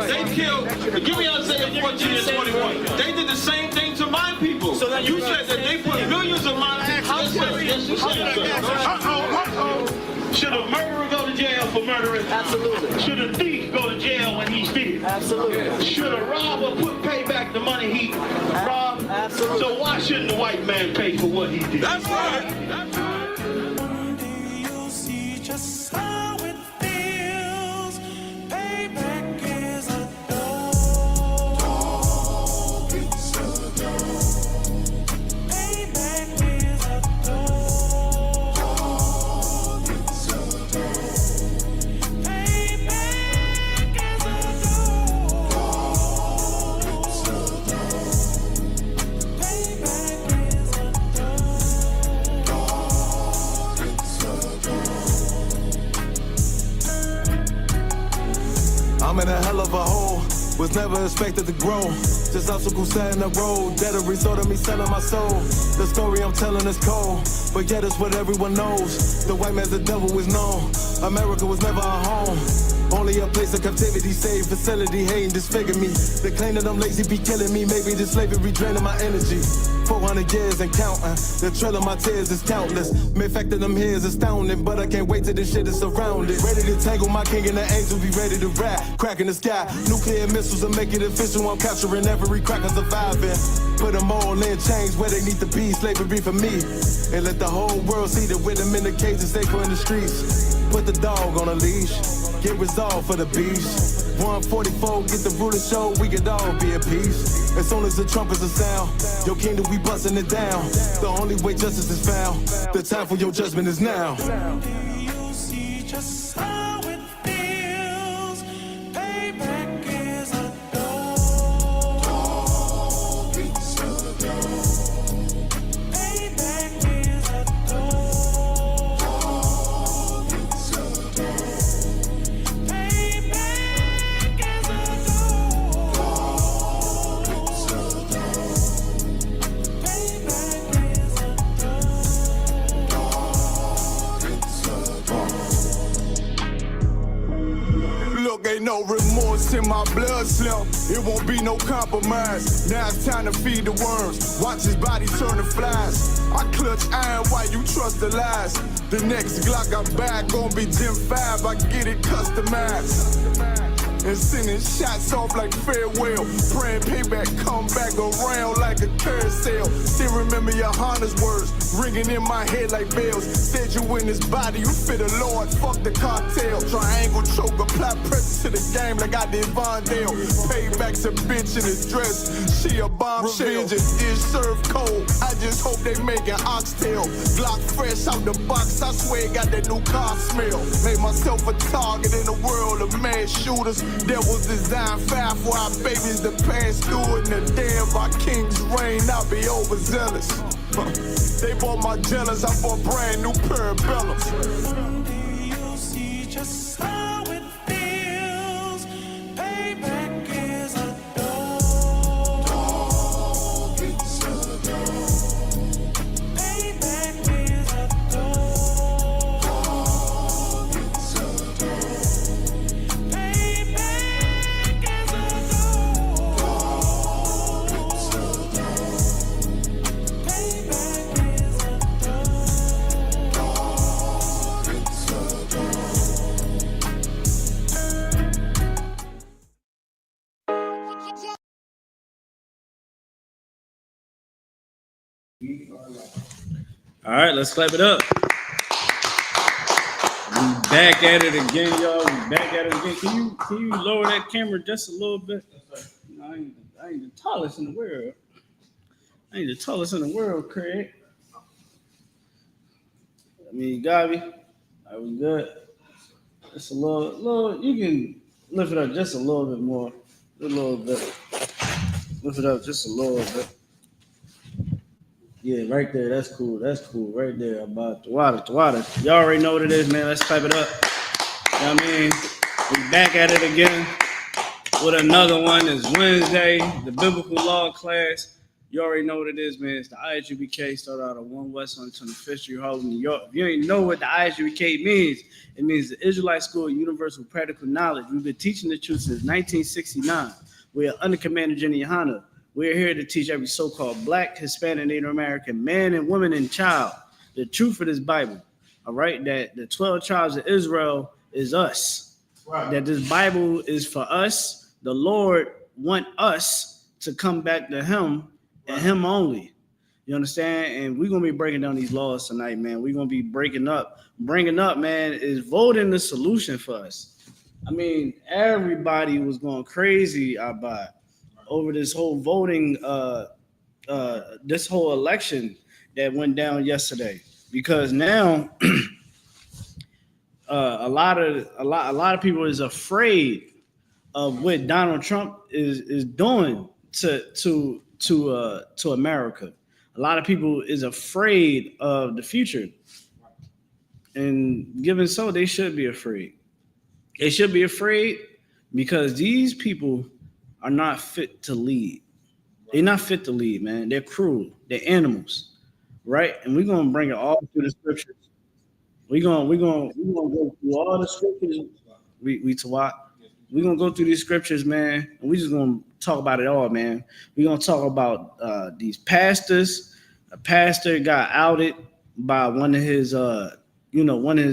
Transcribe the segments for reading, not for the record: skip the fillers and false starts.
They killed, give me Isaiah 14 and 21. They did the same thing to my people. So you said that they put millions of my people. Should a murderer go to jail for murdering? Absolutely. Should a thief go to jail when he steals? Absolutely. Should a robber pay back the money he robbed? Absolutely. So why shouldn't the white man pay for what he did? That's right. That's right. You'll see just how it feels. Payback is a dog. It's a dog. Payback is a dog. I'm in a hell of a hole, was never expected to grow. Just obstacles set in the road, that a result of me selling my soul. The story I'm telling is cold, but yet it's what everyone knows. The white man's the devil is known. America was never our home. Only a place of captivity, safe facility, hating, disfigure me. They claim that I'm lazy, be killing me. Maybe this slavery draining my energy. 400 years and counting. The trail of my tears is countless. The fact that I'm here is astounding, but I can't wait till this shit is surrounded. Ready to tangle my king and the angels, be ready to rap. Cracking the sky, nuclear missiles will make it official. I'm capturing every cracker surviving. Put them all in chains where they need to be. Slavery for me. And let the whole world see that with them in the cages, safer in the streets. Put the dog on a leash. Get resolved for the beast. 144, get the ruler show, we could all be at peace. As soon as the trumpets are sound, your kingdom, we busting it down. The only way justice is found, the time for your judgment is now. You'll see just how it feels. Payback is a dog. It's a dog. Payback is a dog. It's a dog. Ain't no remorse in my blood slump. It won't be no compromise. Now it's time to feed the worms. Watch his body turn to flies. I clutch iron while you trust the lies. The next Glock I buy gon' be Gen 5. I get it customized. And sending shots off like farewell. Praying payback come back around like a carousel. Still remember YAHANNA's words ringing in my head like bells. Said you in this body, you fit a Lord, fuck the cartel. Triangle choke, apply pressure to the game like I did Vondale. Payback's a bitch in a dress, she a bombshell. Revenge is served cold, I just hope they making oxtail. Glock fresh out the box, I swear it got that new car smell. Made myself a target in the world of mass shooters. That was designed fast for our babies to pass through. In the day of our king's reign, I'll be overzealous. They bought my jealous, I bought brand new parabellums. You'll see just how it feels. Payback is a dog. It's a dog. Payback is a dog. It's a dog. All right, let's clap it up. We back at it again, y'all. We back at it again. Can you lower that camera just a little bit? No, I ain't the tallest in the world. I ain't the tallest in the world, Craig. I mean, you got me. That was good. Just a little. You can lift it up just a little bit more. A little bit. Lift it up just a little bit. Yeah, right there. That's cool. That's cool. Right there. About the water. Y'all already know what it is, man. Let's type it up. You know what I mean? We back at it again with another one. It's Wednesday, the biblical law class. You already know what it is, man. It's the I.S.U.P.K. Started out of 1 West on 25th Street, Harlem, New York. If you ain't know what the I.S.U.P.K. means, it means the Israelite School of Universal Practical Knowledge. We've been teaching the truth since 1969. We are under Commander General YAHANNA. We are here to teach every so-called Black, Hispanic, Native American, man and woman and child the truth of this Bible. All right, that the 12 tribes of Israel is us. Right. That this Bible is for us. The Lord want us to come back to Him and Him only. You understand? And we're gonna be breaking down these laws tonight, man. We're gonna be bringing up, man, is voting the solution for us. I mean, everybody was going crazy about over this whole voting, this whole election that went down yesterday, because now a lot of people is afraid of what Donald Trump is doing to America. A lot of people is afraid of the future, and given so, they should be afraid. They should be afraid because these people are not fit to lead. They're not fit to lead, man. They're cruel. They're animals, right? And we're gonna bring it all through the scriptures. We're gonna go through all the scriptures. We're gonna go through these scriptures, man, and we're just gonna talk about it all, man. We're gonna talk about these pastors. A pastor got outed by one of his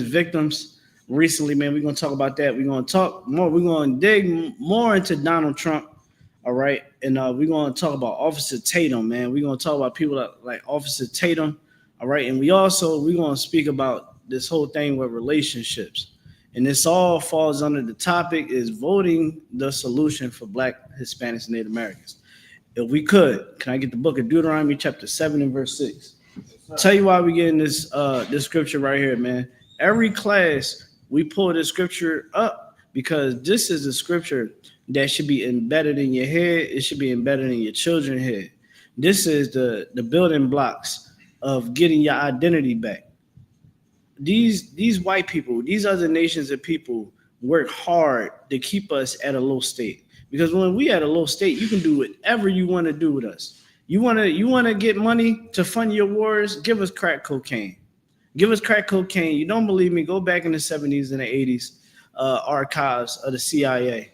victims recently, man. We're gonna talk about that. We're gonna talk more. We're gonna dig more into Donald Trump, all right, and we're gonna talk about Officer Tatum, man. We're gonna talk about people like Officer Tatum, all right, and we're gonna speak about this whole thing with relationships. And this all falls under the topic is voting the solution for Black, Hispanics, and Native Americans. If we could, can I get the book of Deuteronomy chapter 7 and verse 6? Tell you why we're getting this scripture right here, man. Every class we pull this scripture up because this is the scripture that should be embedded in your head. It should be embedded in your children's head. This is the building blocks of getting your identity back. These white people, these other nations of people work hard to keep us at a low state. Because when we at a low state, you can do whatever you want to do with us. You want to get money to fund your wars? Give us crack cocaine. Give us crack cocaine. You don't believe me? Go back in the 70s and the 80s archives of the CIA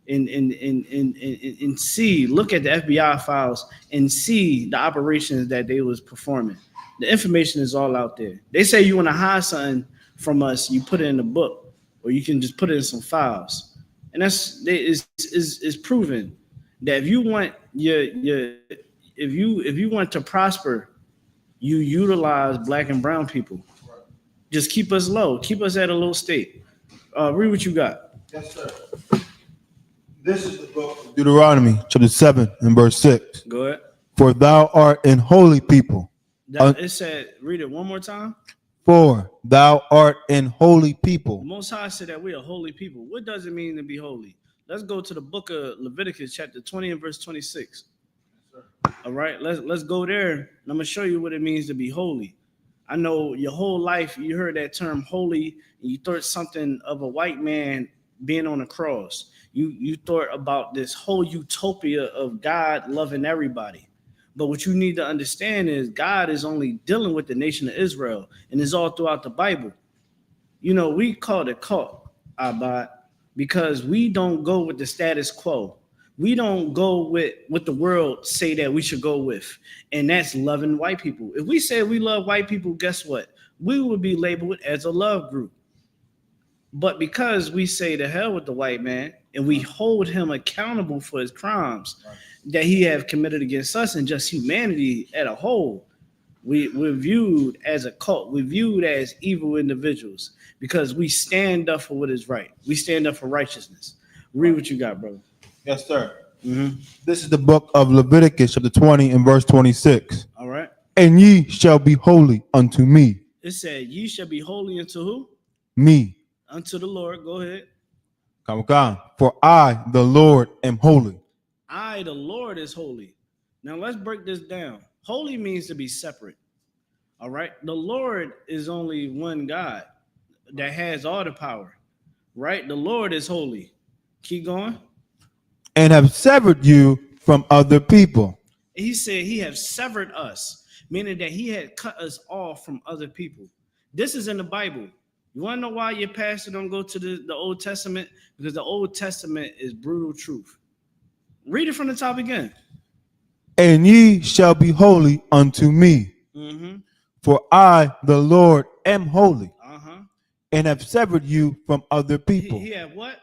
and see, look at the FBI files and see the operations that they was performing. The information is all out there. They say you want to hide something from us, you put it in a book, or you can just put it in some files. And that's is proven that if you want if you want to prosper, you utilize Black and brown people. Just keep us low, keep us at a low state. Read what you got. Yes, sir. This is the book of Deuteronomy, chapter 7 and verse 6. Go ahead. For thou art an holy people. It said, read it one more time. For thou art an holy people. The Most High said that we are holy people. What does it mean to be holy? Let's go to the book of Leviticus, chapter 20 and verse 26. All right, let's go there. And I'm gonna show you what it means to be holy. I know your whole life you heard that term holy, and you thought something of a white man being on a cross. You thought about this whole utopia of God loving everybody. But what you need to understand is God is only dealing with the nation of Israel, and it's all throughout the Bible. You know, we call it cult, Abad, because we don't go with the status quo. We don't go with what the world say that we should go with, and that's loving white people. If we say we love white people, guess what? We would be labeled as a love group. But because we say to hell with the white man, and we hold him accountable for his crimes that he have committed against us and just humanity at a whole, we're viewed as a cult. We're viewed as evil individuals because we stand up for what is right. We stand up for righteousness. Read what you got, brother. Yes, sir. Mm-hmm. This is the book of Leviticus, chapter 20 and verse 26. All right. And ye shall be holy unto me. It said, ye shall be holy unto who? Me. Unto the Lord. Go ahead. Come. For I, the Lord, am holy. I, the Lord, is holy. Now let's break this down. Holy means to be separate. All right. The Lord is only one God that has all the power. Right. The Lord is holy. Keep going. And have severed you from other people. he said he have severed us, meaning that he had cut us off from other people. This is in the Bible. You want to know why your pastor don't go to the Old Testament? Because the Old Testament is brutal truth. Read it from the top again. And ye shall be holy unto me, for I, the Lord, am holy, and have severed you from other people. He have what?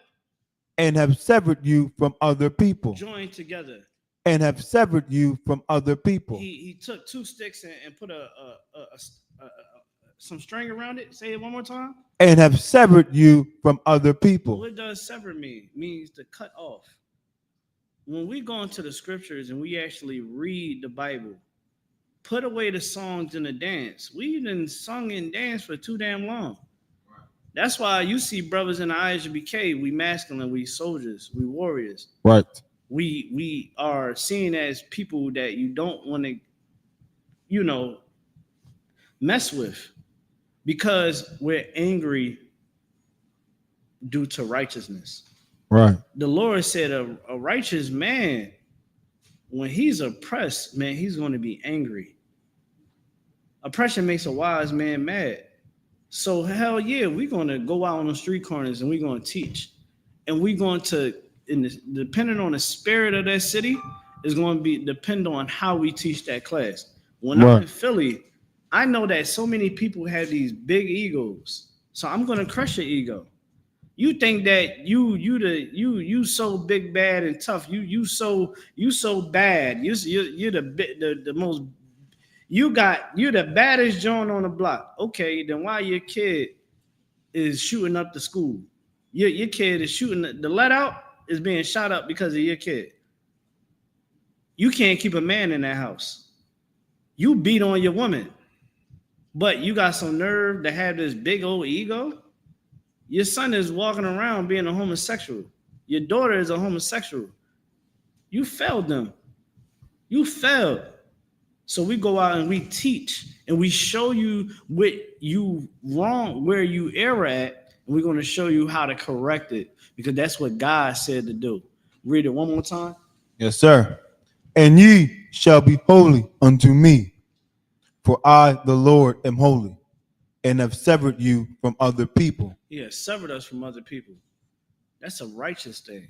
And have severed you from other people. Joined together. And have severed you from other people. He took two sticks and put some string around it. Say it one more time. And have severed you from other people. What does sever mean? It means to cut off. When we go into the scriptures and we actually read the Bible, put away the songs and the dance. We done sung and danced for too damn long. That's why you see brothers in the I.S.U.P.K, we masculine, we soldiers, we warriors. Right. We are seen as people that you don't want to, mess with, because we're angry due to righteousness. Right. The Lord said a righteous man, when he's oppressed, man, he's going to be angry. Oppression makes a wise man mad. So hell yeah, we're going to go out on the street corners and we're going to teach. And we're going to, depending on the spirit of that city, is going to be depend on how we teach that class. When I'm in Philly, I know that so many people have these big egos. So I'm going to crush your ego. You think that you so big, bad, and tough. You so bad. You're the most. You're the baddest joint on the block. Okay, then why your kid is shooting up the school? Your kid is shooting the let out is being shot up because of your kid. You can't keep a man in that house. You beat on your woman, but you got some nerve to have this big old ego. Your son is walking around being a homosexual. Your daughter is a homosexual. You failed them. You failed. So we go out and we teach and we show you what you wrong, where you err at, and we're going to show you how to correct it, because that's what God said to do. Read it one more time. Yes, sir. And ye shall be holy unto me, for I, the Lord, am holy, and have severed you from other people. Yeah, severed us from other people. That's a righteous thing.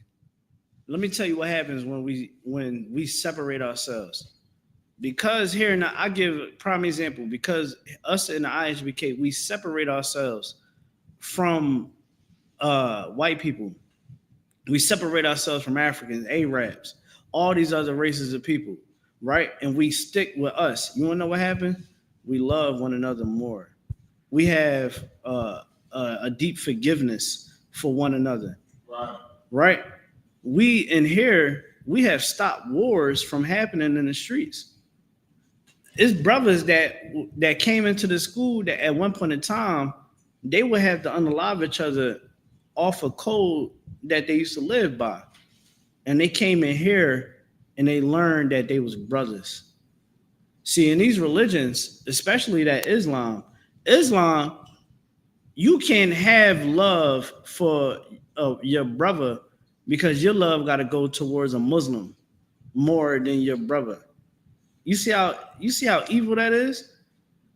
Let me tell you what happens when we separate ourselves. Because here now, I give a prime example. Because us in the I.S.U.P.K, we separate ourselves from white people. We separate ourselves from Africans, Arabs, all these other races of people, right? And we stick with us. You want to know what happened? We love one another more. We have a deep forgiveness for one another, right? We have stopped wars from happening in the streets. It's brothers that came into the school that at one point in time, they would have to unalive each other off a code that they used to live by. And they came in here and they learned that they was brothers. See, in these religions, especially that Islam, you can have love for your brother because your love got to go towards a Muslim more than your brother. You see how evil that is?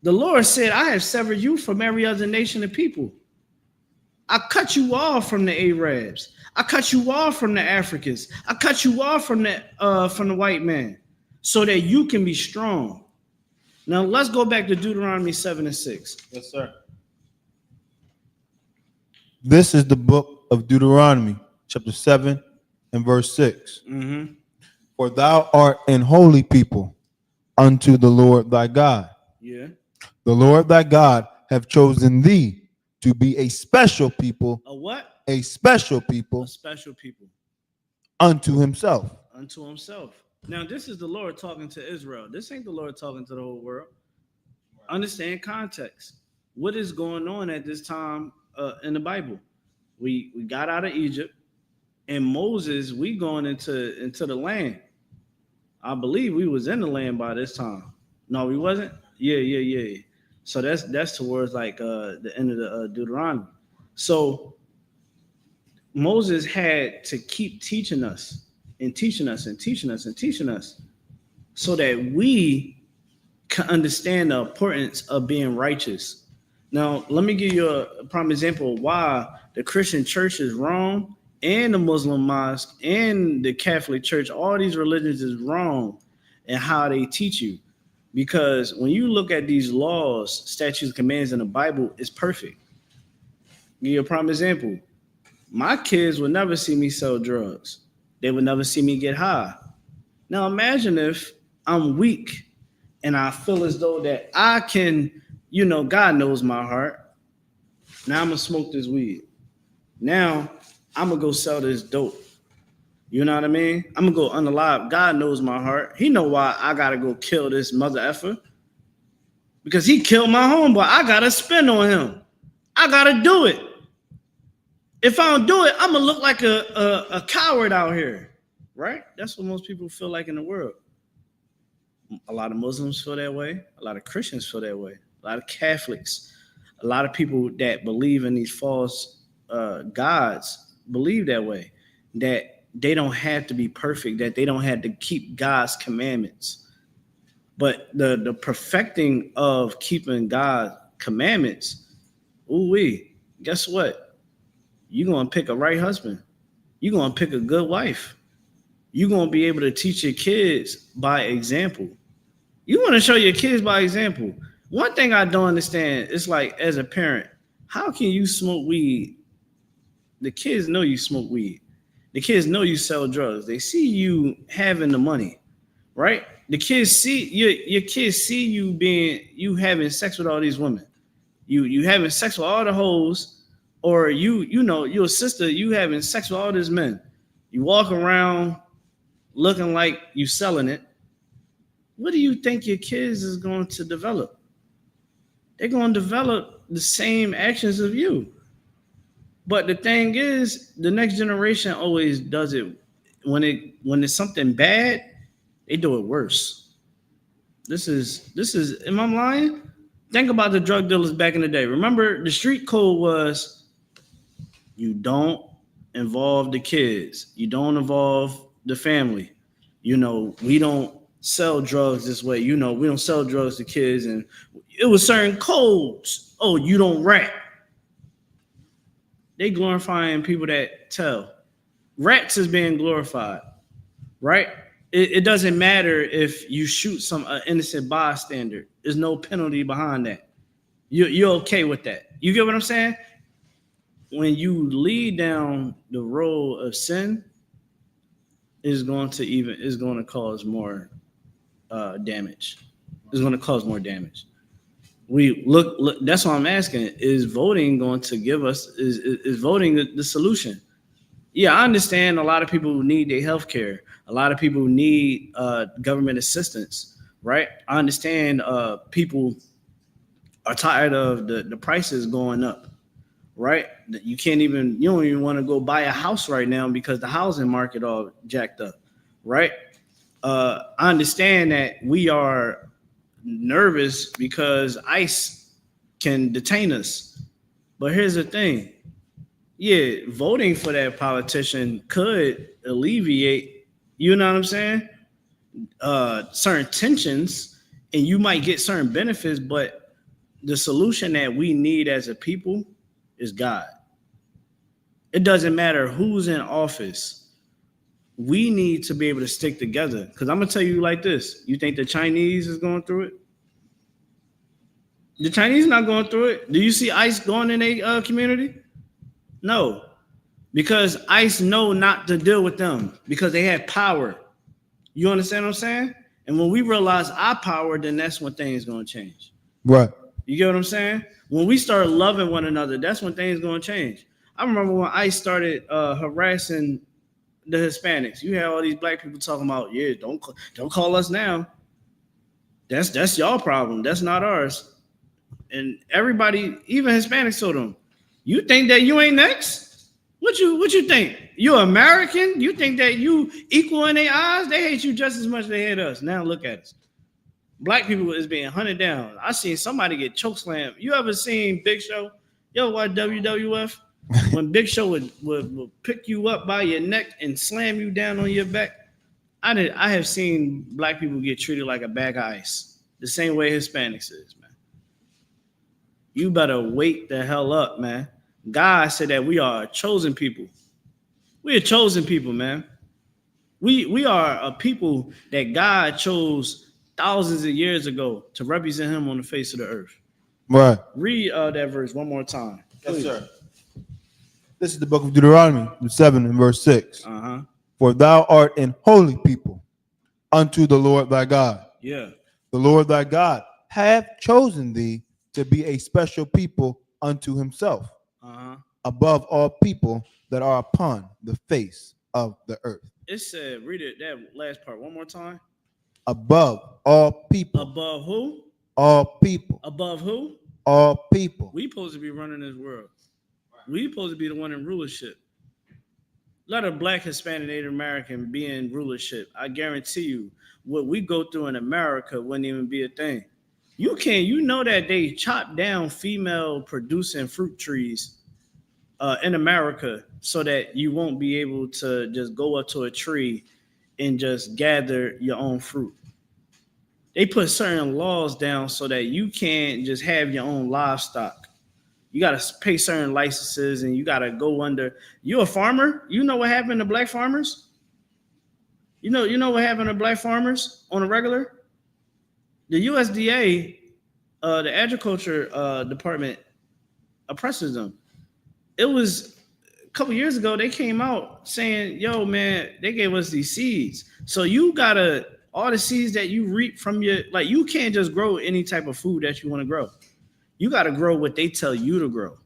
The Lord said, I have severed you from every other nation of people. I cut you off from the Arabs. I cut you off from the Africans. I cut you off from the white man so that you can be strong. Now let's go back to Deuteronomy 7:6. Yes, sir. This is the book of Deuteronomy, chapter 7 and verse 6. For thou art an holy people unto the Lord thy God. Yeah. The Lord thy God have chosen thee to be a special people. A what? A special people. A special people. Unto himself. Unto himself. Now, this is the Lord talking to Israel. This ain't the Lord talking to the whole world. Understand context. What is going on at this time in the Bible? We got out of Egypt, and Moses, we going into the land. I believe we was in the land by this time. No, we wasn't. Yeah. So that's towards like the end of the Deuteronomy. So Moses had to keep teaching us and teaching us and teaching us and teaching us. so that we can understand the importance of being righteous. Now, let me give you a prime example of why the Christian church is wrong, and the Muslim mosque and the Catholic church, all these religions is wrong in how they teach you. Because when you look at these laws, statutes, commands in the Bible, it's perfect. Give you a prime example. My kids would never see me sell drugs. They would never see me get high. Now imagine if I'm weak and I feel as though that I can, God knows my heart. Now I'm gonna smoke this weed. Now I'm gonna go sell this dope. You know what I mean? I'm gonna go unalive. God knows my heart. He know why I gotta go kill this mother effer. Because he killed my homeboy. I gotta spend on him. I gotta do it. If I don't do it, I'm gonna look like a coward out here. Right? That's what most people feel like in the world. A lot of Muslims feel that way. A lot of Christians feel that way. A lot of Catholics. A lot of people that believe in these false gods believe that way. That they don't have to be perfect, that they don't have to keep God's commandments. But the perfecting of keeping God's commandments, guess what? You're going to pick a right husband. You're going to pick a good wife. You're going to be able to teach your kids by example. You want to show your kids by example. One thing I don't understand is, like, as a parent, how can you smoke weed? The kids know you smoke weed. The kids know you sell drugs. They see you having the money, right? The kids see your kids see you having sex with all these women. You having sex with all the hoes, or your sister, you having sex with all these men. You walk around looking like you selling it. What do you think your kids is going to develop? They're going to develop the same actions of you. But the thing is, the next generation always does it when it's something bad, they do it worse. This is am I lying? Think about the drug dealers back in the day. Remember, the street code was you don't involve the kids. You don't involve the family. We don't sell drugs this way. We don't sell drugs to kids. And it was certain codes. Oh, you don't rap. They glorifying people that tell. Rats is being glorified, right? It doesn't matter if you shoot some innocent bystander. There's no penalty behind that. You're okay with that. You get what I'm saying? When you lead down the road of sin, is going to cause more damage. It's going to cause more damage. We look. That's why I'm asking: is voting going to give us? Is voting the solution? Yeah, I understand. A lot of people need their health care. A lot of people need government assistance. Right? I understand. People are tired of the prices going up. Right? You don't even want to go buy a house right now because the housing market all jacked up. Right? I understand that we are nervous because ICE can detain us. But here's the thing. Yeah, voting for that politician could alleviate, you know what I'm saying? Certain tensions, and you might get certain benefits, but the solution that we need as a people is God. It doesn't matter who's in office. We need to be able to stick together. Because I'm going to tell you like this. You think the Chinese is going through it? The Chinese not going through it. Do you see ICE going in a community? No. Because ICE know not to deal with them. Because they have power. You understand what I'm saying? And when we realize our power, then that's when things going to change. Right. You get what I'm saying? When we start loving one another, that's when things going to change. I remember when ICE started harassing the Hispanics. You had all these black people talking about, yeah, don't call us now. That's y'all problem. That's not ours. And everybody, even Hispanics, told them, you think that you ain't next? What you think? You're American? You think that you equal in their eyes? They hate you just as much as they hate us. Now look at us. Black people is being hunted down. I seen somebody get choke slammed. You ever seen Big Show? Yo, watch WWF? When Big Show would pick you up by your neck and slam you down on your back. I have seen black people get treated like a bag of ice, the same way Hispanics is, man. You better wake the hell up, man. God said that we are a chosen people. We are chosen people, man. We are a people that God chose thousands of years ago to represent Him on the face of the earth. Right. Read that verse one more time. Yes, sir. This is the book of Deuteronomy, 7 and verse 6. Uh-huh. For thou art an holy people unto the Lord thy God. Yeah. The Lord thy God hath chosen thee to be a special people unto himself, Uh-huh. above all people that are upon the face of the earth. It said, read it, that last part one more time. Above all people. Above who? All people. Above who? All people. We supposed to be running this world. We supposed to be the one in rulership. Let a black, Hispanic, Native American be in rulership. I guarantee you, what we go through in America wouldn't even be a thing. You know that they chop down female producing fruit trees in America so that you won't be able to just go up to a tree and just gather your own fruit. They put certain laws down so that you can't just have your own livestock. You got to pay certain licenses and you got to go under. You're a farmer. You know what happened to black farmers? You know what happened to black farmers on a regular? The USDA, the agriculture department oppresses them. It was a couple years ago, they came out saying, yo, man, they gave us these seeds. So you got to, all the seeds that you reap from your, like, you can't just grow any type of food that you want to grow. You got to grow what they tell you to grow,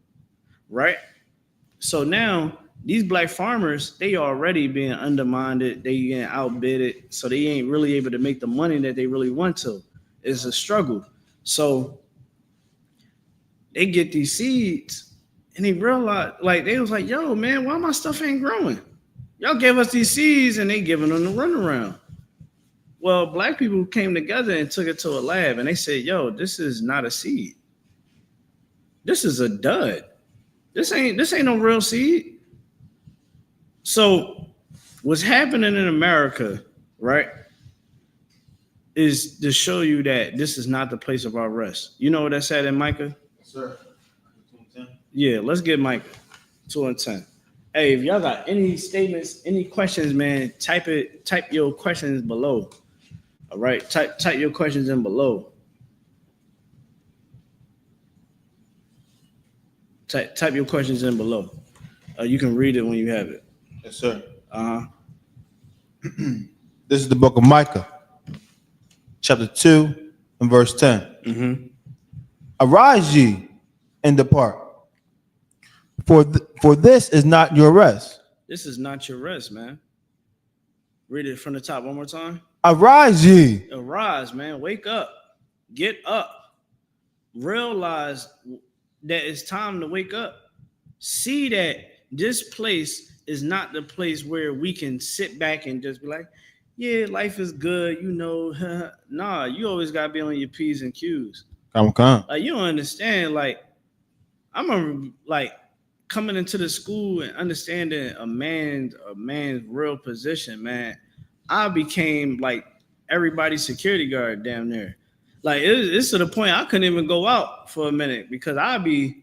right? So now these black farmers, they already being undermined, they getting outbidded, so they ain't really able to make the money that they really want to. It's a struggle. So they get these seeds and they realize, like, they was like, yo, man, why my stuff ain't growing? Y'all gave us these seeds and they giving them the runaround. Well, black people came together and took it to a lab and they said, yo, this is not a seed. This is a dud. This ain't no real seed. So what's happening in America, right, is to show you that this is not the place of our rest. You know what that said in Micah? Yes, sir. Yeah, let's get Micah 2 and 10. Hey, if y'all got any statements, any questions, man, type your questions below. All right, type your questions in below. Type your questions in below. You can read it when you have it. Yes, sir. Uh-huh. This is the book of Micah, chapter 2 and verse 10. Mm-hmm. Arise ye and depart, for this is not your rest. This is not your rest, man. Read it from the top one more time. Arise ye. Arise, man. Wake up. Get up. Realize that it's time to wake up. See that this place is not the place where we can sit back and just be like, yeah, life is good, you know. Nah, you always gotta be on your P's and Q's. Come. Like, you don't understand. Like, I remember like coming into the school and understanding a man's real position, man. I became like everybody's security guard down there. Like, it's to the point I couldn't even go out for a minute because I'd be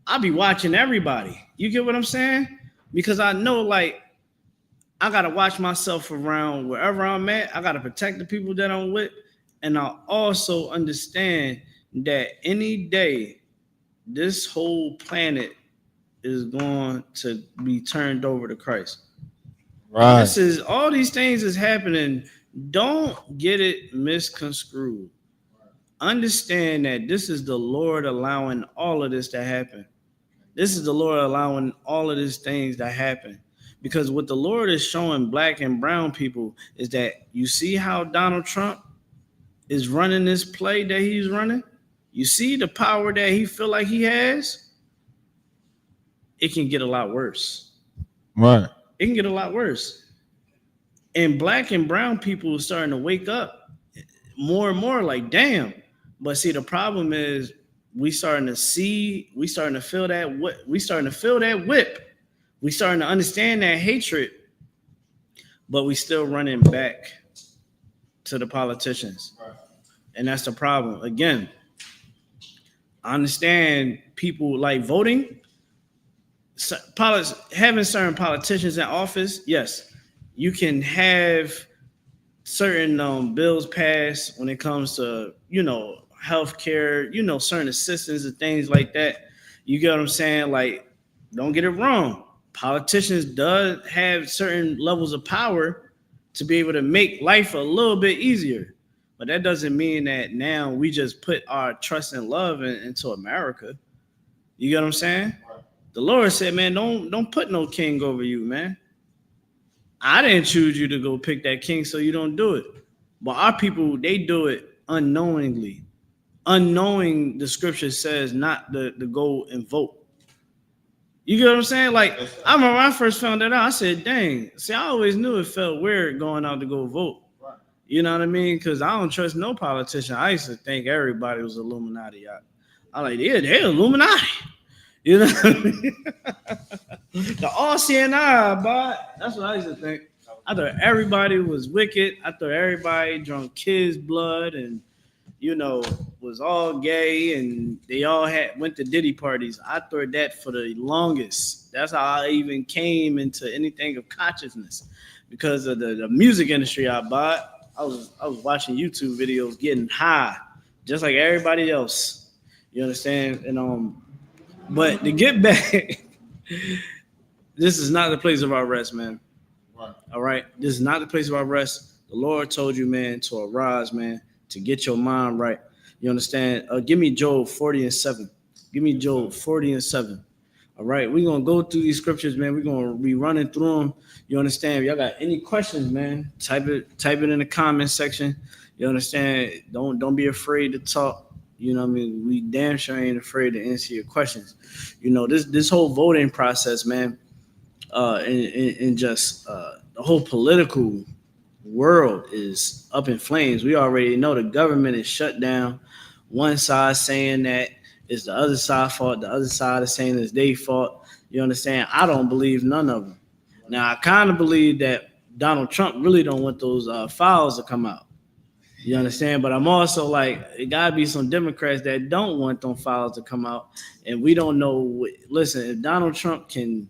watching everybody. You get what I'm saying? Because I know, like, I gotta watch myself around wherever I'm at. I gotta protect the people that I'm with, and I also understand that any day this whole planet is going to be turned over to Christ. Right. All these things is happening. Don't get it misconstrued. Understand that this is the Lord allowing all of this to happen. This is the Lord allowing all of these things to happen. Because what the Lord is showing black and brown people is that you see how Donald Trump is running this play that he's running? You see the power that he feel like he has? It can get a lot worse. Right. It can get a lot worse. And black and brown people are starting to wake up more and more like, damn. But see, the problem is we starting to feel that whip. We starting to understand that hatred. but we still running back to the politicians. And that's the problem. Again, I understand people like voting, having certain politicians in office. Yes, you can have certain bills passed when it comes to, healthcare, certain assistance and things like that. You get what I'm saying? Like, don't get it wrong. Politicians does have certain levels of power to be able to make life a little bit easier. But that doesn't mean that now we just put our trust and love into America. You get what I'm saying? The Lord said, man, don't put no king over you, man. I didn't choose you to go pick that king, so you don't do it. But our people, they do it unknowingly. Unknowing, the scripture says not to go and vote. You get what I'm saying? Like, I remember when I first found that out, I said, dang. See, I always knew it felt weird going out to go vote. You know what I mean? Because I don't trust no politician. I used to think everybody was Illuminati. I like, yeah, they're Illuminati. You know what I mean? The all-seeing eye, but that's what I used to think. I thought everybody was wicked. I thought everybody drunk kids' blood and, was all gay and they all went to Diddy parties. I thought that for the longest. That's how I even came into anything of consciousness, because of the music industry I bought. I was watching YouTube videos, getting high, just like everybody else. You understand? And but to get back, this is not the place of our rest, man. Right. All right, this is not the place of our rest. The Lord told you, man, to arise, man, to get your mind right. You understand? Give me Job 40:7. Give me Job 40:7. All right, we're gonna go through these scriptures, man. We're gonna be running through them. You understand? If y'all got any questions, man, type it in the comment section. You understand? Don't be afraid to talk. You know what I mean? We damn sure ain't afraid to answer your questions. This whole voting process, man, and just the whole political world is up in flames. We already know the government is shut down. One side saying that it's the other side fault. The other side is saying it's their fault. You understand? I don't believe none of them. Now, I kind of believe that Donald Trump really don't want those files to come out. You understand? But I'm also like, it got to be some Democrats that don't want them files to come out. And we don't know. Listen, if Donald Trump can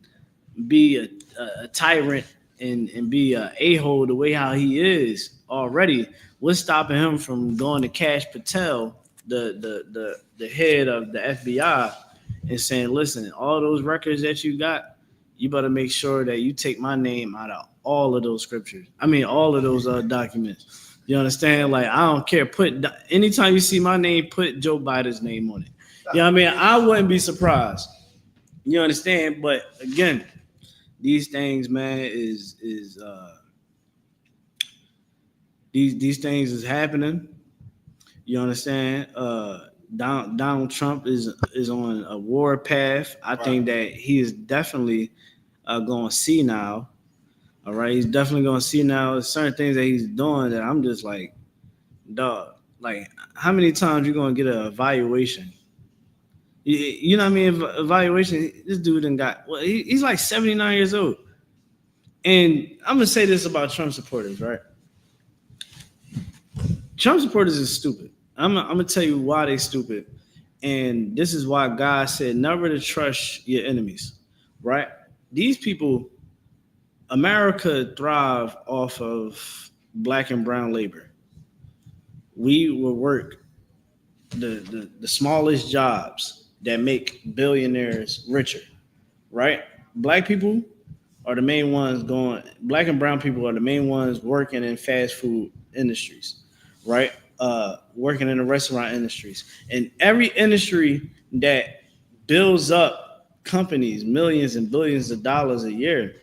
be a tyrant and be a a-hole the way how he is already, what's stopping him from going to Kash Patel, the head of the FBI, and saying, listen, all those records that you got, you better make sure that you take my name out of all of those scriptures. I mean, all of those documents. You understand? Like, I don't care. Anytime you see my name, put Joe Biden's name on it. You know what I mean? I wouldn't be surprised. You understand? But again, these things, man, these things is happening. You understand? Donald Trump is on a war path. I think that he is definitely going to see now. All right, he's definitely going to see now. There's certain things that he's doing that I'm just like, dog. Like, how many times you going to get an evaluation? You know what I mean? Evaluation. This dude done got. Well, he's like 79 years old. And I'm gonna say this about Trump supporters, right? Trump supporters is stupid. I'm gonna tell you why they stupid, and this is why God said never to trust your enemies, right? These people, America thrive off of black and brown labor. We will work the smallest jobs that make billionaires richer, right? Black people are the main ones black and brown people are the main ones working in fast food industries, right? Working in the restaurant industries. And every industry that builds up companies, millions and billions of dollars a year,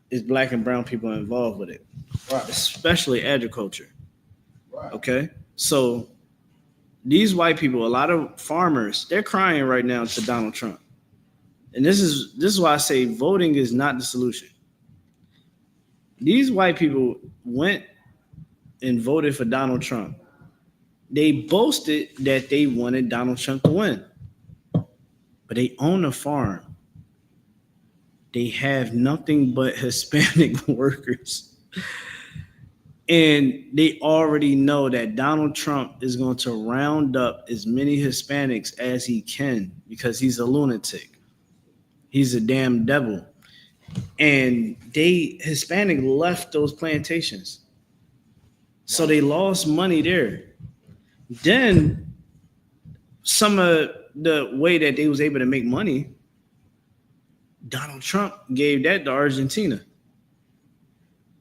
is black and brown people involved with it, right? Especially agriculture. Right. Okay? So these white people, a lot of farmers, they're crying right now to Donald Trump. And this is why I say voting is not the solution. These white people went and voted for Donald Trump. They boasted that they wanted Donald Trump to win. But they own a farm. they have nothing but Hispanic workers. And they already know that Donald Trump is going to round up as many Hispanics as he can because he's a lunatic. He's a damn devil. And Hispanic left those plantations. So they lost money there. Then some of the way that they was able to make money, Donald Trump gave that to Argentina.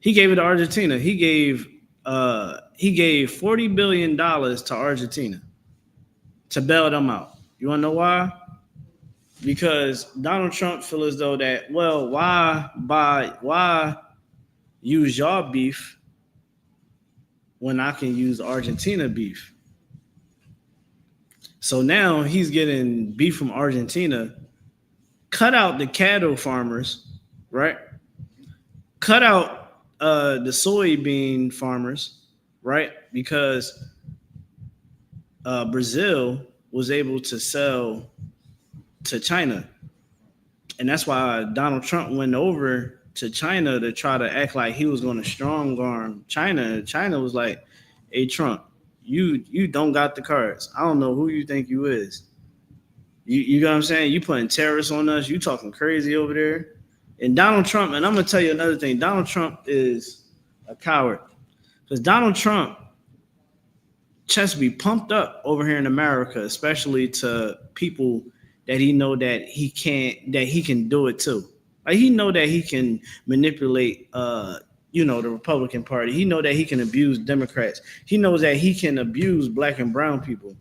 He gave it to Argentina. He gave $40 billion to Argentina to bail them out. You want to know why? Because Donald Trump feel as though that, well, why use y'all beef when I can use Argentina beef? So now he's getting beef from Argentina. Cut out the cattle farmers, right? Cut out the soybean farmers, right? Because Brazil was able to sell to China. And that's why Donald Trump went over to China to try to act like he was going to strong arm China. China was like, hey, Trump, you don't got the cards. I don't know who you think you is. You know what I'm saying? You putting terrorists on us. You talking crazy over there. And Donald Trump, and I'm going to tell you another thing. Donald Trump is a coward. Because Donald Trump chest be pumped up over here in America, especially to people that he know that he can do it too. Like he know that he can manipulate the Republican Party. He know that he can abuse Democrats. He knows that he can abuse black and brown people.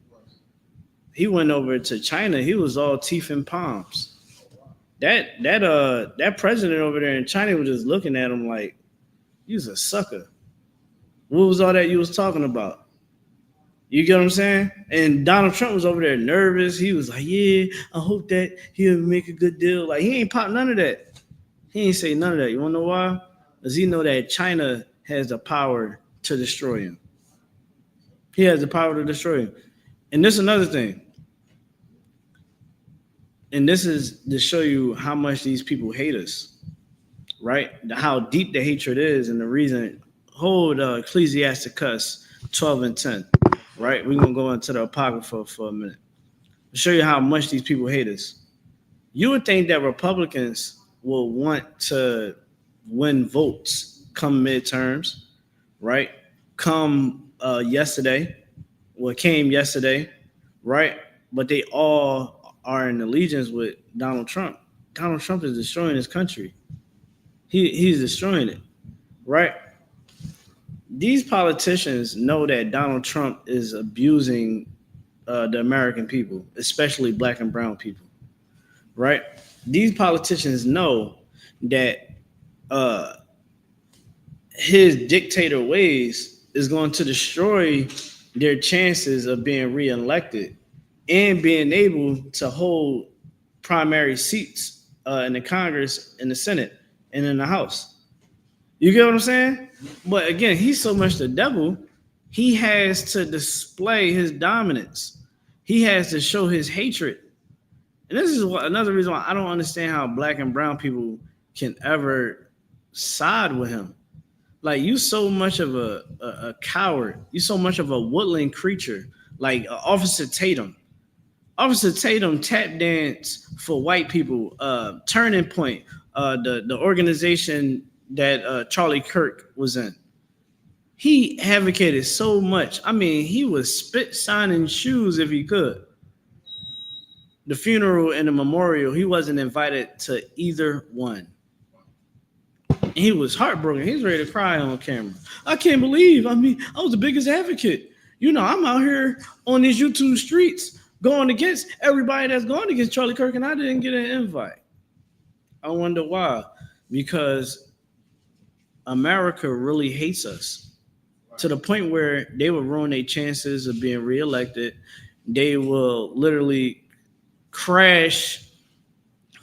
He went over to China. He was all teeth and palms. That president over there in China was just looking at him like, you's a sucker. What was all that you was talking about? You get what I'm saying? And Donald Trump was over there nervous. He was like, yeah, I hope that he'll make a good deal. Like, he ain't pop none of that. He ain't say none of that. You want to know why? Because he know that China has the power to destroy him. He has the power to destroy him. And this is another thing. And this is to show you how much these people hate us, right? How deep the hatred is and the reason. Hold Ecclesiasticus 12 and 10, right? We're going to go into the Apocrypha for a minute. To show you how much these people hate us. You would think that Republicans will want to win votes come midterms, right? Come yesterday, what came yesterday, right? But they all are in allegiance with Donald Trump. Donald Trump is destroying his country. He's destroying it, right? These politicians know that Donald Trump is abusing the American people, especially black and brown people, right? These politicians know that his dictator ways is going to destroy their chances of being reelected and being able to hold primary seats in the Congress, in the Senate, and in the House. You get what I'm saying? But again, he's so much the devil, he has to display his dominance. He has to show his hatred. And this is another reason why I don't understand how black and brown people can ever side with him. Like, you so much of a coward. You so much of a woodland creature. Like Officer Tatum. Officer Tatum tap dance for white people. Turning Point, the organization that Charlie Kirk was in. He advocated so much. I mean, he was spit signing shoes if he could. The funeral and the memorial, he wasn't invited to either one. And he was heartbroken. He was ready to cry on camera. I can't believe, I was the biggest advocate. I'm out here on these YouTube streets going against everybody that's going against Charlie Kirk, and I didn't get an invite. I wonder why. Because America really hates us to the point where they will ruin their chances of being reelected. They will literally crash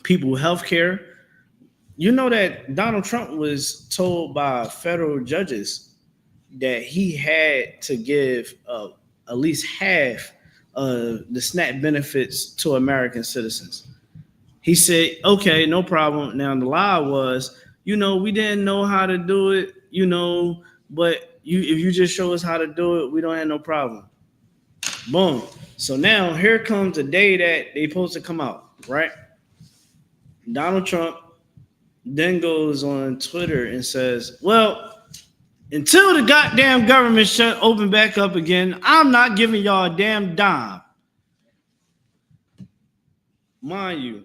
people's health care. You know that Donald Trump was told by federal judges that he had to give at least half of the SNAP benefits to American citizens. He said, okay, no problem. Now the lie was, we didn't know how to do it, but if you just show us how to do it, we don't have no problem. Boom. So now here comes the day that they supposed to come out, right? Donald Trump then goes on Twitter and says, well, until the goddamn government open back up again, I'm not giving y'all a damn dime. Mind you,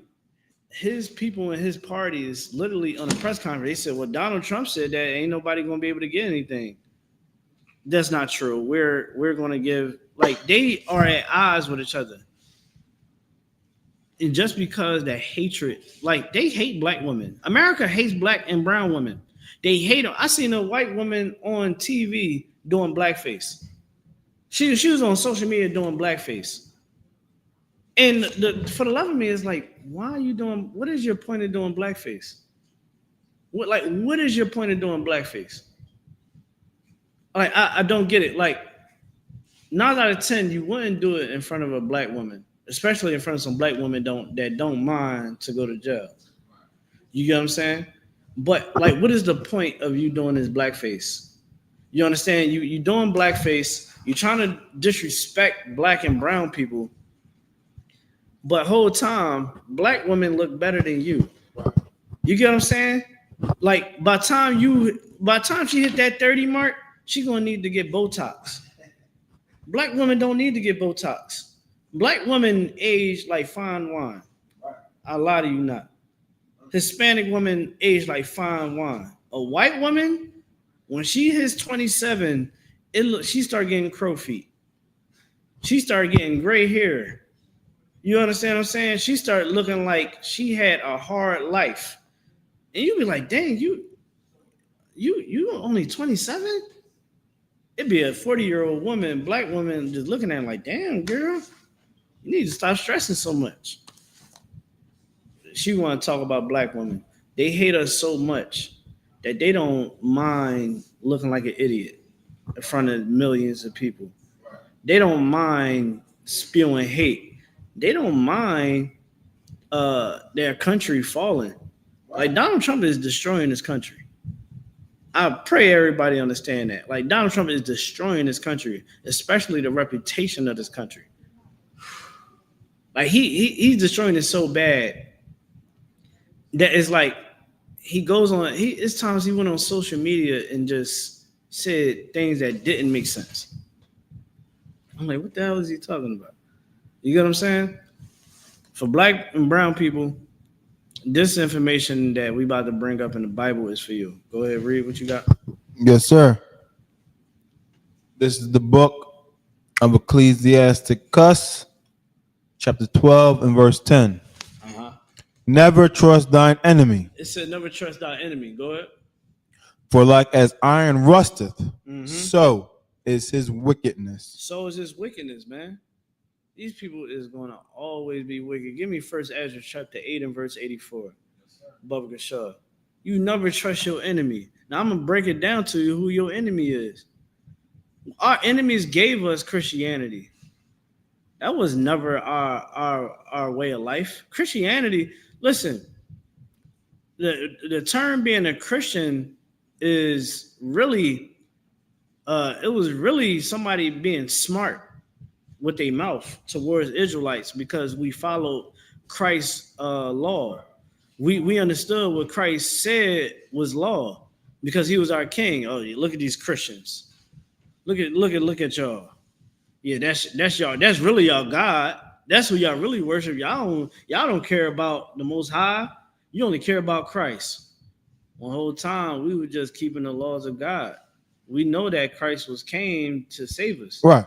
his people in his party is literally on a press conference. They said, well, Donald Trump said that ain't nobody going to be able to get anything. That's not true. We're going to give, like, they are at odds with each other. And just because that hatred, like, they hate black women. America hates black and brown women. They hate them. I seen a white woman on TV doing blackface. She was on social media doing blackface. And for the love of me, it's like, why are you doing? What is your point of doing blackface? What is your point of doing blackface? Like, I don't get it. Like, 9 out of 10, you wouldn't do it in front of a black woman, especially in front of some black women that don't mind to go to jail. You get what I'm saying? But like, what is the point of you doing this blackface? You understand? You doing blackface. You're trying to disrespect black and brown people. But whole time, black women look better than you. You get what I'm saying? Like, by the time she hit that 30 mark, she gonna need to get Botox. Black women don't need to get Botox. Black women age like fine wine. I lie to you not. Hispanic women age like fine wine. A white woman, when she hits 27, she start getting crow feet. She started getting gray hair. You understand what I'm saying? She started looking like she had a hard life. And you be like, dang, you only 27? It'd be a 40-year-old woman, black woman, just looking at her like, damn, girl, you need to stop stressing so much. She want to talk about black women. They hate us so much that they don't mind looking like an idiot in front of millions of people. They don't mind spewing hate. They don't mind their country falling. Like, Donald Trump is destroying this country. I pray everybody understand that. Like, Donald Trump is destroying this country, especially the reputation of this country. Like, he's destroying it so bad that it's like he goes on. It's times he went on social media and just said things that didn't make sense. I'm like, what the hell is he talking about? You get what I'm saying? For black and brown people, this information that we about to bring up in the Bible is for you. Go ahead, read what you got. Yes, sir. This is the book of Ecclesiasticus, chapter 12 and verse 10. Never trust thine enemy. It said never trust thine enemy. Go ahead. For like as iron rusteth, so is his wickedness. So is his wickedness, man. These people is going to always be wicked. Give me 1 Ezra chapter 8 and verse 84. Bubba Gashar. You never trust your enemy. Now I'm going to break it down to you who your enemy is. Our enemies gave us Christianity. That was never our way of life. Christianity, listen, the term being a Christian is really, it was really somebody being smart with their mouth towards Israelites because we followed Christ's law. We understood what Christ said was law because he was our king. Oh, look at these Christians. Look at y'all. Yeah, that's y'all. That's really y'all God. That's who y'all really worship. Y'all don't care about the Most High. You only care about Christ. The whole time we were just keeping the laws of God. We know that Christ came to save us. Right.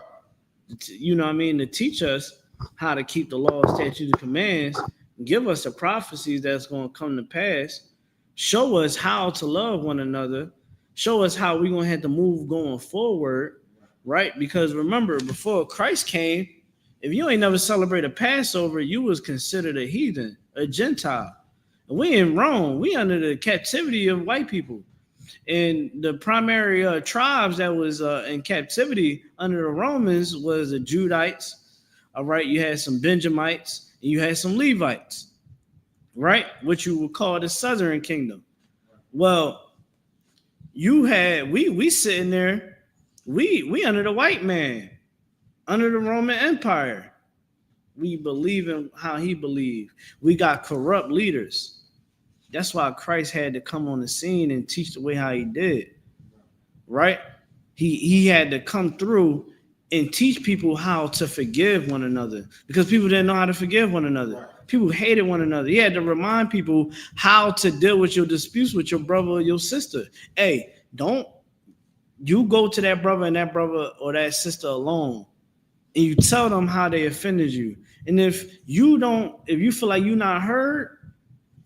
You know what I mean? To teach us how to keep the laws, statutes, and commands, give us the prophecies that's going to come to pass, show us how to love one another, show us how we're going to have to move going forward, right? Because remember, before Christ came, if you ain't never celebrate a Passover, you was considered a heathen, a Gentile. And we in Rome. We under the captivity of white people. And the primary tribes that was in captivity under the Romans was the Judites. All right, you had some Benjamites and you had some Levites. right? What you would call the Southern Kingdom. Well, we sitting there, we under the white man, under the Roman Empire. We believe in how he believed. We got corrupt leaders. That's why Christ had to come on the scene and teach the way how he did, right? He had to come through and teach people how to forgive one another because people didn't know how to forgive one another. People hated one another. He had to remind people how to deal with your disputes with your brother or your sister. Hey, don't you go to that brother and that brother or that sister alone and you tell them how they offended you. And if you feel like you're not heard,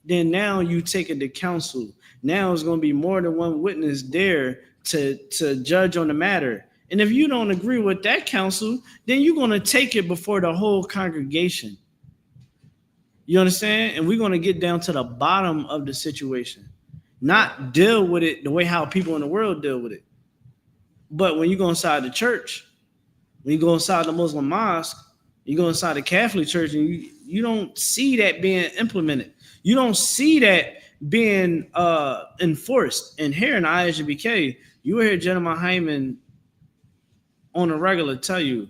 then now you take it to counsel. Now it's going to be more than one witness there to judge on the matter. And if you don't agree with that counsel, then you're going to take it before the whole congregation. You understand? And we're going to get down to the bottom of the situation, not deal with it the way how people in the world deal with it. But when you go inside the church, when you go inside the Muslim mosque, you go inside the Catholic church, and you don't see that being implemented. You don't see that being enforced. And here in I.S.U.P.K, you hear Gentleman Hyman on a regular tell you,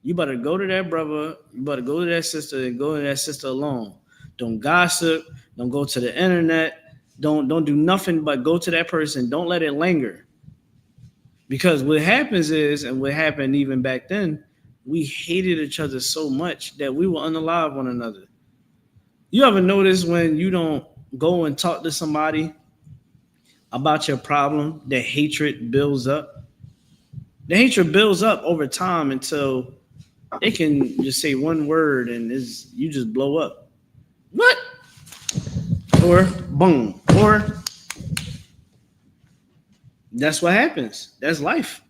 you better go to that brother, you better go to that sister, and go to that sister alone. Don't gossip. Don't go to the internet. Don't do nothing but go to that person. Don't let it linger. Because what happens is, and what happened even back then, we hated each other so much that we will unalive one another. You ever notice when you don't go and talk to somebody about your problem, that hatred builds up? The hatred builds up over time until they can just say one word and you just blow up. What? Or boom. Or that's what happens. That's life,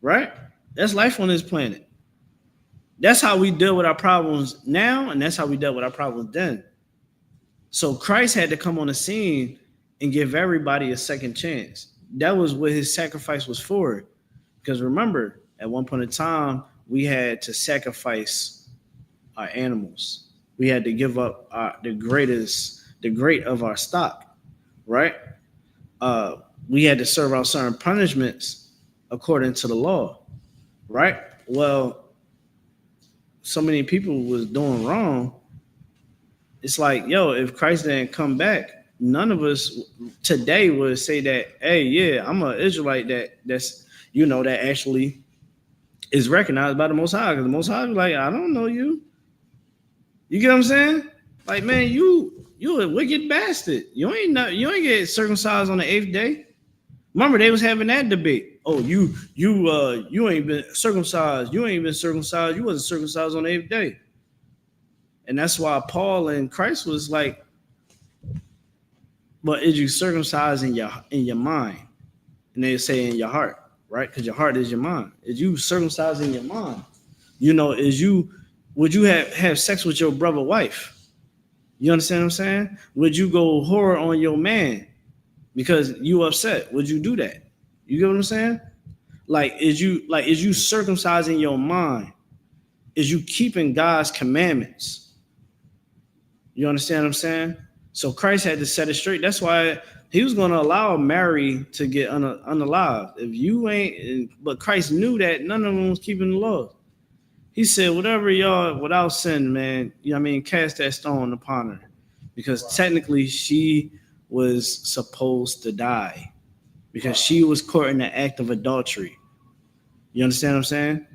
right? That's life on this planet. That's how we deal with our problems now, and that's how we dealt with our problems then. So Christ had to come on the scene and give everybody a second chance. That was what his sacrifice was for. Because remember, at one point in time, we had to sacrifice our animals. We had to give up the great of our stock, right? We had to serve out certain punishments according to the law, right? Well, so many people was doing wrong. It's like, yo, if Christ didn't come back, none of us today would say that, hey, yeah, I'm an Israelite that's that actually is recognized by the Most High. Because the Most High is like, I don't know you. You get what I'm saying? Like, man, you a wicked bastard. You ain't get circumcised on the 8th day. Remember, they was having that debate. Oh, you ain't been circumcised. You ain't been circumcised. You wasn't circumcised on the 8th day. And that's why Paul and Christ was like, but is you circumcised in your mind? And they say in your heart, right? Because your heart is your mind. Is you circumcised in your mind? Would you have sex with your brother's wife? You understand what I'm saying? Would you go horror on your man because you upset? Would you do that? You get what I'm saying? Is you circumcising your mind? Is you keeping God's commandments? You understand what I'm saying? So Christ had to set it straight. That's why he was going to allow Mary to get unalived. If you ain't, but Christ knew that none of them was keeping the law. He said, whatever y'all, without sin, man, cast that stone upon her. Because technically she was supposed to die. Because she was caught in the act of adultery. You understand what I'm saying?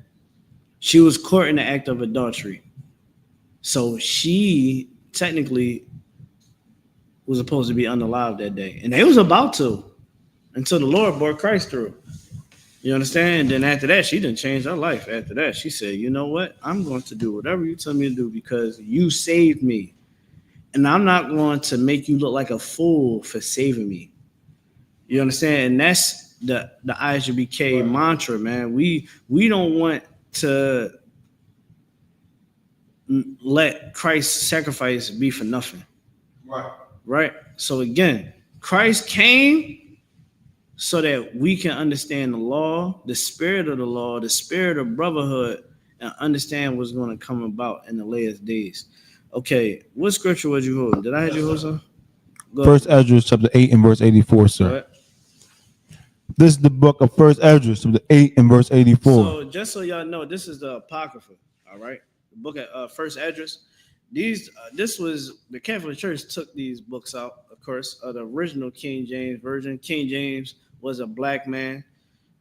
She was caught in the act of adultery. So she technically was supposed to be unalived that day. And they was about to until the Lord brought Christ through. You understand? And then after that, she didn't change her life. After that, she said, you know what? I'm going to do whatever you tell me to do because you saved me. And I'm not going to make you look like a fool for saving me. You understand? And that's the I.S.U.P.K mantra, man. We don't want to let Christ's sacrifice be for nothing. Right? So again, Christ came so that we can understand the law, the spirit of the law, the spirit of brotherhood, and understand what's going to come about in the last days. Okay, what scripture was you holding? Did I have you hold some? Go First Ezra chapter 8 and verse 84, sir. ahead. This is the book of First Ezra chapter 8 and verse 84. So just so y'all know, this is the Apocrypha. All right, the book of First Ezra. This was the Catholic Church took these books out, of course, of the original King James version. King James was a black man.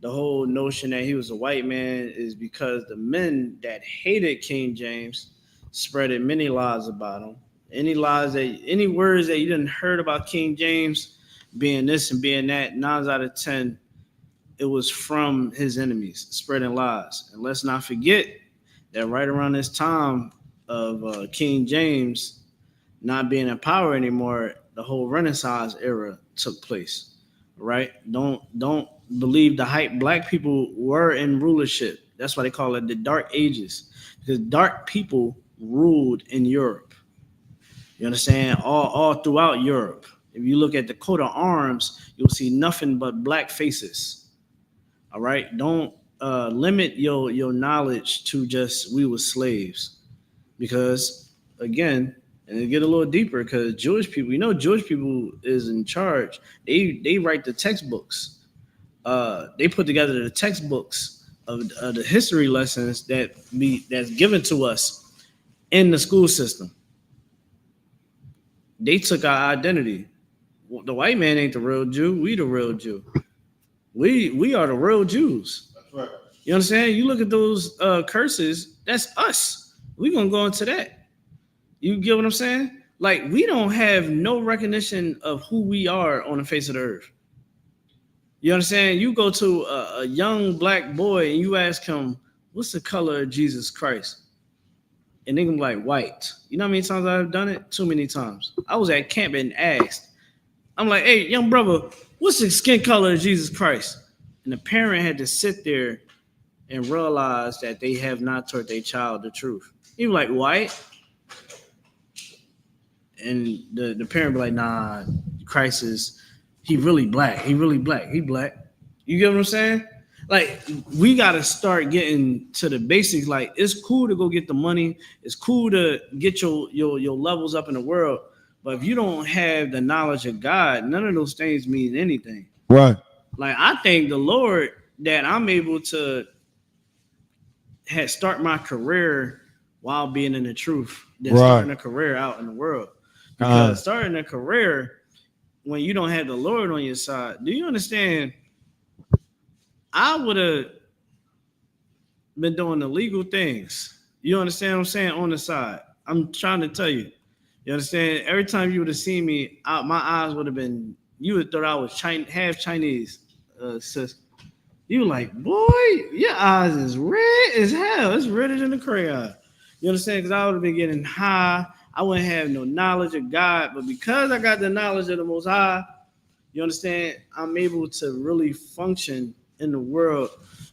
The whole notion that he was a white man is because the men that hated King James spreaded many lies about him. Any words that you didn't heard about King James being this and being that, 9 out of 10, it was from his enemies spreading lies. And let's not forget that right around this time of King James not being in power anymore, the whole Renaissance era took place. Right? Don't believe the hype. Black people were in rulership. That's why they call it the Dark Ages, because dark people ruled in Europe. You understand? All throughout Europe. If you look at the coat of arms, you'll see nothing but black faces. All right? Don't limit your knowledge to just we were slaves, because again, and it get a little deeper, because Jewish people, Jewish people is in charge. They write the textbooks. They put together the textbooks of the history lessons that's given to us in the school system. They took our identity. The white man ain't the real Jew. We the real Jew. We are the real Jews. That's right. You understand? You look at those curses. That's us. We're gonna go into that. You get what I'm saying? Like, we don't have no recognition of who we are on the face of the earth. You understand? You go to a young black boy and you ask him, what's the color of Jesus Christ? And they can be like, white. You know how many times I've done it? Too many times. I was at camp and asked. I'm like, hey, young brother, what's the skin color of Jesus Christ? And the parent had to sit there and realize that they have not taught their child the truth. He was like, white? And the parent be like, nah, Christ he really black. He really black. He black. You get what I'm saying? Like, we got to start getting to the basics. Like, it's cool to go get the money. It's cool to get your levels up in the world. But if you don't have the knowledge of God, none of those things mean anything. Right. Like, I thank the Lord that I'm able to start my career while being in the truth than starting a career out in the world. Because starting a career when you don't have the Lord on your side, do you understand? I would have been doing illegal things. You understand what I'm saying? On the side. I'm trying to tell you. You understand? Every time you would have seen me, my eyes would have been, you would have thought I was half Chinese, sis. You were like, boy, your eyes is red as hell. It's redder than the crayon. You understand? Because I would have been getting high. I wouldn't have no knowledge of God. But because I got the knowledge of the Most High, you understand, I'm able to really function in the world,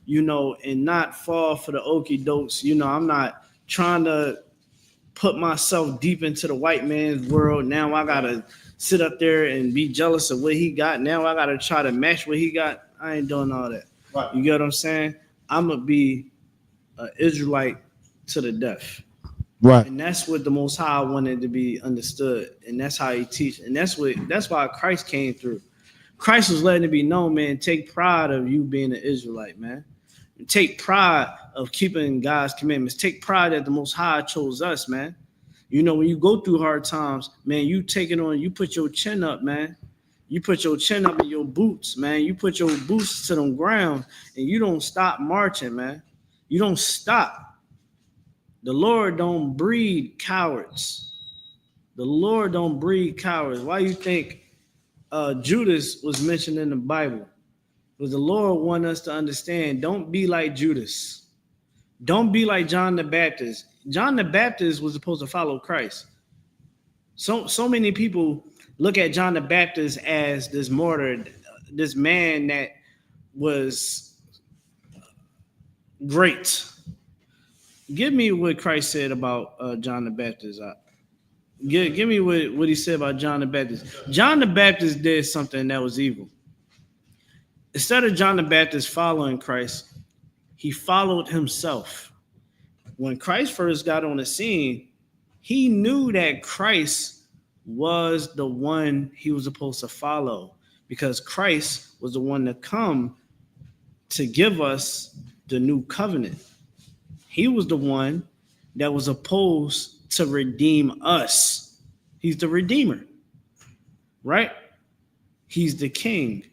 and not fall for the okie dokes. I'm not trying to put myself deep into the white man's world. Now I got to sit up there and be jealous of what he got. Now I got to try to match what he got. I ain't doing all that. Right. You get what I'm saying? I'm going to be an Israelite to the death. Right. And that's what the Most High wanted to be understood. And that's how he teach. And that's why Christ came through. Christ was letting it be known, man, take pride of you being an Israelite, man. Take pride of keeping God's commandments. Take pride that the Most High chose us, man. When you go through hard times, man, you take it on, you put your chin up, man. You put your chin up in your boots, man. You put your boots to the ground and you don't stop marching, man. You don't stop. The Lord don't breed cowards. The Lord don't breed cowards. Why you think Judas was mentioned in the Bible? Because the Lord wants us to understand, don't be like Judas. Don't be like John the Baptist. John the Baptist was supposed to follow Christ. So many people look at John the Baptist as this martyr, this man that was great. Give me what Christ said about John the Baptist. Give me what he said about John the Baptist. John the Baptist did something that was evil. Instead of John the Baptist following Christ, he followed himself. When Christ first got on the scene, He knew that Christ was the one he was supposed to follow, because Christ was the one to come to give us the new covenant. He was the one that was supposed to redeem us. He's the redeemer, right? He's the king.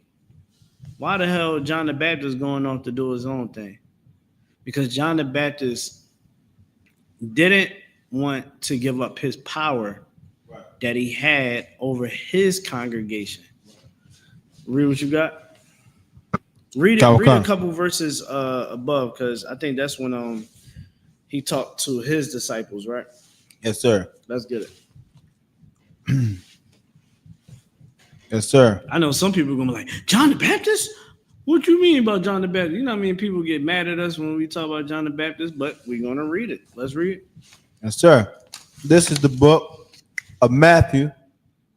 Why the hell John the Baptist going off to do his own thing? Because John the Baptist didn't want to give up his power that he had over his congregation. Read what you got. Read a couple verses above, because I think that's when he talked to his disciples, right? Yes, sir. Let's get it. Yes, sir. I know some people are gonna be like, John the Baptist? What you mean about John the Baptist? You know what I mean? People get mad at us when we talk about John the Baptist, but we're gonna read it. Let's read it. Yes, sir. This is the book of Matthew,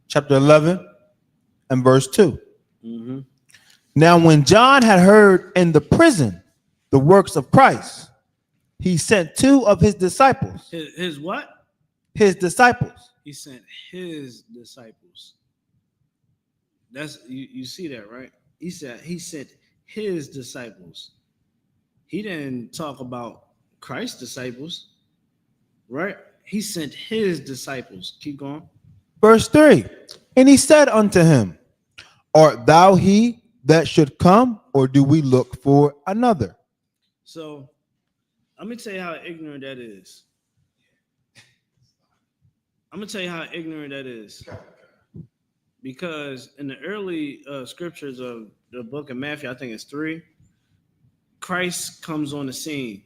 chapter 11 and verse 2. Mm-hmm. Now, when John had heard in the prison the works of Christ, he sent two of his disciples. His what? His disciples. He sent his disciples. That's you see that, right? He sent his disciples. He didn't talk about Christ's disciples, right? He sent his disciples. Keep going. Verse 3. And he said unto him, Art thou he that should come, or do we look for another? So let me tell you how ignorant that is. Because in the early scriptures of the book of Matthew, I think it's 3, Christ comes on the scene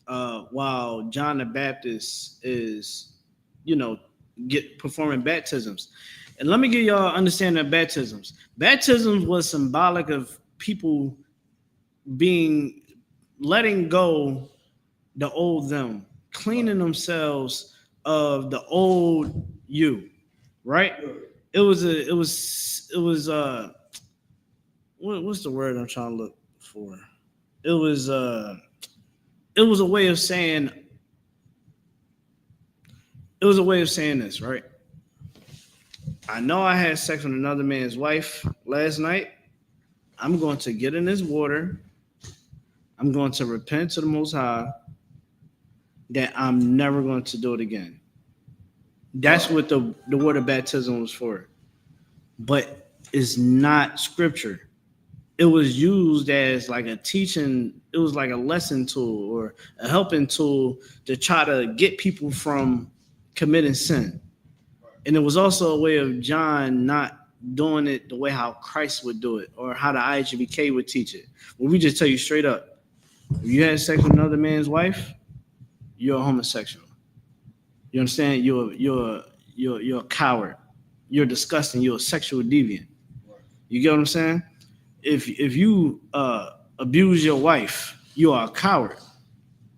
while John the Baptist is, performing baptisms. And let me give y'all understanding of baptisms. Baptisms was symbolic of people letting go the old them, cleaning themselves of the old you, right? What's the word I'm trying to look for? It was a way of saying this, right? I know I had sex with another man's wife last night. I'm going to get in this water. I'm going to repent to the Most High that I'm never going to do it again. That's what the word of baptism was for. But it's not scripture. It was used as like a teaching, it was like a lesson tool or a helping tool to try to get people from committing sin. And it was also a way of John not doing it the way how Christ would do it or how the I.S.U.P.K would teach it. Well, we just tell you straight up, if you had sex with another man's wife, you're a homosexual. You understand? You're a coward. You're disgusting. You're a sexual deviant. You get what I'm saying? If you abuse your wife, you are a coward.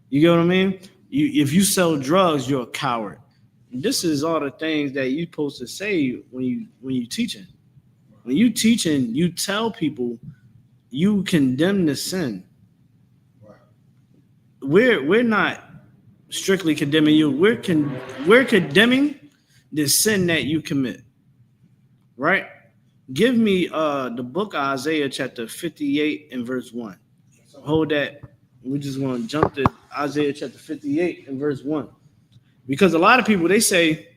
You get what I mean? If you sell drugs, you're a coward. This is all the things that you're supposed to say when you teaching. When you teaching, you tell people you condemn the sin. We're not strictly condemning you. We're condemning the sin that you commit. Right? Give me the book of Isaiah chapter 58 and verse 1. Hold that. We just want to jump to Isaiah chapter 58 and verse 1. Because a lot of people, they say,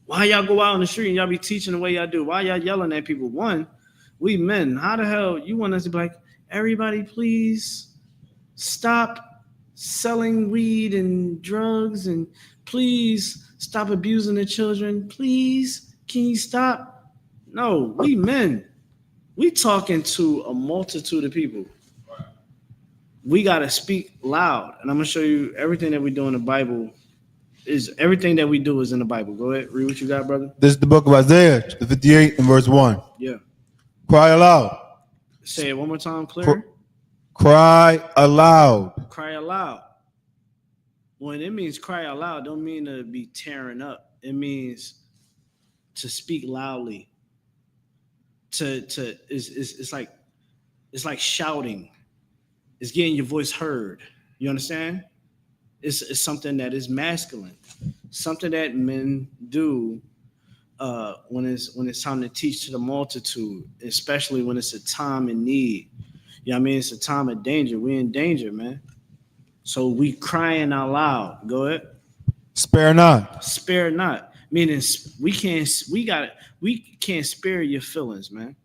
why y'all go out on the street and y'all be teaching the way y'all do? Why y'all yelling at people? One, we men. How the hell you want us to be like, everybody please stop selling weed and drugs and please stop abusing the children. Please, can you stop? No, we men. We talking to a multitude of people. We got to speak loud. And I'm going to show you everything that we do in the Bible. Everything that we do is in the Bible. Go ahead, read what you got, brother. This is the book of Isaiah, chapter 58 and verse 1. Yeah. Cry aloud. Say it one more time, clear. Cry aloud. Cry aloud. When it means cry aloud, don't mean to be tearing up. It means to speak loudly. It's like shouting. It's getting your voice heard. You understand? It's something that is masculine. something that men do when it's time to teach to the multitude, especially when it's a time in need. You know what I mean? It's a time of danger. We in danger, man. So we crying out loud. Go ahead. Spare not. Spare not. Meaning we can't spare your feelings, man.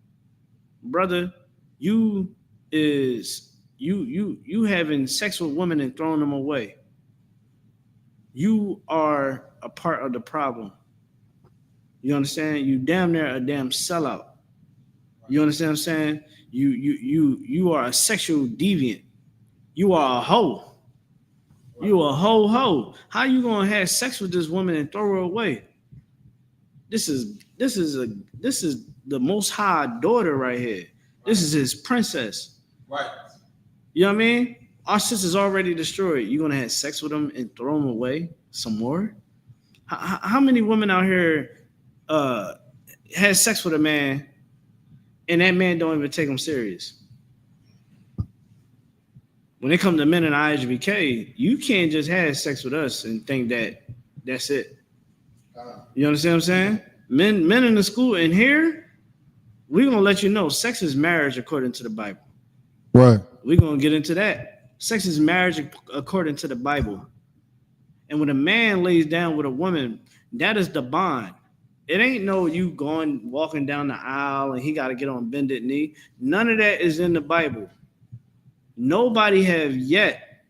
Brother, you having sex with women and throwing them away. You are a part of the problem. You understand? You damn near a damn sellout. You understand what I'm saying? You are a sexual deviant. You are a hoe. You a hoe. How you gonna have sex with this woman and throw her away? This is the Most High daughter right here. This is his princess. Right. You know what I mean? Our sister's already destroyed. You gonna have sex with them and throw them away some more? How many women out here had sex with a man and that man don't even take them serious? When it comes to men in I.S.U.P.K, you can't just have sex with us and think that that's it. You understand what I'm saying? Men in the school in here, we're gonna let you know sex is marriage according to the Bible. Right. We're gonna get into that. Sex is marriage according to the Bible. And when a man lays down with a woman, that is the bond. It ain't no you walking down the aisle and he got to get on bended knee. None of that is in the Bible. Nobody have yet,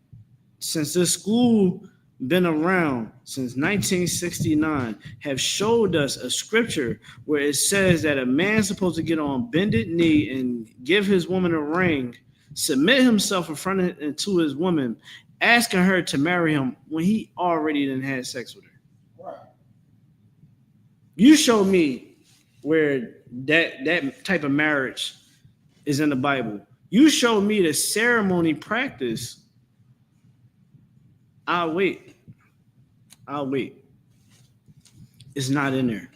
since this school been around since 1969, have showed us a scripture where it says that a man's supposed to get on bended knee and give his woman a ring, submit himself in front of to his woman, asking her to marry him when he already done had sex with her. Right. You show me where that type of marriage is in the Bible. You show me the ceremony practice. I'll wait. It's not in there.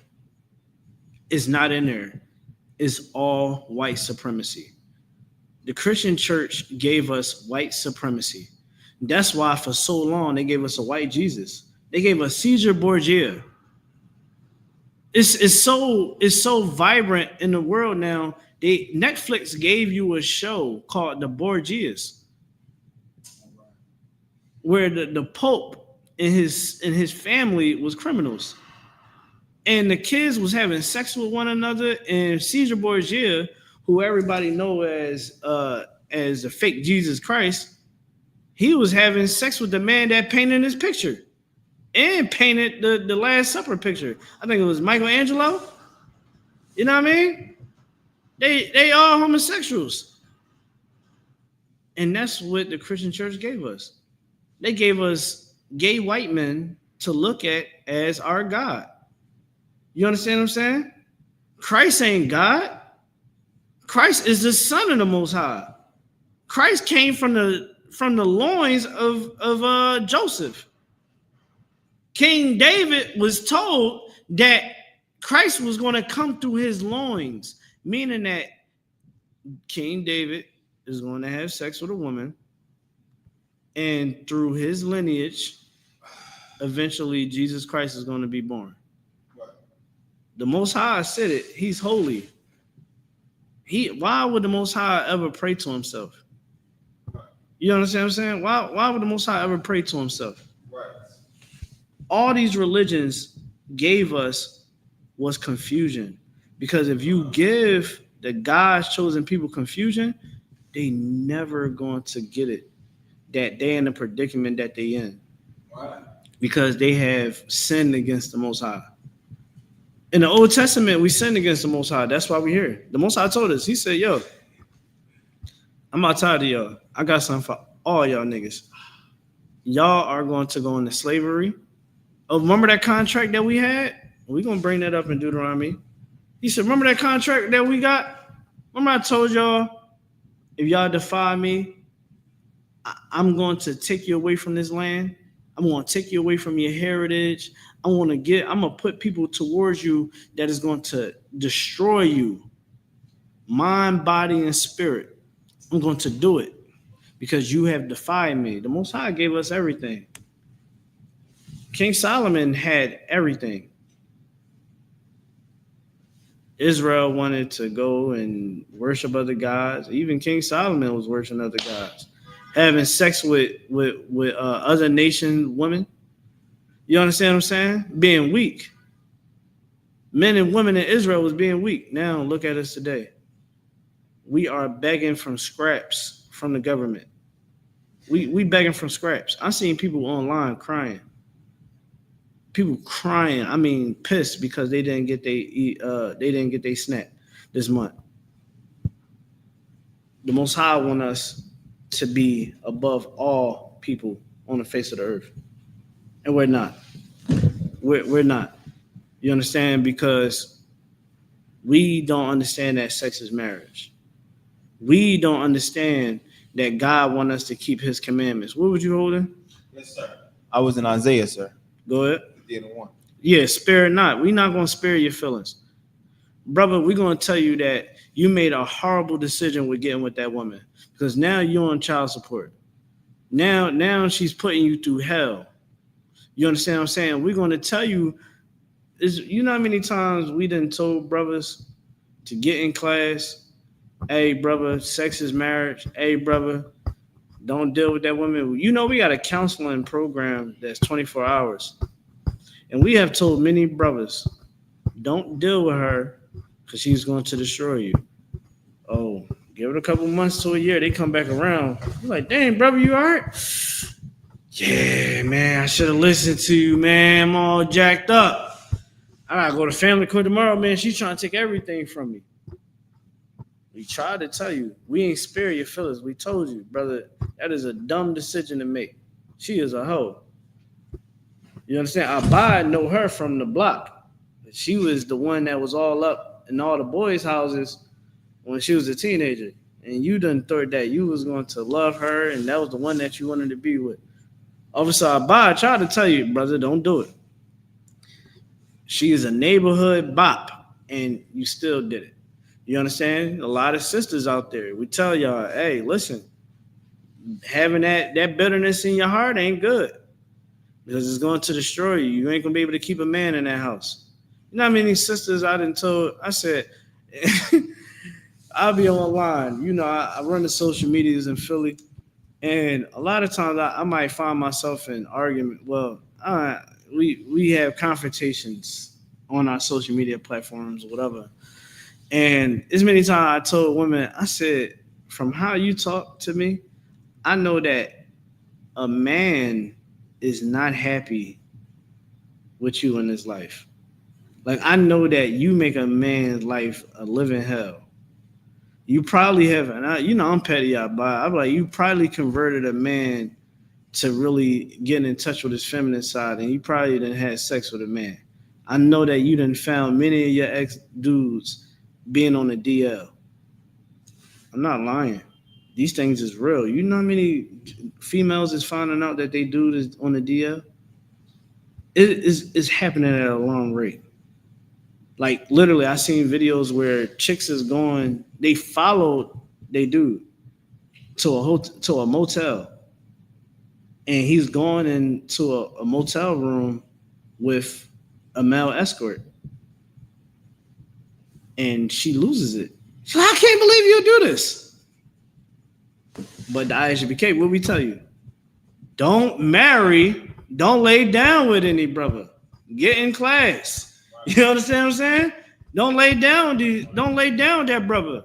It's all white supremacy. The Christian church gave us white supremacy. That's why for so long they gave us a white Jesus. They gave us Caesar Borgia. It's so vibrant in the world now. Netflix gave you a show called The Borgias, where the Pope and his family was criminals, and the kids was having sex with one another. And Caesar Borgia, who everybody know as the fake Jesus Christ, he was having sex with the man that painted his picture and painted the Last Supper picture. I think it was Michelangelo. You know what I mean? They are homosexuals. And that's what the Christian church gave us. They gave us gay white men to look at as our God. You understand what I'm saying? Christ ain't God. Christ is the Son of the Most High. Christ came from the loins of Joseph. King David was told that Christ was going to come through his loins, meaning that King David is going to have sex with a woman, and through his lineage, eventually Jesus Christ is going to be born. The Most High said it. He's holy. Why would the Most High ever pray to himself? You understand what I'm saying? Why would the Most High ever pray to himself? Right. All these religions gave us was confusion. Because if you give the God's chosen people confusion, they never going to get it. That they're in the predicament that they in. Right. Because they have sinned against the Most High. In the Old Testament, we sinned against the Most High. That's why we're here. The Most High told us, he said, yo, I'm not tired of y'all. I got something for all y'all niggas. Y'all are going to go into slavery. Oh, remember that contract that we had? We're going to bring that up in Deuteronomy. He said, remember that contract that we got? Remember I told y'all, if y'all defy me, I'm going to take you away from this land. I'm going to take you away from your heritage. I'm going to put people towards you that is going to destroy you, mind, body, and spirit. I'm going to do it because you have defied me. The Most High gave us everything. King Solomon had everything. Israel wanted to go and worship other gods. Even King Solomon was worshiping other gods, having sex with other nation women. You understand what I'm saying? Being weak. Men and women in Israel was being weak. Now look at us today. We are begging from scraps from the government. We begging from scraps. I seen people online crying. People crying. I mean, pissed because they didn't get their snack this month. The Most High want us to be above all people on the face of the earth, and we're not. We're not. You understand? Because we don't understand that sex is marriage. We don't understand that God wants us to keep His commandments. What would you hold in? Yes, sir. I was in Isaiah, sir. Go ahead. The other one. Yeah, spare it not. We're not going to spare your feelings. Brother, we're going to tell you that you made a horrible decision with getting with that woman because now you're on child support. Now she's putting you through hell. You understand what I'm saying? We're going to tell you, you know how many times we done told brothers to get in class, hey, brother, sex is marriage. Hey, brother, don't deal with that woman. You know, we got a counseling program that's 24 hours. And we have told many brothers, don't deal with her because she's going to destroy you. Oh, give it a couple months to a year. They come back around. You're like, dang, brother, you all right? Yeah, man, I should have listened to you, man. I'm all jacked up. I got to go to family court tomorrow, man. She's trying to take everything from me. We tried to tell you. We ain't spare your feelings. We told you, brother, that is a dumb decision to make. She is a hoe. You understand? I know her from the block. She was the one that was all up in all the boys' houses when she was a teenager. And you done thought that you was going to love her and that was the one that you wanted to be with. Officer Abba tried to tell you, brother, don't do it. She is a neighborhood bop, and you still did it. You understand? A lot of sisters out there, we tell y'all, hey, listen, having that bitterness in your heart ain't good because it's going to destroy you. You ain't going to be able to keep a man in that house. You know how many sisters I done told? I said, I'll be online. You know, I run the social medias in Philly, and a lot of times I might find myself in argument. Well, we have confrontations on our social media platforms or whatever. And as many times I told women, I said, from how you talk to me, I know that a man is not happy with you in his life. Like, I know that you make a man's life a living hell. You probably have, and I'm petty out by. I'm like, you probably converted a man to really get in touch with his feminine side, and you probably done had sex with a man. I know that you done found many of your ex dudes being on the DL. I'm not lying. These things is real. You know how many females is finding out that they dude is on the DL? It's happening at a long rate. Like, literally, I seen videos where chicks is going, they followed they dude to a motel. And he's going into a motel room with a male escort. And she loses it. She's like, I can't believe you do this. But the I.S.U.P.K, what we tell you? Don't marry, don't lay down with any brother. Get in class. You understand what I'm saying? Don't lay down with that brother.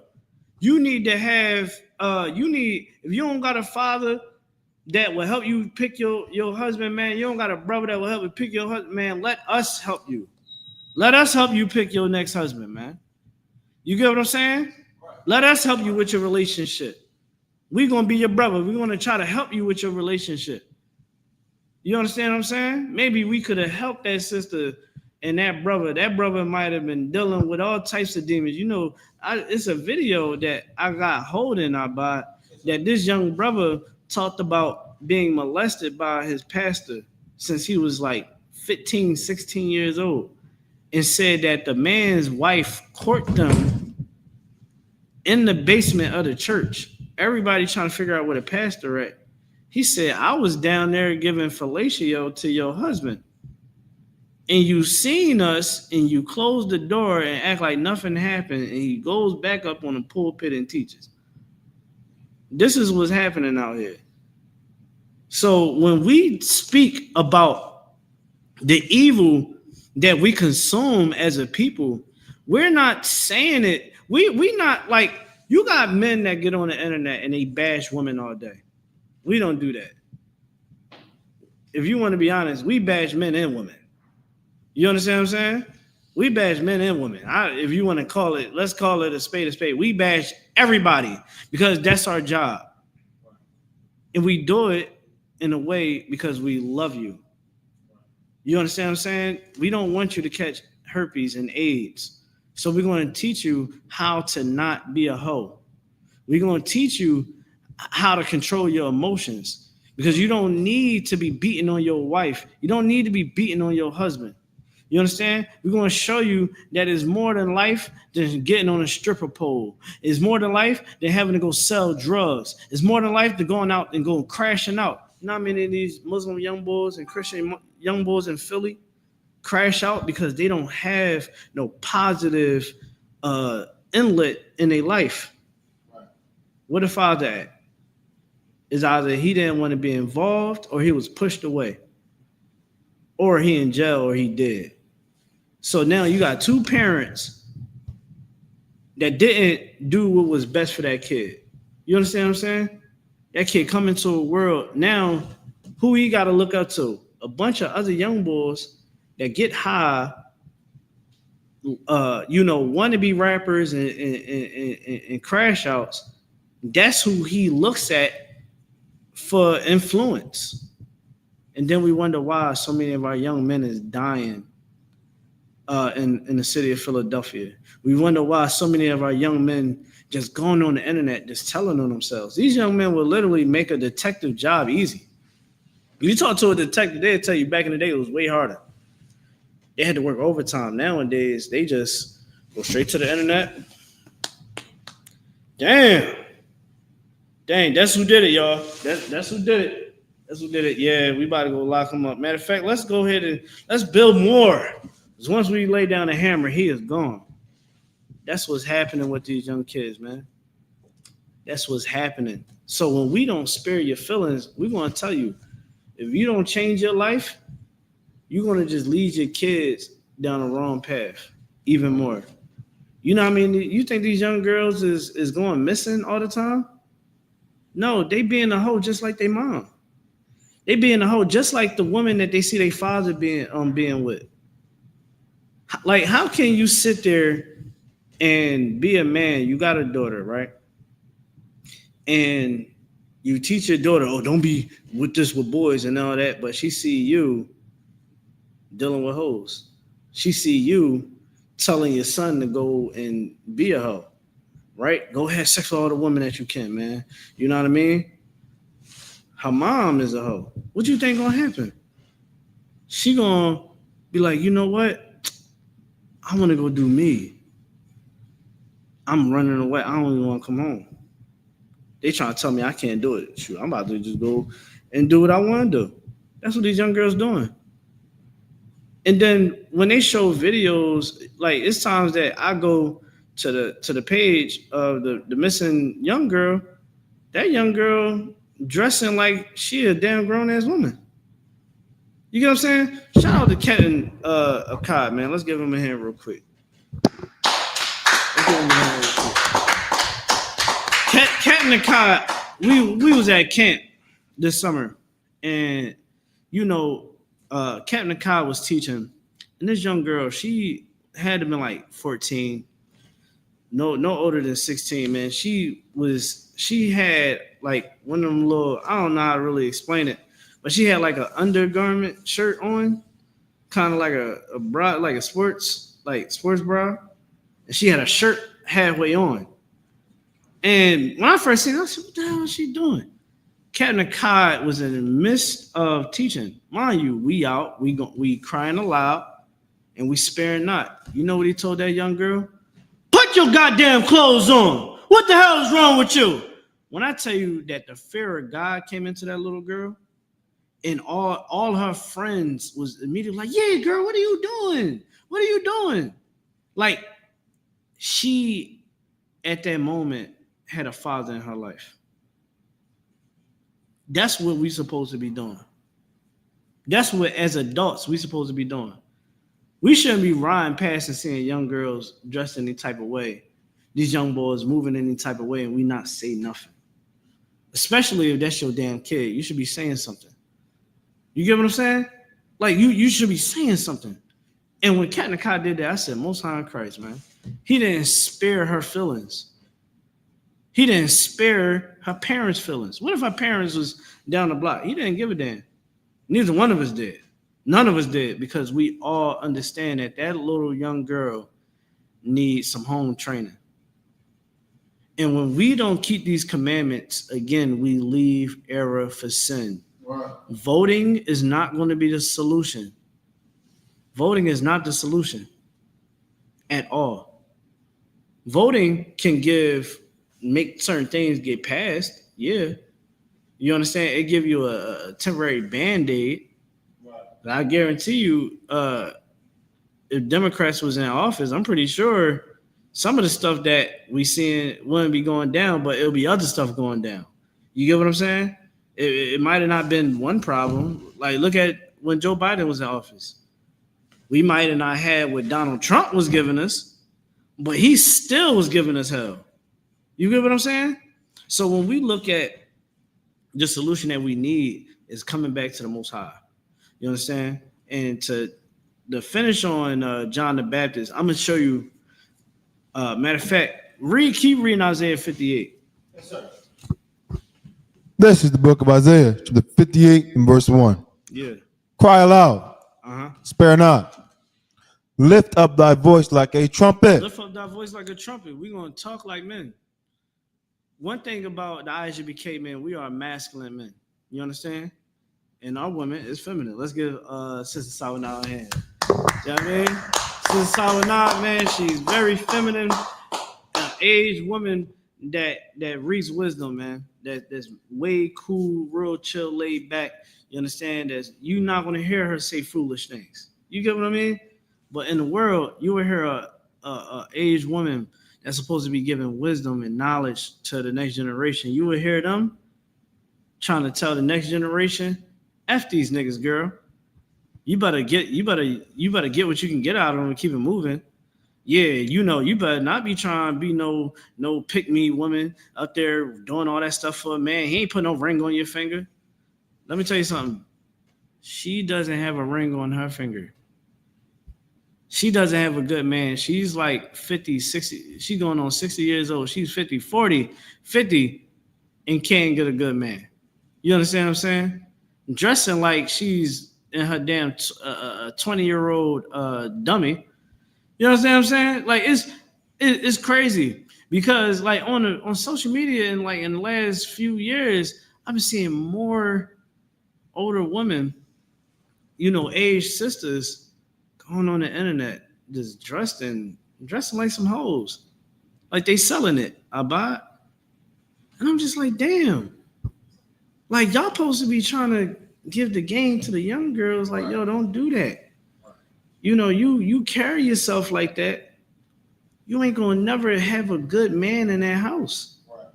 You need to have, if you don't got a father that will help you pick your husband, man, you don't got a brother that will help you pick your husband, man, let us help you. Let us help you pick your next husband, man. You get what I'm saying? Let us help you with your relationship. We're going to be your brother. We're going to try to help you with your relationship. You understand what I'm saying? Maybe we could have helped that sister and that brother might have been dealing with all types of demons. You know, it's a video that I got holding about that this young brother talked about being molested by his pastor since he was like 15, 16 years old, and said that the man's wife courted them in the basement of the church. Everybody trying to figure out where the pastor at. He said, I was down there giving fellatio to your husband. and you seen us and you close the door and act like nothing happened, and he goes back up on the pulpit and teaches. This is what's happening out here. So when we speak about the evil that we consume as a people, we're not saying it. We not like, you got men that get on the internet and they bash women all day. We don't do that. If you want to be honest, we bash men and women. You understand what I'm saying? We bash men and women. If you want to call it, let's call it a spade a spade. We bash everybody because that's our job. And we do it in a way because we love you. You understand what I'm saying? We don't want you to catch herpes and AIDS. So we're going to teach you how to not be a hoe. We're going to teach you how to control your emotions, because you don't need to be beating on your wife. You don't need to be beating on your husband. You understand? We're going to show you that it's more than life than getting on a stripper pole. It's more than life than having to go sell drugs. It's more than life than going out and going crashing out. You know how many of these Muslim young boys and Christian young boys in Philly crash out because they don't have no positive inlet in their life? Right. What the father at? Is either he didn't want to be involved, or he was pushed away, or he in jail, or he dead. So now you got two parents that didn't do what was best for that kid. You understand what I'm saying? That kid come into a world now, who he got to look up to? A bunch of other young boys that get high, want to be rappers and crash outs. That's who he looks at for influence. And then we wonder why so many of our young men is dying in the city of Philadelphia. We wonder why so many of our young men just going on the internet, just telling on themselves. These young men will literally make a detective job easy. If you talk to a detective, they'll tell you back in the day it was way harder. They had to work overtime. Nowadays, they just go straight to the internet. Dang, that's who did it, y'all. That's who did it. That's who did it. Yeah, we about to go lock him up. Matter of fact, let's go ahead and let's build more. Because once we lay down the hammer, he is gone. That's what's happening with these young kids, man. That's what's happening. So when we don't spare your feelings, we're going to tell you, if you don't change your life, you're going to just lead your kids down the wrong path even more. You know what I mean? You think these young girls is going missing all the time? No, they being a hoe just like their mom. They being a hoe just like the woman that they see their father being with. Like, how can you sit there and be a man? You got a daughter, right? And you teach your daughter, oh, don't be with boys and all that, but she see you dealing with hoes. She see you telling your son to go and be a hoe, right? Go have sex with all the women that you can, man. You know what I mean? Her mom is a hoe. What you think gonna happen? She gonna be like, you know what? I want to go do me. I'm running away. I don't even want to come home. They trying to tell me I can't do it. Shoot, I'm about to just go and do what I want to do. That's what these young girls doing. And then when they show videos, like it's times that I go to the page of the missing young girl, that young girl dressing like she a damn grown ass woman. You get what I'm saying? Shout out to Captain I.S.U.P.K, man. Let's give him a hand real quick. Captain I.S.U.P.K, we was at camp this summer, and Captain I.S.U.P.K was teaching, and this young girl, she had to be like 14, no older than 16, man. She had like one of them little, I don't know how to really explain it, but she had like an undergarment shirt on, kind of like a bra, like a sports bra, and she had a shirt halfway on. And when I first seen her, I said, what the hell is she doing? Captain I.S.U.P.K was in the midst of teaching. Mind you, we out, we crying aloud, and we sparing not. You know what he told that young girl? Put your goddamn clothes on. What the hell is wrong with you? When I tell you that the fear of God came into that little girl, And all her friends was immediately like, yeah, girl, what are you doing? What are you doing? Like, she, at that moment, had a father in her life. That's what we supposed to be doing. That's what, as adults, we supposed to be doing. We shouldn't be riding past and seeing young girls dressed in any type of way, these young boys moving any type of way, and we not say nothing. Especially if that's your damn kid. You should be saying something. You get what I'm saying? Like, you should be saying something. And when Kat Nakai did that, I said, Most High in Christ, man. He didn't spare her feelings. He didn't spare her parents' feelings. What if her parents was down the block? He didn't give a damn. Neither one of us did. None of us did, because we all understand that that little young girl needs some home training. And when we don't keep these commandments, again, we leave error for sin. Right. Voting is not going to be the solution. Voting is not the solution at all. Voting can make certain things get passed. Yeah. You understand? It give you a temporary Band-Aid. Right. But I guarantee you, if Democrats was in office, I'm pretty sure some of the stuff that we seeing wouldn't be going down, but it'll be other stuff going down. You get what I'm saying? It might have not been one problem. Like, look at when Joe Biden was in office. We might have not had what Donald Trump was giving us, but he still was giving us hell. You get what I'm saying? So when we look at the solution that we need is coming back to the Most High. You understand? And to the finish on John the Baptist, I'm going to show you. Matter of fact, keep reading Isaiah 58. Yes, sir. This is the book of Isaiah, chapter 58 and verse 1. Yeah. Cry aloud. Spare not. Lift up thy voice like a trumpet. Lift up thy voice like a trumpet. We're going to talk like men. One thing about the I.S.U.P.K, man, we are masculine men. You understand? And our women is feminine. Let's give Sister Sawana a hand. You know what I mean? Sister Sawana, man, she's very feminine, aged woman that reads wisdom, man. That's way cool, real chill, laid back. You understand? That you're not going to hear her say foolish things. You get what I mean? But in the world, you will hear a aged woman that's supposed to be giving wisdom and knowledge to the next generation. You will hear them trying to tell the next generation, F these niggas, girl. You better get what you can get out of them and keep it moving. Yeah, you know, you better not be trying to be no pick-me woman out there doing all that stuff for a man. He ain't put no ring on your finger. Let me tell you something. She doesn't have a ring on her finger. She doesn't have a good man. She's like 50, 60. She's going on 60 years old. She's 50, 40, 50, and can't get a good man. You understand what I'm saying? Dressing like she's in her damn 20-year-old dummy. You understand what I'm saying? Like, it's crazy because, like, on social media and like in the last few years, I've been seeing more older women, you know, aged sisters going on the internet just dressing like some hoes. Like, they selling it. I buy it. And I'm just like, damn. Like, y'all supposed to be trying to give the game to the young girls. Like, yo, don't do that. You know, you carry yourself like that, you ain't gonna never have a good man in that house. Right.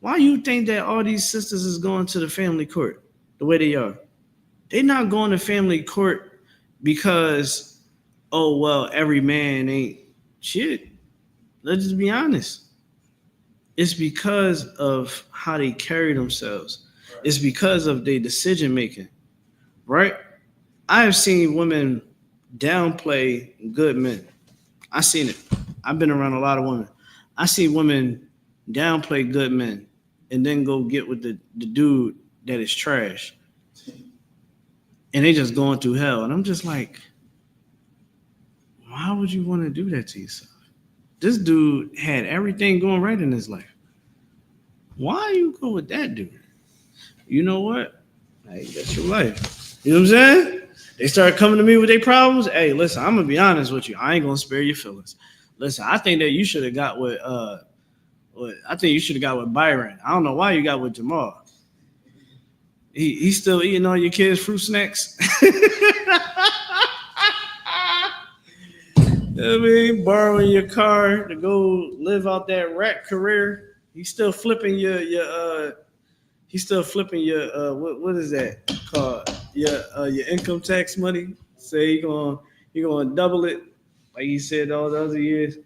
Why you think that all these sisters is going to the family court the way they are? They're not going to family court because, oh, well, every man ain't shit. Let's just be honest. It's because of how they carry themselves. Right. It's because of their decision making, right? I have seen women downplay good men. I seen it. I've been around a lot of women. I see women downplay good men and then go get with the dude that is trash. And they just going through hell. And I'm just like, why would you want to do that to yourself? This dude had everything going right in his life. Why you go with that dude? You know what? Hey, that's your life. You know what I'm saying? They start coming to me with their problems. Hey, listen, I'm gonna be honest with you. I ain't gonna spare your feelings. Listen, I think that you should have got with Byron. I don't know why you got with Jamal. He's still eating all your kids' fruit snacks. I mean, borrowing your car to go live out that rat career. He's still flipping your what is that called? Your income tax money. Say he gonna double it like he said all the other years.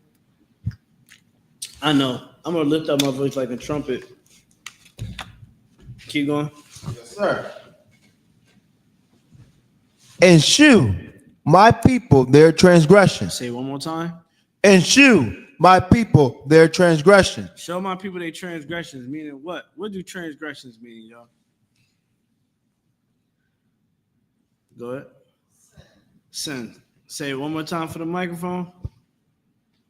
I know. I'm gonna lift up my voice like a trumpet. Keep going. Yes, sir. And shew my people their transgressions. Say it one more time. And shew my people their transgressions. Show my people their transgressions. Meaning what? What do transgressions mean, y'all? Go ahead. Sin. Say it one more time for the microphone.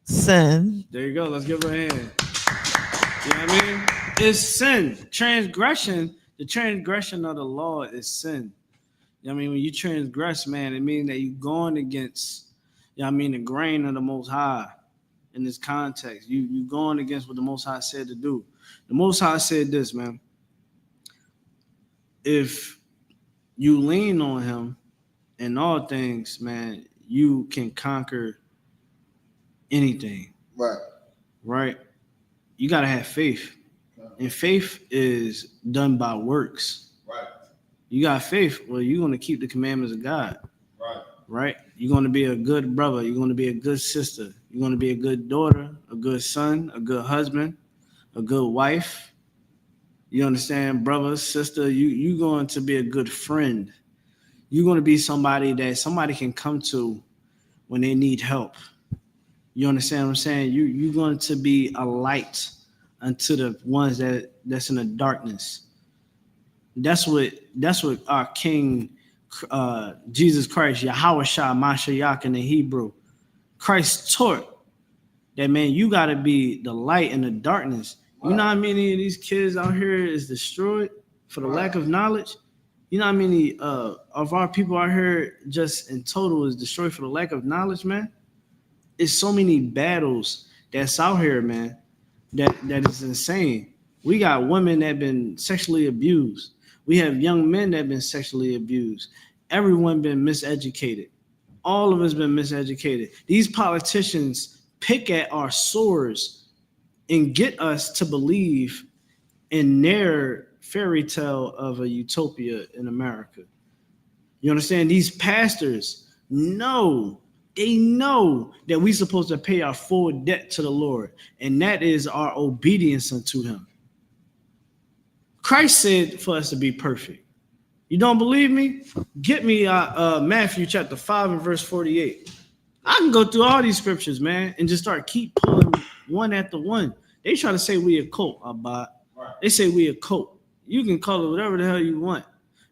Sin. There you go. Let's give her a hand. You know what I mean? It's sin. Transgression. The transgression of the law is sin. You know what I mean? When you transgress, man, it means that you're going against, you know what I mean, the grain of the Most High in this context. You going against what the Most High said to do. The Most High said this, man. If you lean on him in all things, man, you can conquer anything. Right. Right? You got to have faith. And faith is done by works. Right. You got faith, well, you're going to keep the commandments of God. Right. Right? You're going to be a good brother. You're going to be a good sister. You're going to be a good daughter, a good son, a good husband, a good wife. You understand, brother, sister? You're going to be a good friend. You're going to be somebody that somebody can come to when they need help. You understand what I'm saying? You're going to be a light unto the ones that's in the darkness. That's what our King Jesus Christ, Yahawashi Mashiach in the Hebrew, Christ taught that, man, you got to be the light in the darkness. You know how many of these kids out here is destroyed for the lack of knowledge? You know how many of our people out here just in total is destroyed for the lack of knowledge, man? It's so many battles that's out here, man, that is insane. We got women that have been sexually abused. We have young men that have been sexually abused. Everyone been miseducated. All of us been miseducated. These politicians pick at our sores and get us to believe in their fairy tale of a utopia in America. You understand? These pastors know, they know that we're supposed to pay our full debt to the Lord, and that is our obedience unto him. Christ said for us to be perfect. You don't believe me? Get me Matthew chapter 5 and verse 48. I can go through all these scriptures, man, and just keep pulling one after one. They try to say we a cult, Abba. Right. They say we a cult. You can call it whatever the hell you want.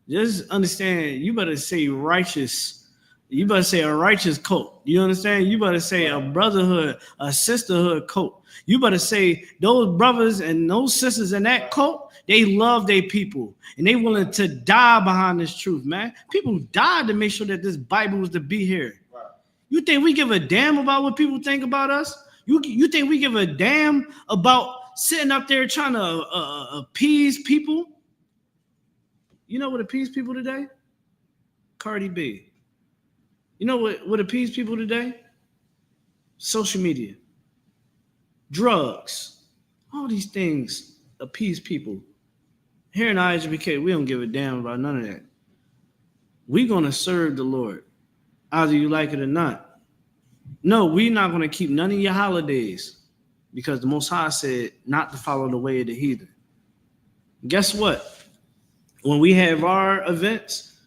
Just understand, you better say righteous. You better say a righteous cult. You understand? You better say a brotherhood, a sisterhood cult. You better say those brothers and those sisters in that cult, they love their people and they willing to die behind this truth, man. People died to make sure that this Bible was to be here. Right. You think we give a damn about what people think about us? You think we give a damn about sitting up there trying to appease people? You know what appease people today? Cardi B. You know what appease people today? Social media. Drugs. All these things appease people. Here in I.S.U.P.K, we don't give a damn about none of that. We're going to serve the Lord, either you like it or not. No, we're not going to keep none of your holidays because the Most High said not to follow the way of the heathen. Guess what? When we have our events,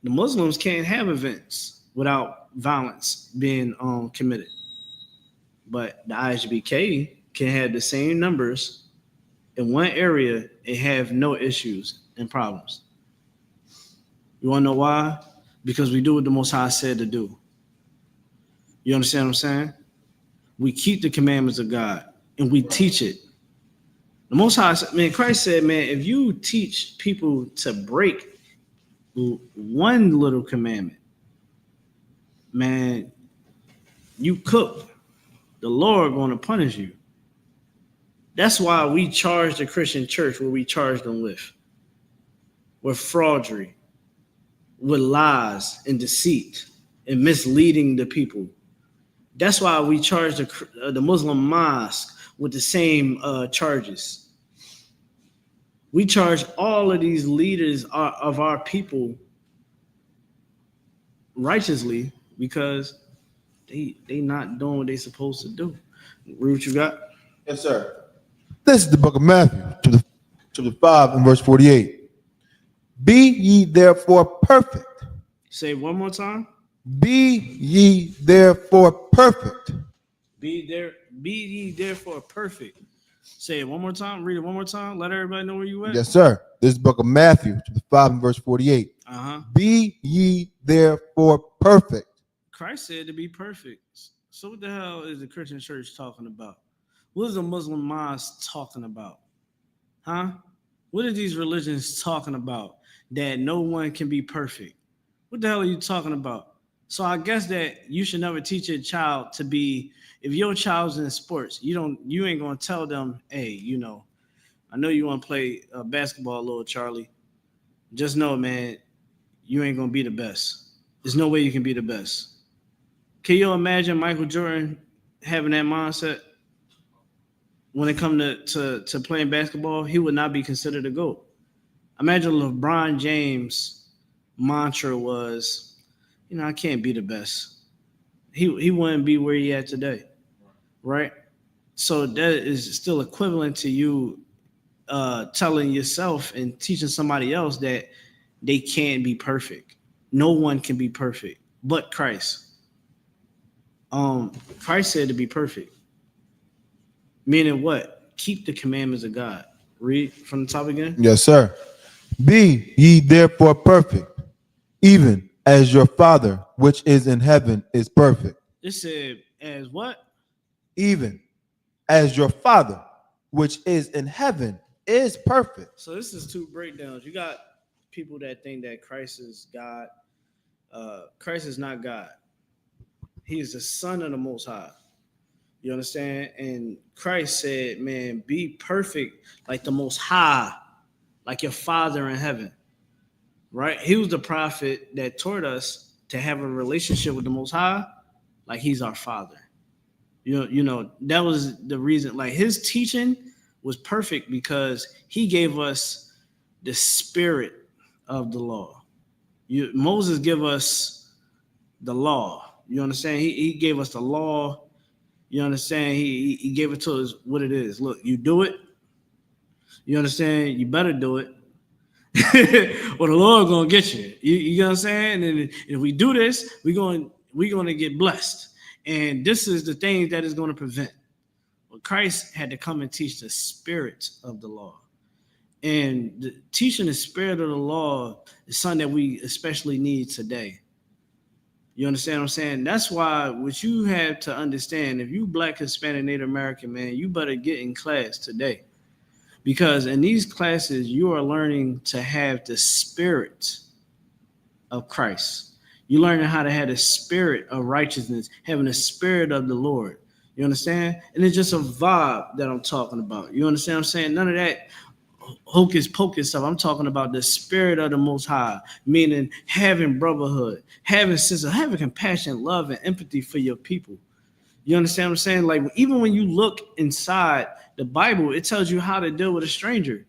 the Muslims can't have events without violence being committed. But the I.S.U.P.K can have the same numbers in one area and have no issues and problems. You want to know why? Because we do what the Most High said to do. You understand what I'm saying? We keep the commandments of God and we teach it. The Most High, man, Christ said, man, if you teach people to break one little commandment, man, you cook. The Lord going to punish you. That's why we charge the Christian church what we charge them with. with fraudery, with lies and deceit and misleading the people. That's why we charge the Muslim mosque with the same charges. We charge all of these leaders of our people righteously because they not doing what they supposed to do. Read what you got? Yes, sir. This is the book of Matthew, chapter 5 and verse 48. Be ye therefore perfect. Say it one more time. Be ye therefore perfect. Be ye therefore perfect. Say it one more time. Read it one more time. Let everybody know where you at. Yes, sir. This is the book of Matthew, chapter 5 and verse 48. Be ye therefore perfect. Christ said to be perfect. So what the hell is the Christian church talking about? What is the Muslim mosque talking about? Huh? What are these religions talking about? That no one can be perfect. What the hell are you talking about? So I guess that you should never teach your child to be, if your child's in sports, you ain't gonna tell them, hey, you know, I know you want to play basketball, little Charlie. Just know, man, you ain't gonna be the best. There's no way you can be the best. Can you imagine Michael Jordan having that mindset when it comes to playing basketball? He would not be considered a GOAT. Imagine LeBron James' mantra was, you know, I can't be the best. He wouldn't be where he at today, right? So that is still equivalent to you telling yourself and teaching somebody else that they can't be perfect. No one can be perfect but Christ. Christ said to be perfect. Meaning what? Keep the commandments of God. Read from the top again. Yes, sir. Be ye therefore perfect, even as your Father which is in heaven is perfect. It said, as what? Even as your Father which is in heaven is perfect. So this is two breakdowns. You got people that think that Christ is God. Christ is not God. He is the Son of the Most High. You understand? And Christ said, man, be perfect like the Most High, like your Father in heaven. Right? He was the prophet that taught us to have a relationship with the Most High like he's our Father. You know, that was the reason. Like his teaching was perfect because he gave us the spirit of the law. Moses gave us the law. You understand? He gave us the law. You understand? He gave it to us what it is. Look, you do it. You understand? You better do it. Or the Lord gonna get you. You know what I'm saying? And if we do this, we're gonna get blessed. And this is the thing that is going to prevent. Well, Christ had to come and teach the spirit of the law. And teaching the spirit of the law is something that we especially need today. You understand what I'm saying? That's why what you have to understand, if you Black, Hispanic, Native American, man, you better get in class today. Because in these classes, you are learning to have the spirit of Christ. You're learning how to have the spirit of righteousness, having the spirit of the Lord. You understand? And it's just a vibe that I'm talking about. You understand what I'm saying? None of that hocus pocus stuff. I'm talking about the spirit of the Most High, meaning having brotherhood, having sister, having compassion, love, and empathy for your people. You understand what I'm saying? Like even when you look inside the Bible, it tells you how to deal with a stranger.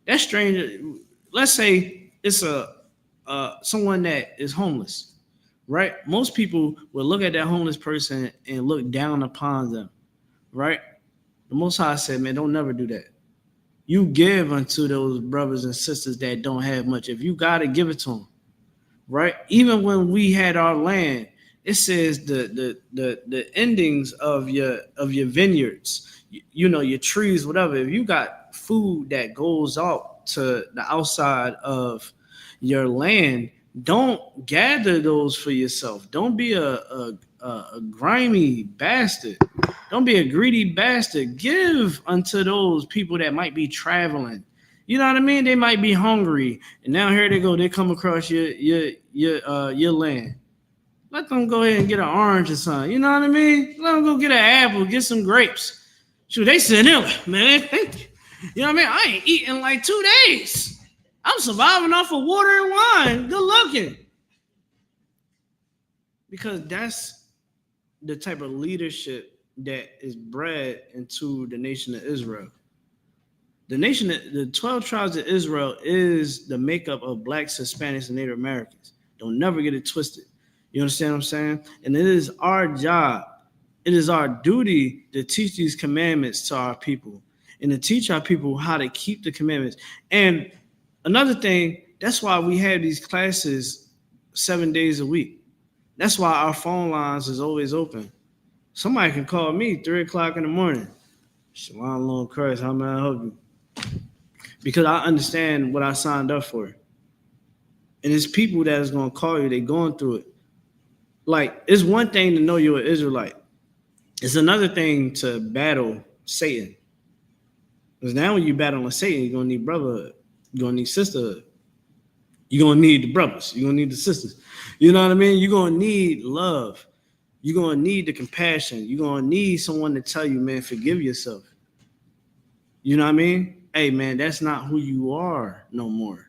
That stranger, let's say it's someone that is homeless, right? Most people will look at that homeless person and look down upon them, right? The Most High said, man, don't never do that. You give unto those brothers and sisters that don't have much. If you got to give it to them, right? Even when we had our land, it says the endings of your vineyards, you know, your trees, whatever. If you got food that goes out to the outside of your land, don't gather those for yourself. Don't be a grimy bastard. Don't be a greedy bastard. Give unto those people that might be traveling. You know what I mean? They might be hungry, and now here they go. They come across your land. Let them go ahead and get an orange or something. You know what I mean? Let them go get an apple, get some grapes. Shoot, they sitting there like, man, thank you. You know what I mean? I ain't eating like 2 days. I'm surviving off of water and wine. Good looking. Because that's the type of leadership that is bred into the nation of Israel. The 12 tribes of Israel is the makeup of blacks, Hispanics, and Native Americans. Don't never get it twisted. You understand what I'm saying? And it is our job, it is our duty to teach these commandments to our people and to teach our people how to keep the commandments. And another thing, that's why we have these classes 7 days a week. That's why our phone lines is always open. Somebody can call me 3 o'clock in the morning. Shalom, Lord Christ, how may I help you? Because I understand what I signed up for. And it's people that is going to call you. They're going through it. Like, it's one thing to know you're an Israelite. It's another thing to battle Satan. Because now when you battle with Satan, you're going to need brotherhood. You're going to need sisterhood. You're going to need the brothers. You're going to need the sisters. You know what I mean? You're going to need love. You're going to need the compassion. You're going to need someone to tell you, man, forgive yourself. You know what I mean? Hey, man, that's not who you are no more.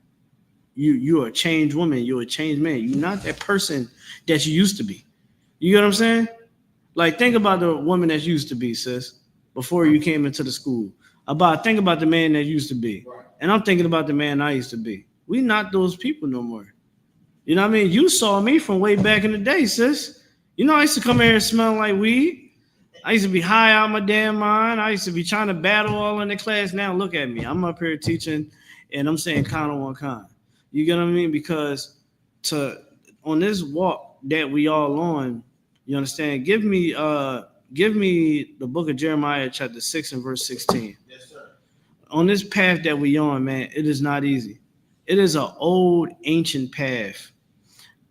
You're a changed woman. You're a changed man. You're not that person that you used to be. You get what I'm saying? Like, think about the woman that you used to be, sis, before you came into the school. Think about the man that used to be. And I'm thinking about the man I used to be. We not those people no more. You know what I mean? You saw me from way back in the day, sis. You know, I used to come here and smell like weed. I used to be high out my damn mind. I used to be trying to battle all in the class. Now look at me. I'm up here teaching, and I'm saying kind on one kind. You get what I mean? Because on this walk that we all on, you understand? Give me the book of Jeremiah, chapter 6 and verse 16. Yes, sir. On this path that we on, man, it is not easy. It is an old, ancient path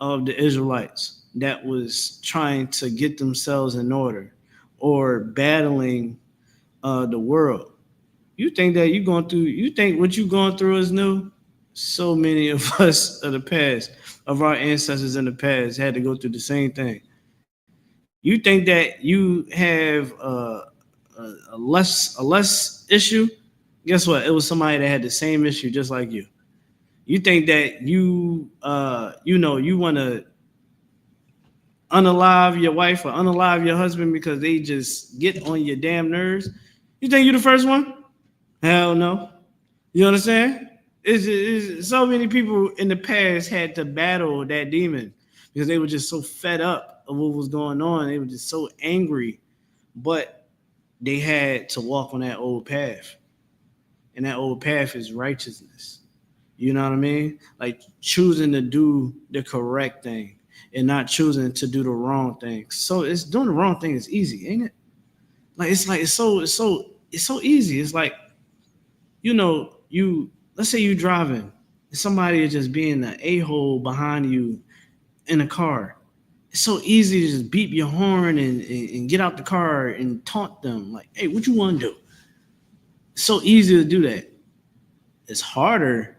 of the Israelites that was trying to get themselves in order or battling the world. You think that you think what you're going through is new? So many of us of the past, of our ancestors in the past, had to go through the same thing. You think that you have a less issue? Guess what? It was somebody that had the same issue just like you. You think that you want to unalive your wife or unalive your husband because they just get on your damn nerves? You think you're the first one? Hell no. You understand? It's so many people in the past had to battle that demon because they were just so fed up of what was going on. They were just so angry, but they had to walk on that old path. And that old path is righteousness. You know what I mean? Like choosing to do the correct thing and not choosing to do the wrong thing. So it's doing the wrong thing is easy, ain't it? It's so easy. It's like, let's say you're driving and somebody is just being an a-hole behind you in a car. It's so easy to just beep your horn and get out the car and taunt them like, hey, what you want to do? It's so easy to do that. It's harder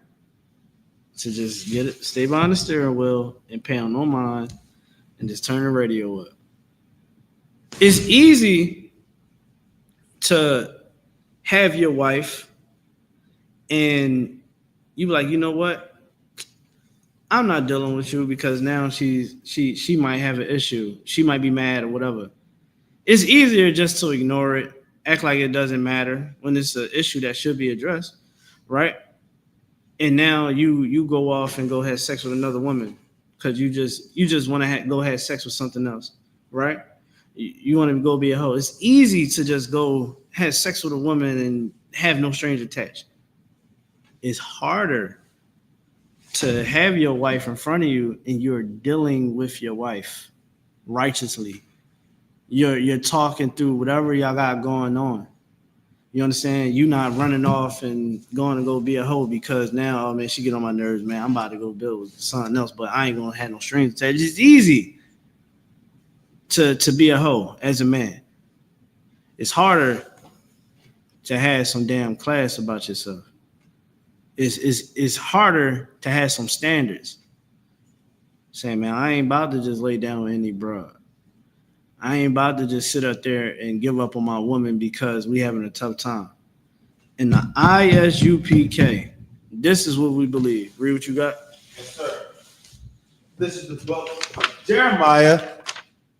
to just stay behind the steering wheel and pay on no mind and just turn the radio up. It's easy to have your wife and you be like, you know what? I'm not dealing with you because now she might have an issue. She might be mad or whatever. It's easier just to ignore it, act like it doesn't matter when it's an issue that should be addressed, right? And now you go off and go have sex with another woman because you just want to go have sex with something else, right? You want to go be a hoe. It's easy to just go have sex with a woman and have no strings attached. It's harder to have your wife in front of you and you're dealing with your wife righteously. You're talking through whatever y'all got going on. You understand? You're not running off and going to go be a hoe because now, oh man, she get on my nerves, man. I'm about to go build with something else, but I ain't gonna have no strings attached. It's easy to be a hoe as a man. It's harder to have some damn class about yourself. It's harder to have some standards. Saying, man, I ain't about to just lay down with any broad. I ain't about to just sit up there and give up on my woman because we having a tough time. In the I.S.U.P.K, this is what we believe. Read what you got. Yes, sir. This is the book of Jeremiah,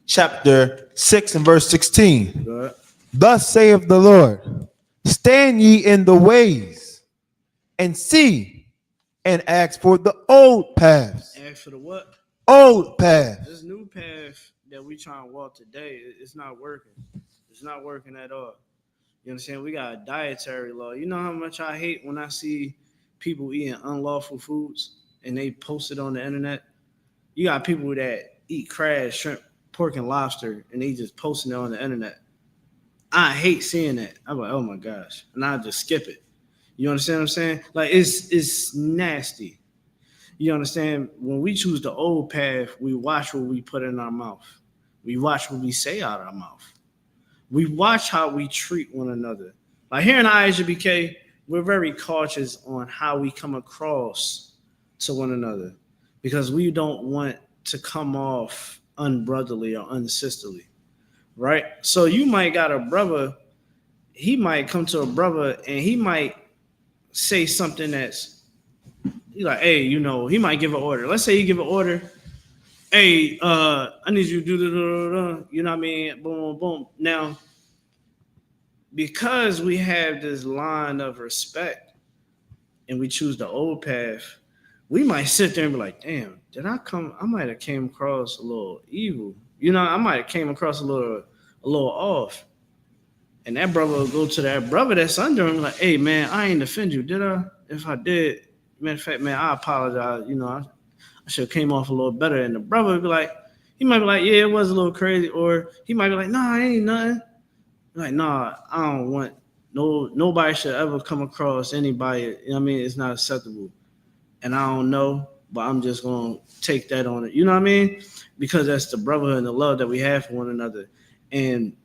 chapter 6 and verse 16. Go ahead. Thus saith the Lord, stand ye in the ways and see and ask for the old paths. Ask for the what? Old paths. This new path that we trying to walk today, it's not working. It's not working at all. You understand? We got a dietary law. You know how much I hate when I see people eating unlawful foods and they post it on the internet? You got people that eat crab, shrimp, pork, and lobster, and they just posting it on the internet. I hate seeing that. I'm like, oh my gosh. And I just skip it. You understand what I'm saying? Like, it's nasty. You understand? When we choose the old path, we watch what we put in our mouth. We watch what we say out of our mouth. We watch how we treat one another. Like here in I.S.U.P.K, we're very cautious on how we come across to one another because we don't want to come off unbrotherly or unsisterly, right? So you might got a brother, he might come to a brother and he might say something that's like, hey, you know, he might give an order. Let's say he give an order. Hey, I need you to do the, you know what I mean? Boom, boom, boom. Now, because we have this line of respect and we choose the old path, we might sit there and be like, damn, I might have came across a little evil. You know, I might have came across a little off. And that brother will go to that brother that's under him like, hey, man, I ain't offend you, did I? If I did, matter of fact, man, I apologize. You know, I should have came off a little better. And the brother would be like, he might be like, yeah, it was a little crazy. Or he might be like, nah, it ain't nothing. Like, nah, I don't want, nobody should ever come across anybody. You know what I mean? It's not acceptable. And I don't know, but I'm just going to take that on it. You know what I mean? Because that's the brotherhood and the love that we have for one another. And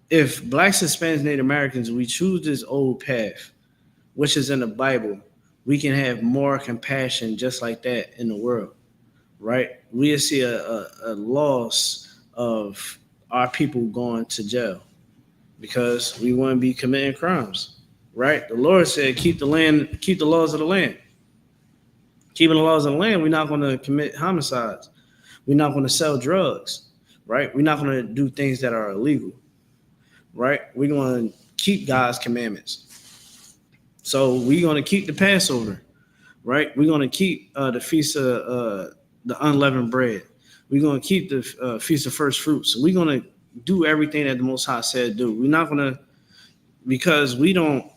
if Blacks, Hispanics, Native Americans, we choose this old path, which is in the Bible, we can have more compassion just like that in the world, right? We'll see a loss of our people going to jail because we wouldn't be committing crimes, right? The Lord said, keep the laws of the land. Keeping the laws of the land, we're not going to commit homicides. We're not going to sell drugs, right? We're not going to do things that are illegal, right? We're going to keep God's commandments. So we're going to keep the Passover, right? We're going to keep the Feast of the Unleavened Bread. We're going to keep the Feast of First Fruits. So we're going to do everything that the Most High said do. We're not going to, because we don't,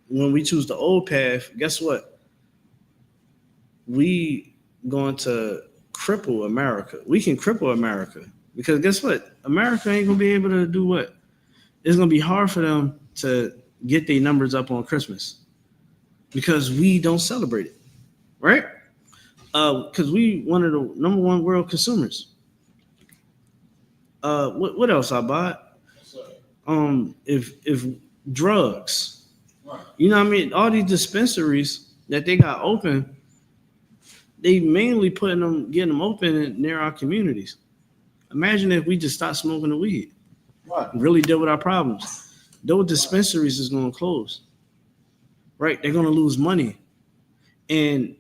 when we choose the old path, guess what? We going to cripple America. We can cripple America because guess what? America ain't going to be able to do what? It's going to be hard for them to get their numbers up on Christmas because we don't celebrate it, right? Because we one of the number one world consumers. What else I bought? If drugs, you know what I mean? All these dispensaries that they got open, they mainly getting them open near our communities. Imagine if we just stopped smoking the weed. Right. Really deal with our problems. Those dispensaries is going to close, right? They're going to lose money. And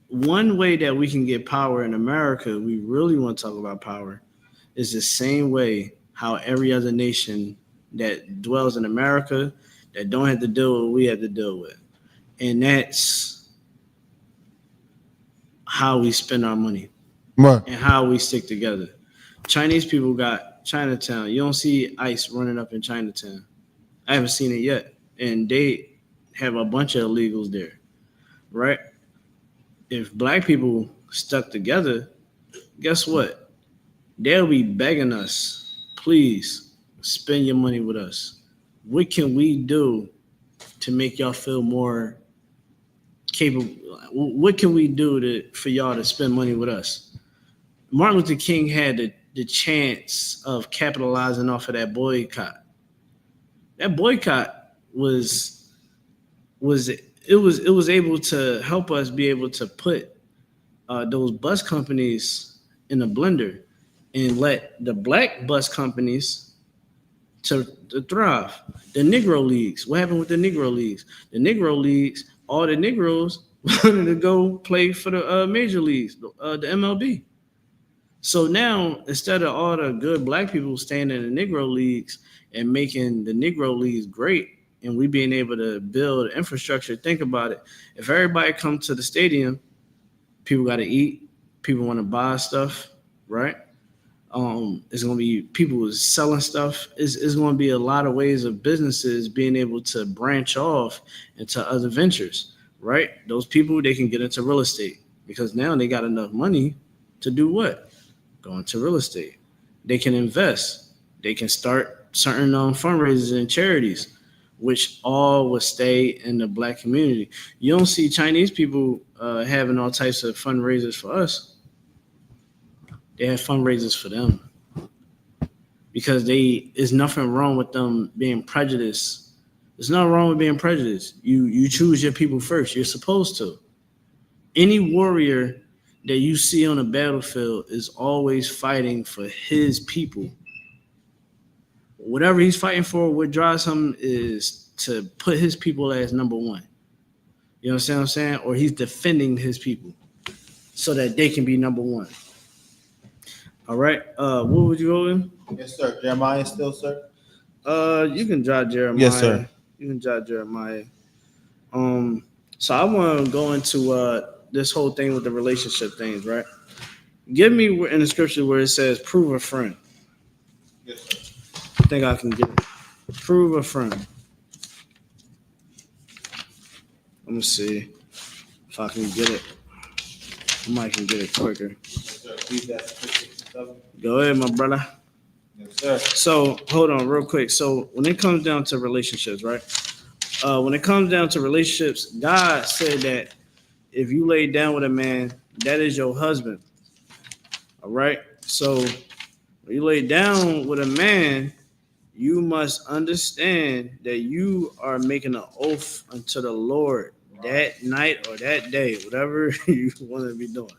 one way that we can get power in America, we really want to talk about power, is the same way how every other nation that dwells in America that don't have to deal with what we have to deal with. And that's how we spend our money, Right. and how we stick together. Chinese people got Chinatown. You don't see ICE running up in Chinatown. I haven't seen it yet. And they have a bunch of illegals there, right? If black people stuck together, guess what? They'll be begging us, please spend your money with us. What can we do to make y'all feel more capable? What can we do for y'all to spend money with us? Martin Luther King had the chance of capitalizing off of that boycott. That boycott was able to help us be able to put those bus companies in a blender and let the black bus companies to thrive. The Negro Leagues. What happened with the Negro Leagues? The Negro Leagues, all the Negroes wanted to go play for the major leagues, the MLB. So now, instead of all the good black people staying in the Negro Leagues and making the Negro Leagues great, and we being able to build infrastructure, think about it. If everybody comes to the stadium, people got to eat, people want to buy stuff, right? It's going to be people selling stuff. It's going to be a lot of ways of businesses being able to branch off into other ventures, right? Those people, they can get into real estate because now they got enough money to do what? Go into real estate. They can invest. They can start certain fundraisers and charities, which all will stay in the black community. You don't see Chinese people having all types of fundraisers for us. They have fundraisers for them because there's nothing wrong with them being prejudiced. There's nothing wrong with being prejudiced. You choose your people first. You're supposed to. Any warrior that you see on the battlefield is always fighting for his people. Whatever he's fighting for, what drives him is to put his people as number one. You understand what I'm saying? Or he's defending his people so that they can be number one. All right. What would you go in? Yes, sir. Jeremiah still, sir? You can jot Jeremiah. Yes, sir. You can jot Jeremiah. So I want to go into this whole thing with the relationship things, right? Give me in the scripture where it says, prove a friend. Yes, sir. I think I can get it. Prove a friend. Let me see if I can get it. I might can get it quicker. Yes, sir. Go ahead, my brother. Yes, sir. So hold on real quick. So when it comes down to relationships, right? When it comes down to relationships, God said that if you lay down with a man, that is your husband. All right. So when you lay down with a man, you must understand that you are making an oath unto the Lord that night or that day, whatever you want to be doing.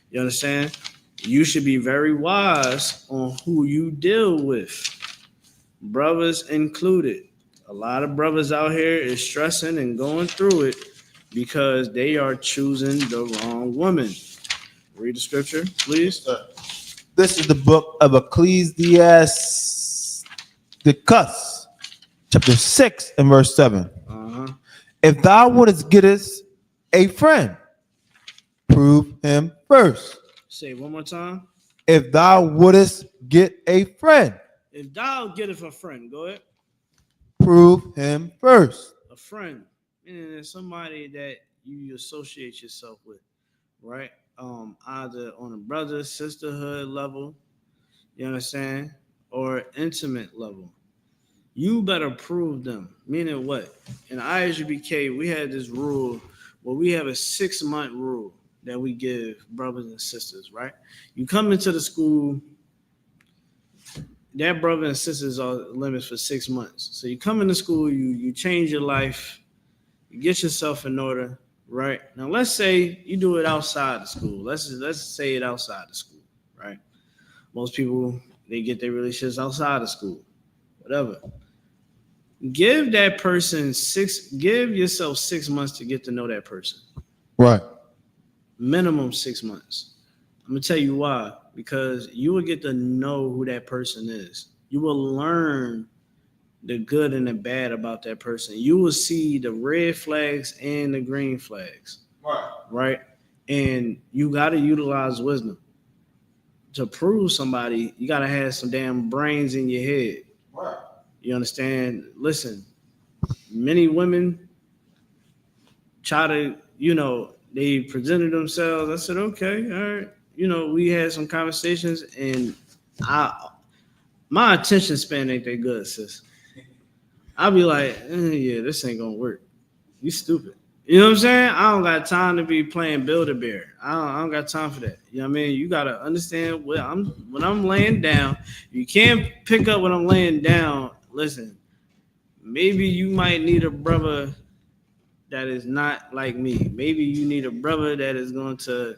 You understand? You should be very wise on who you deal with, brothers included. A lot of brothers out here is stressing and going through it because they are choosing the wrong woman. Read the scripture, please. Yes, sir. This is the book of Ecclesiastes, chapter 6 and verse 7. If thou wouldest get us a friend, prove him first. Say it one more time. If thou wouldest get a friend, If thou getteth a friend, go ahead. prove him first. A friend, meaning it's somebody that you associate yourself with, right? Either on a brother, sisterhood level, you understand, or intimate level. You better prove them. Meaning what? In I.S.U.P.K, we had this rule where we have a 6-month rule that we give brothers and sisters, right? You come into the school, that brother and sisters are limits for 6 months. So you come into school, you change your life, you get yourself in order, right? Now let's say you do it outside the school. Let's say it outside the school, right? Most people, they get their relationships outside of school, whatever. Give that person give yourself 6 months to get to know that person. Right. Minimum 6 months. I'm gonna tell you why. Because you will get to know who that person is. You will learn the good and the bad about that person. You will see the red flags and the green flags. Right? And you got to utilize wisdom. To prove somebody, you got to have some damn brains in your head. Right. You understand? Listen, many women try to, they presented themselves. I said, okay, all right. We had some conversations, and my attention span ain't that good, sis. I'll be like, yeah, this ain't gonna work. You stupid. You know what I'm saying? I don't got time to be playing Build-A-Bear. I don't got time for that. You know what I mean? You gotta understand when I'm laying down. You can't pick up when I'm laying down. Listen, maybe you might need a brother that is not like me. Maybe you need a brother that is going to,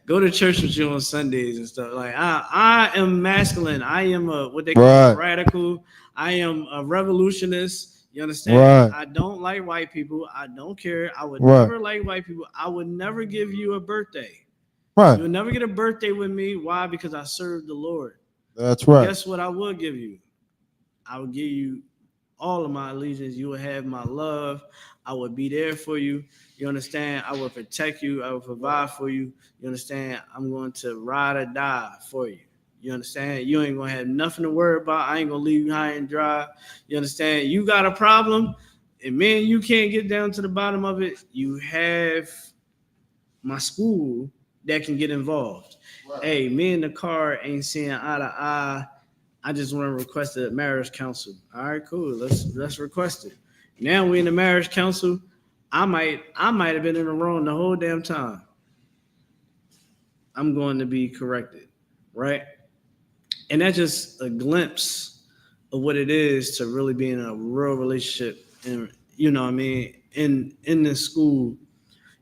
go to church with you on Sundays and stuff. Like I am masculine. I am a what they call radical. I am a revolutionist. You understand? I don't like white people. I don't care. I would never like white people. I would never give you a birthday. Right. You'll never get a birthday with me. Why? Because I serve the Lord. That's right. Guess what I will give you? I will give you all of my allegiance. You will have my love. I will be there for you. You understand? I will protect you. I will provide for you. You understand? I'm going to ride or die for you. You understand? You ain't going to have nothing to worry about. I ain't going to leave you high and dry. You understand? You got a problem, and man, you can't get down to the bottom of it. You have my school that can get involved. Right. Hey, me and the car ain't seeing eye to eye. I just want to request a marriage counsel. All right, cool. Let's request it. Now we in the marriage council. I might have been in the wrong the whole damn time. I'm going to be corrected, right? And that's just a glimpse of what it is to really be in a real relationship. And you know what I mean? In this school,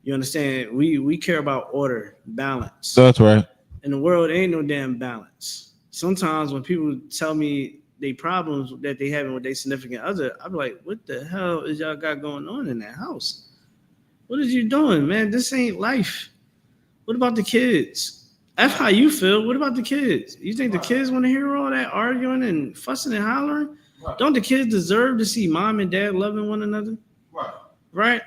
you understand, we care about order, balance. That's right. In the world, ain't no damn balance. Sometimes when people tell me they problems that they having with their significant other, I be like, what the hell is y'all got going on in that house? What is you doing, man? This ain't life. What about the kids? That's how you feel. What about the kids? You think the kids want to hear all that arguing and fussing and hollering? Don't the kids deserve to see mom and dad loving one another? Right?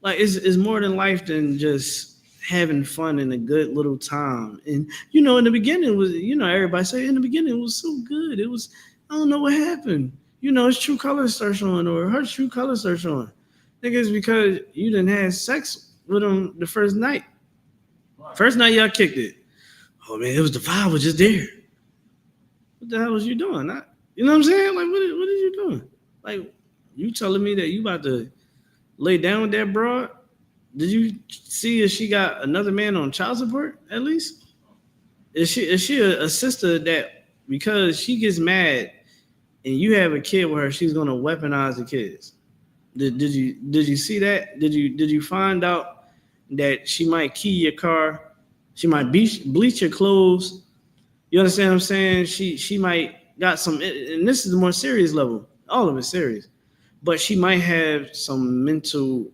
Like it's more than life than just having fun and a good little time. And you know, in the beginning it was, you know, everybody say in the beginning it was so good. It was, I don't know what happened. You know, his true colors start showing or her true colors start showing. I think it's because you didn't have sex with him the first night. First night y'all kicked it. Oh man, it was the vibe was just there. What the hell was you doing? You know what I'm saying? Like, what are you doing? Like, you telling me that you about to lay down with that broad? Did you see if she got another man on child support at least? Is she a sister that because she gets mad and you have a kid with her, she's gonna weaponize the kids? Did you see that? Did you find out that she might key your car? She might bleach your clothes. You understand what I'm saying? She might got some, and this is the more serious level. All of it's serious, but she might have some mental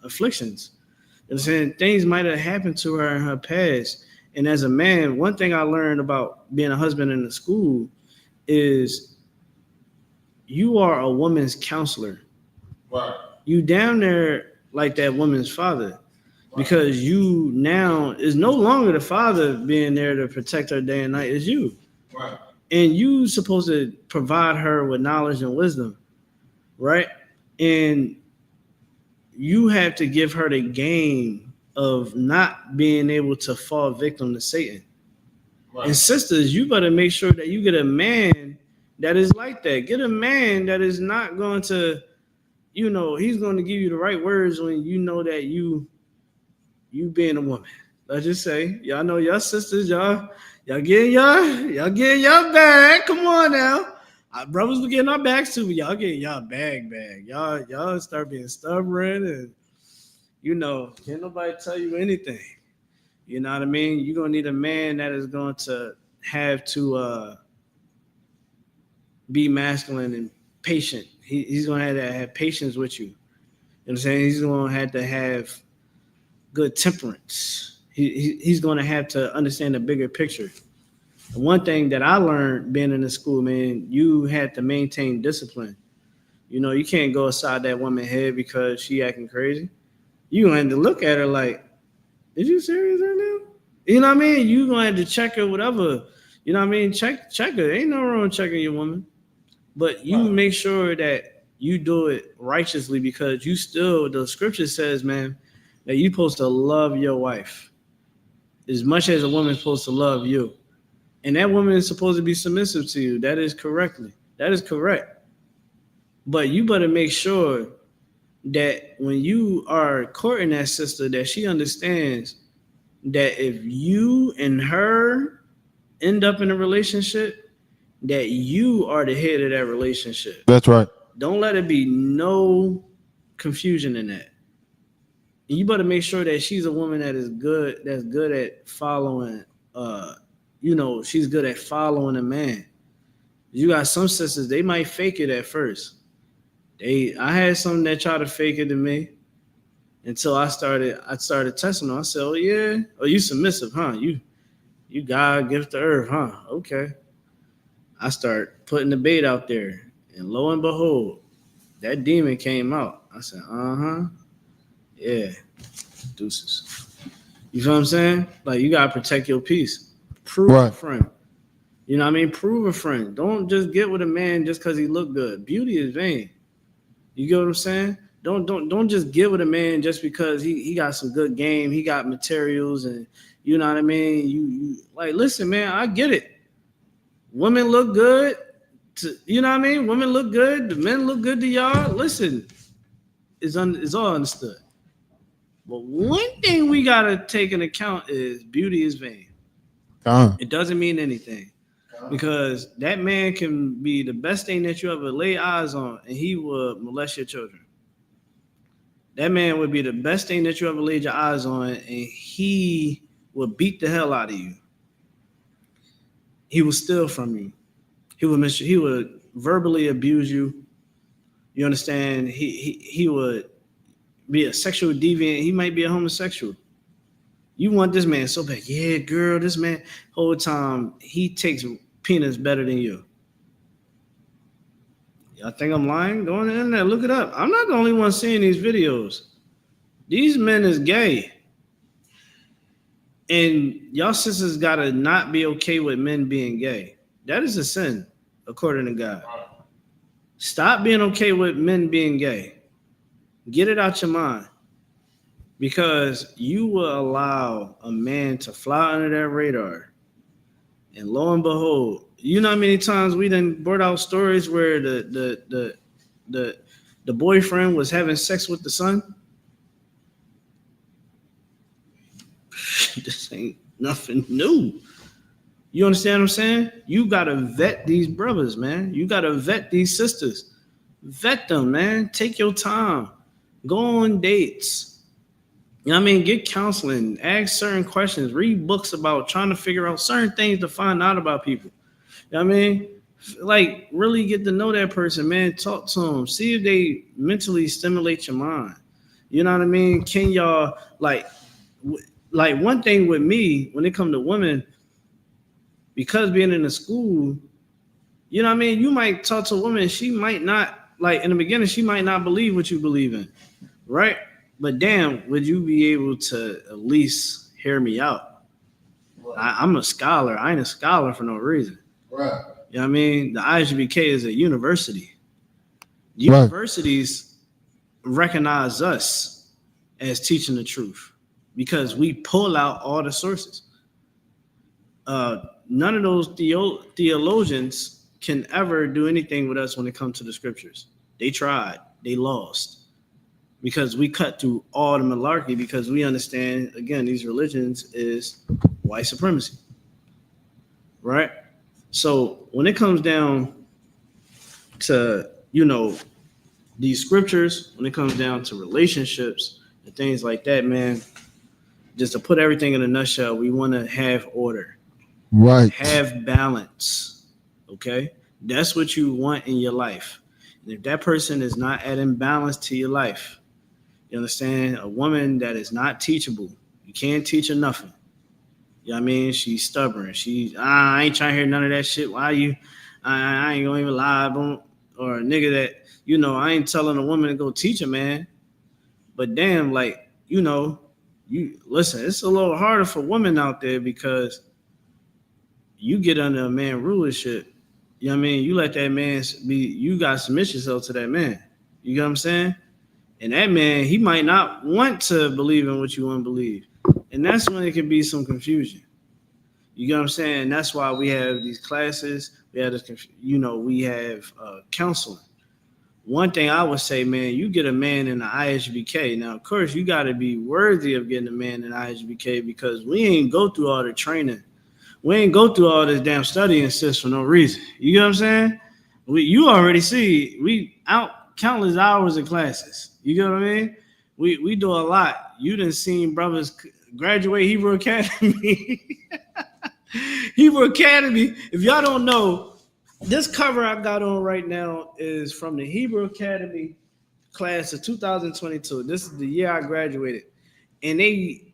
afflictions. You know what I'm saying? Things might have happened to her in her past. And as a man, one thing I learned about being a husband in the school is you are a woman's counselor. Right. You down there like that woman's father. Because you now is no longer the father being there to protect her day and night. It's you. Right. And you supposed to provide her with knowledge and wisdom, right? And you have to give her the game of not being able to fall victim to Satan. Right. And sisters, you better make sure that you get a man that is like that. Get a man that is not going to, you know, he's going to give you the right words when you know that you being a woman. Let's just say, y'all know y'all sisters, y'all getting y'all bag. Come on now. Our brothers were getting our bags too, but y'all getting y'all bag. Y'all start being stubborn and, you know, can't nobody tell you anything. You know what I mean? You're going to need a man that is going to have to be masculine and patient. He's going to have patience with you. You know what I'm saying? He's going to have to have good temperance. He's going to have to understand the bigger picture. One thing that I learned being in the school, man, you had to maintain discipline. You know, you can't go aside that woman's head because she acting crazy. You going to have to look at her like, is you serious right now? You know what I mean? You going to have to check her, whatever. You know what I mean? Check her. Ain't no wrong checking your woman. But you make sure that you do it righteously because you still, the scripture says, man, that you're supposed to love your wife as much as a woman's supposed to love you. And that woman is supposed to be submissive to you. That is correct. But you better make sure that when you are courting that sister, that she understands that if you and her end up in a relationship, that you are the head of that relationship. That's right. Don't let it be no confusion in that. you better make sure that she's a woman that's good at following, she's good at following a man. You got some sisters, they might fake it at first. I had some that tried to fake it to me until I started testing them. I said, oh yeah, oh you submissive, huh? You God gift the earth, huh? Okay. I start putting the bait out there, and lo and behold, that demon came out. I said, yeah, deuces. You feel what I'm saying? Like, you gotta protect your peace. Prove a friend. You know what I mean? Prove a friend. Don't just get with a man just because he look good. Beauty is vain. You get what I'm saying? Don't just get with a man just because he got some good game, he got materials, and you know what I mean? You like, listen, man, I get it. Women look good. You know what I mean? Women look good. The men look good to y'all. Listen, it's all understood. But one thing we got to take into account is beauty is vain. It doesn't mean anything. Because that man can be the best thing that you ever lay eyes on, and he will molest your children. That man would be the best thing that you ever laid your eyes on, and he will beat the hell out of you. He will steal from you. He would verbally abuse you. You understand? He would be a sexual deviant. He might be a homosexual. You want this man so bad. Yeah, girl, this man, whole time, he takes penis better than you. Y'all think I'm lying? Go on the internet, look it up. I'm not the only one seeing these videos. These men is gay. And y'all sisters gotta not be okay with men being gay. That is a sin, according to God. Stop being okay with men being gay. Get it out your mind. Because you will allow a man to fly under that radar. And lo and behold, you know how many times we done brought out stories where the boyfriend was having sex with the son? This ain't nothing new. You understand what I'm saying? You gotta vet these brothers, man. You gotta vet these sisters. Vet them, man. Take your time. Go on dates. You know what I mean? Get counseling. Ask certain questions. Read books about trying to figure out certain things to find out about people. You know what I mean? Like, really get to know that person, man. Talk to them. See if they mentally stimulate your mind. You know what I mean? Can y'all, like one thing with me, when it comes to women, because being in a school, you know what I mean? You might talk to a woman, she might not, like in the beginning, she might not believe what you believe in, right? But damn, would you be able to at least hear me out? I'm a scholar. I ain't a scholar for no reason. Right. You know what I mean? The ISUPK is a university. Universities recognize us as teaching the truth because we pull out all the sources. None of those theologians can ever do anything with us when it comes to the scriptures. They tried. They lost. Because we cut through all the malarkey because we understand, again, these religions is white supremacy. Right? So when it comes down to, these scriptures, when it comes down to relationships and things like that, man, just to put everything in a nutshell, we want to have order. Right. Have balance. Okay? That's what you want in your life. And if that person is not adding balance to your life, you understand? A woman that is not teachable, you can't teach her nothing. You know what I mean? She's stubborn. I ain't trying to hear none of that shit. Why you? I ain't gonna even lie. Or a nigga that, I ain't telling a woman to go teach a man. But damn, you listen, it's a little harder for women out there because you get under a man rulership. You know what I mean? You let that man you got to submit yourself to that man. You get what I'm saying? And that man, he might not want to believe in what you want to believe. And that's when it can be some confusion. You get what I'm saying? That's why we have these classes. We have this, we have counseling. One thing I would say, man, you get a man in the I.S.U.P.K. Now, of course, you got to be worthy of getting a man in the I.S.U.P.K. because we ain't go through all the training. We ain't go through all this damn studying sis for no reason. You get what I'm saying? You already see, we out countless hours of classes. You get what I mean? We do a lot. You done seen brothers graduate Hebrew Academy. Hebrew Academy. If y'all don't know, this cover I got on right now is from the Hebrew Academy class of 2022. This is the year I graduated. And they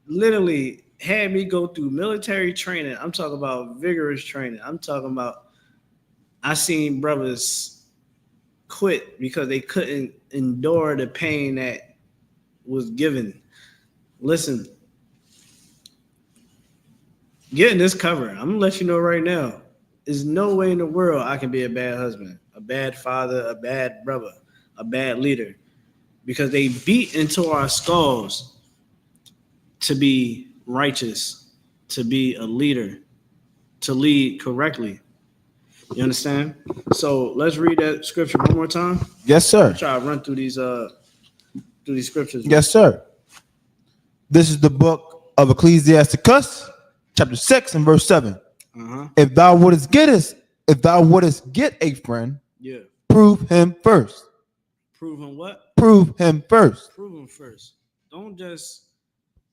literally had me go through military training. I'm talking about vigorous training. I'm talking about I seen brothers quit because they couldn't endure the pain that was given. Listen, getting this cover, I'm gonna let you know right now. There's no way in the world I can be a bad husband, a bad father, a bad brother, a bad leader, because they beat into our skulls to be righteous, to be a leader, to lead correctly. You understand? So let's read that scripture one more time. Yes, sir. Try to run through these scriptures. Yes, sir. This is the book of Ecclesiasticus, chapter 6 and verse 7. Uh-huh. If thou wouldest get a friend, Yeah. prove him first. Prove him what? Prove him first. Prove him first. Don't just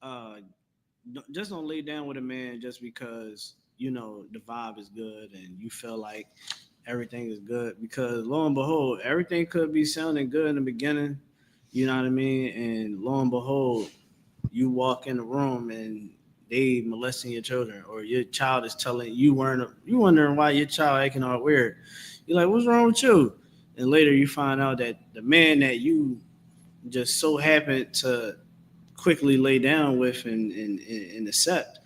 don't lay down with a man just because you know the vibe is good and you feel like everything is good, because lo and behold, everything could be sounding good in the beginning, you know what I mean, and lo and behold, you walk in the room and they molesting your children, or your child is telling you wondering why your child acting all weird. You're like, what's wrong with you? And later you find out that the man that you just so happened to quickly lay down with and accept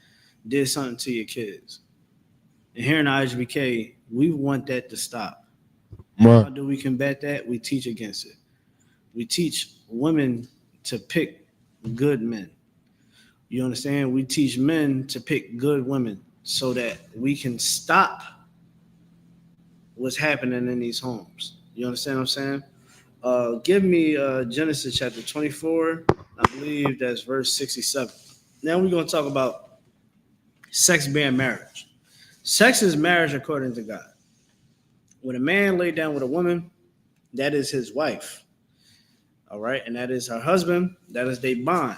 did something to your kids. And here in I.S.U.P.K, we want that to stop. Right. How do we combat that? We teach against it. We teach women to pick good men. You understand? We teach men to pick good women so that we can stop what's happening in these homes. You understand what I'm saying? Give me Genesis chapter 24. I believe that's verse 67. Now we're going to talk about sex being marriage. Sex is marriage according to God. When a man lay down with a woman, that is his wife. All right. And that is her husband. That is their bond.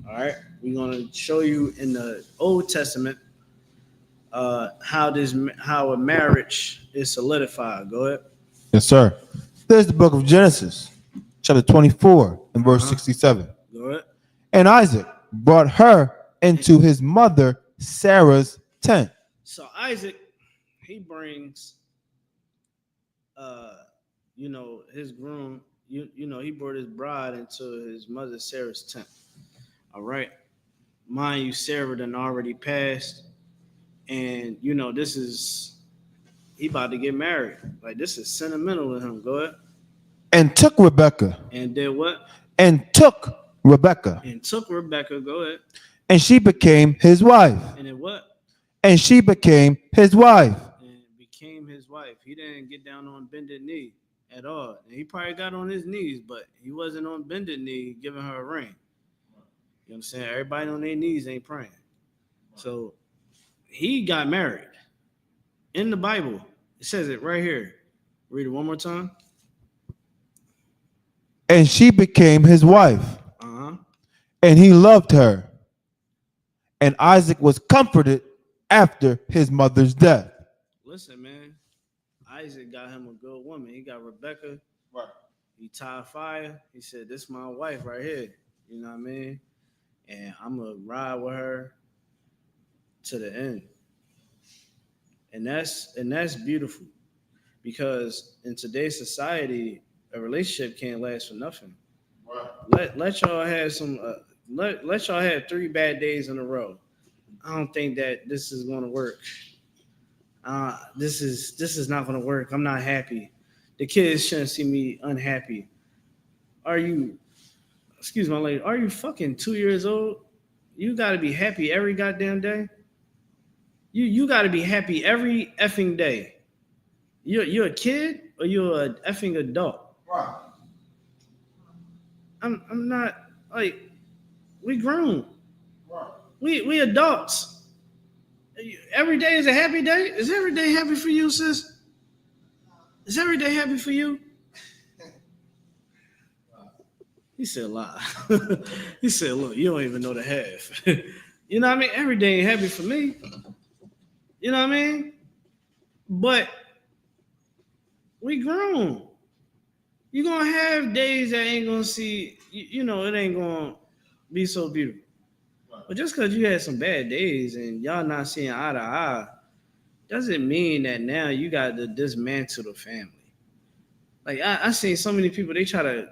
All right. We're going to show you in the Old Testament how a marriage is solidified. Go ahead. Yes, sir. There's the book of Genesis, chapter 24 and verse 67. Go ahead. And Isaac brought her into his mother Sarah's tent. So Isaac, he brings, his groom, he brought his bride into his mother Sarah's tent. All right. Mind you, Sarah done already passed. And, he about to get married. Like, this is sentimental to him. Go ahead. And took Rebekah. And did what? And took Rebekah. And took Rebekah. Go ahead. And she became his wife. And then what? And she became his wife. And became his wife. He didn't get down on bended knee at all. And he probably got on his knees, but he wasn't on bended knee giving her a ring. You understand? Everybody on their knees ain't praying. So he got married. In the Bible, it says it right here. Read it one more time. And she became his wife. Uh-huh. And he loved her. And Isaac was comforted after his mother's death. Listen, man. Isaac got him a good woman. He got Rebekah. Right. He tied fire. He said, this is my wife right here. You know what I mean? And I'm going to ride with her to the end. And that's beautiful, because in today's society, a relationship can't last for nothing. Right. Let y'all have some let y'all have 3 bad days in a row. I don't think that this is going to work. This is not going to work. I'm not happy. The kids shouldn't see me unhappy. Excuse my lady, are you fucking 2 years old? You got to be happy every goddamn day. You got to be happy every effing day. You're a kid or you're a effing adult? Right. I'm not, like, we grown. Right. We adults. Every day is a happy day. Is every day happy for you, sis? Is every day happy for you? He said lie. He said, look, you don't even know the half. You know what I mean? Every day ain't happy for me. You know what I mean? But we grown. You're gonna have days that ain't gonna see, you know, it ain't gonna be so beautiful. But just because you had some bad days and y'all not seeing eye to eye, doesn't mean that now you got to dismantle the family. Like I seen so many people, they try to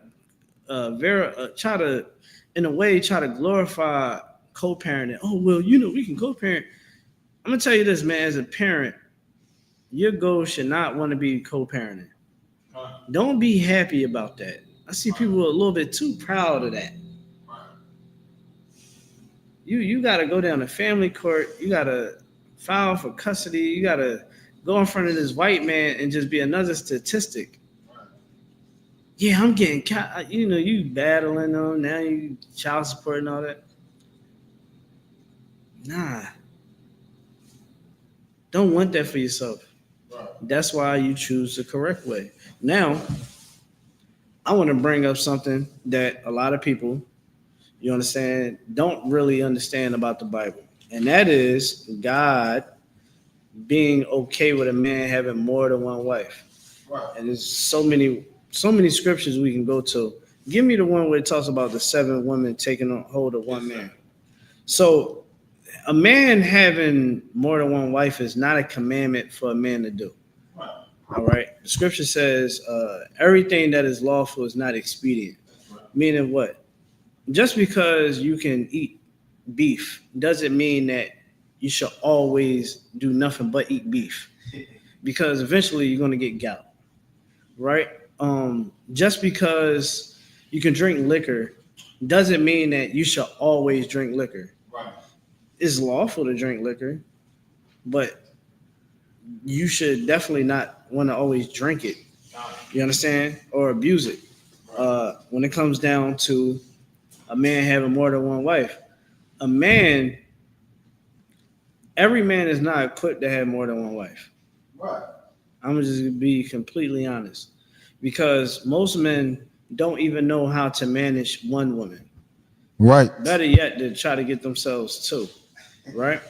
try to, in a way, try to glorify co-parenting. Oh well, you know, we can co-parent. I'm gonna tell you this, man. As a parent, your goal should not want to be co-parenting. Don't be happy about that. I see people a little bit too proud of that. You gotta go down to family court. You gotta file for custody. You gotta go in front of this white man and just be another statistic. Yeah, I'm getting, you know, you battling them now. You child support and all that. Nah, don't want that for yourself. That's why you choose the correct way. Now, I want to bring up something that a lot of people, you understand, don't really understand about the Bible. And that is God being okay with a man having more than one wife. And there's so many scriptures we can go to. Give me the one where it talks about the 7 women taking hold of one man. So a man having more than one wife is not a commandment for a man to do. All right. The scripture says everything that is lawful is not expedient. Meaning what? Just because you can eat beef doesn't mean that you should always do nothing but eat beef, because eventually you're going to get gout, right? Just because you can drink liquor doesn't mean that you should always drink liquor. Right. It's lawful to drink liquor, but you should definitely not want to always drink it. You understand? Or abuse it. When it comes down to a man having more than one wife, every man is not equipped to have more than one wife. Right. I'm gonna just be completely honest, because most men don't even know how to manage one woman. Right. Better yet, to try to get themselves 2. Right.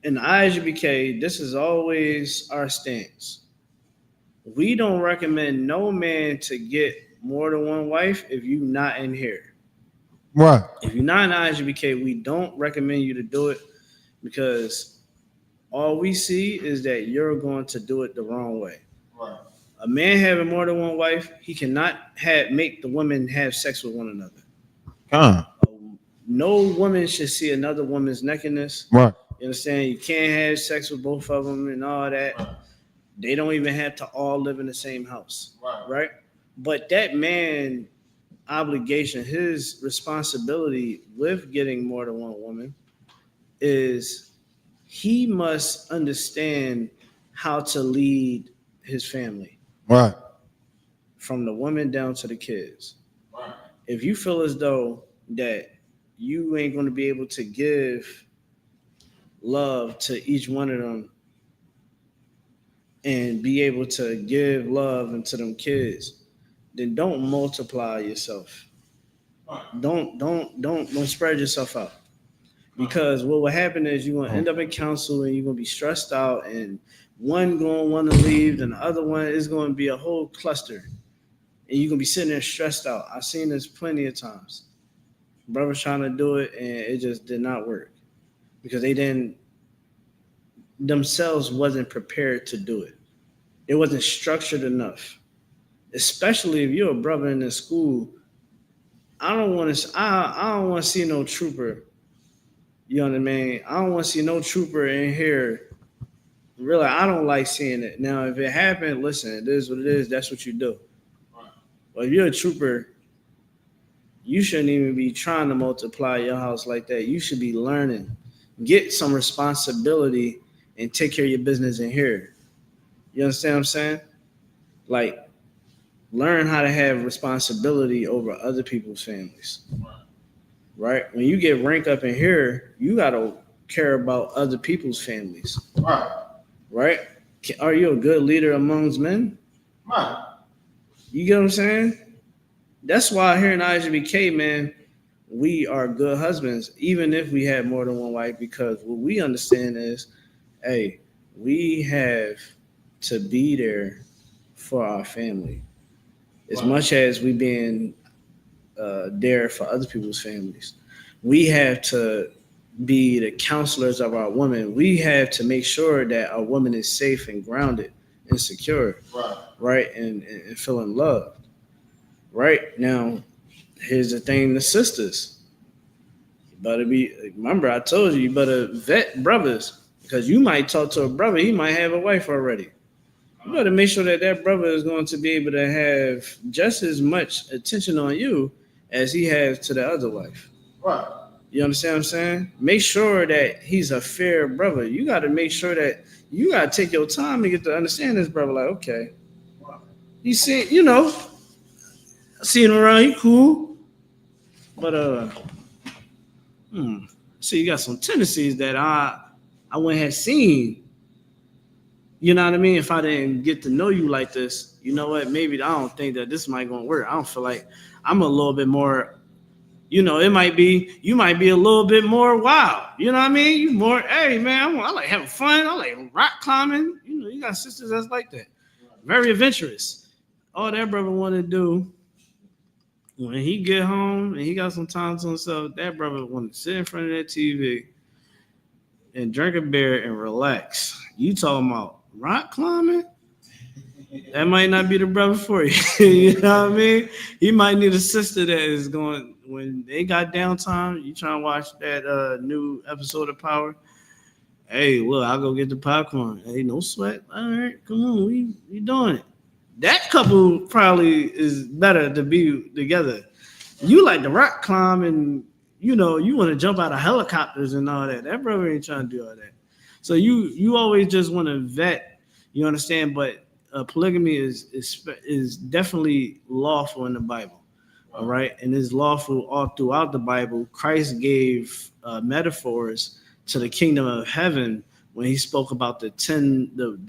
In the I.S.U.P.K, this is always our stance. We don't recommend no man to get more than one wife if you're not in here. Right. If you're not in I.S.U.P.K, we don't recommend you to do it, because all we see is that you're going to do it the wrong way. Right. A man having more than one wife, he cannot make the women have sex with one another. No woman should see another woman's nakedness. Right. You understand? You can't have sex with both of them and all that. Right. They don't even have to all live in the same house. Right? But that man obligation, his responsibility with getting more than one woman is he must understand how to lead his family. Right. From the woman down to the kids. Right. If you feel as though that you ain't going to be able to give love to each one of them and be able to give love into them kids, then don't multiply yourself. Don't spread yourself out. Because what will happen is you're going to end up in counsel and you're going to be stressed out, and one going to want to leave and the other one is going to be a whole cluster. And you're going to be sitting there stressed out. I've seen this plenty of times. Brothers trying to do it and it just did not work, because they themselves wasn't prepared to do it. It wasn't structured enough. Especially if you're a brother in the school, I don't want to see no trooper. You know what I mean? I don't want to see no trooper in here. Really, I don't like seeing it. Now, if it happened, listen, it is what it is. That's what you do. But if you're a trooper, you shouldn't even be trying to multiply your house like that. You should be learning. Get some responsibility and take care of your business in here. You understand what I'm saying? Like, learn how to have responsibility over other people's families. Right? When you get rank up in here, you got to care about other people's families. Right? Are you a good leader amongst men? You get what I'm saying? that's why here in I.S.U.P.K, man, we are good husbands, even if we have more than one wife, because what we understand is, hey, we have to be there for our family as much as we being there for other people's families. We have to be the counselors of our women. We have to make sure that our woman is safe and grounded and secure, right? And feeling loved, right? Now, here's the thing, the sisters. You better remember, I told you better vet brothers, because you might talk to a brother, he might have a wife already. You better make sure that brother is going to be able to have just as much attention on you as he has to the other wife. Right. You understand what I'm saying? Make sure that he's a fair brother. You got to make sure that you got to take your time to get to understand this brother. Like, okay, you see, I see him around, he cool, but see, you got some tendencies that I wouldn't have seen. You know what I mean? If I didn't get to know you like this, you know what? Maybe I don't think that this might gonna work. I don't feel like I'm a little bit more. You might be a little bit more wild. You know what I mean? You more, hey man, I like having fun. I like rock climbing. You got sisters that's like that. Very adventurous. All that brother want to do when he get home and he got some time to himself, that brother want to sit in front of that TV and drink a beer and relax. You talking about rock climbing? That might not be the brother for you. You know what I mean? He might need a sister that is going, when they got downtime, you trying to watch that new episode of Power. Hey, look, I'll go get the popcorn. Hey, no sweat. All right, come on, we doing it. That couple probably is better to be together. You like the rock climb and you want to jump out of helicopters and all that. That brother ain't trying to do all that. So you always just want to vet, you understand? But polygamy is definitely lawful in the Bible, all right? And is lawful all throughout the Bible. Christ gave metaphors to the kingdom of heaven when he spoke about the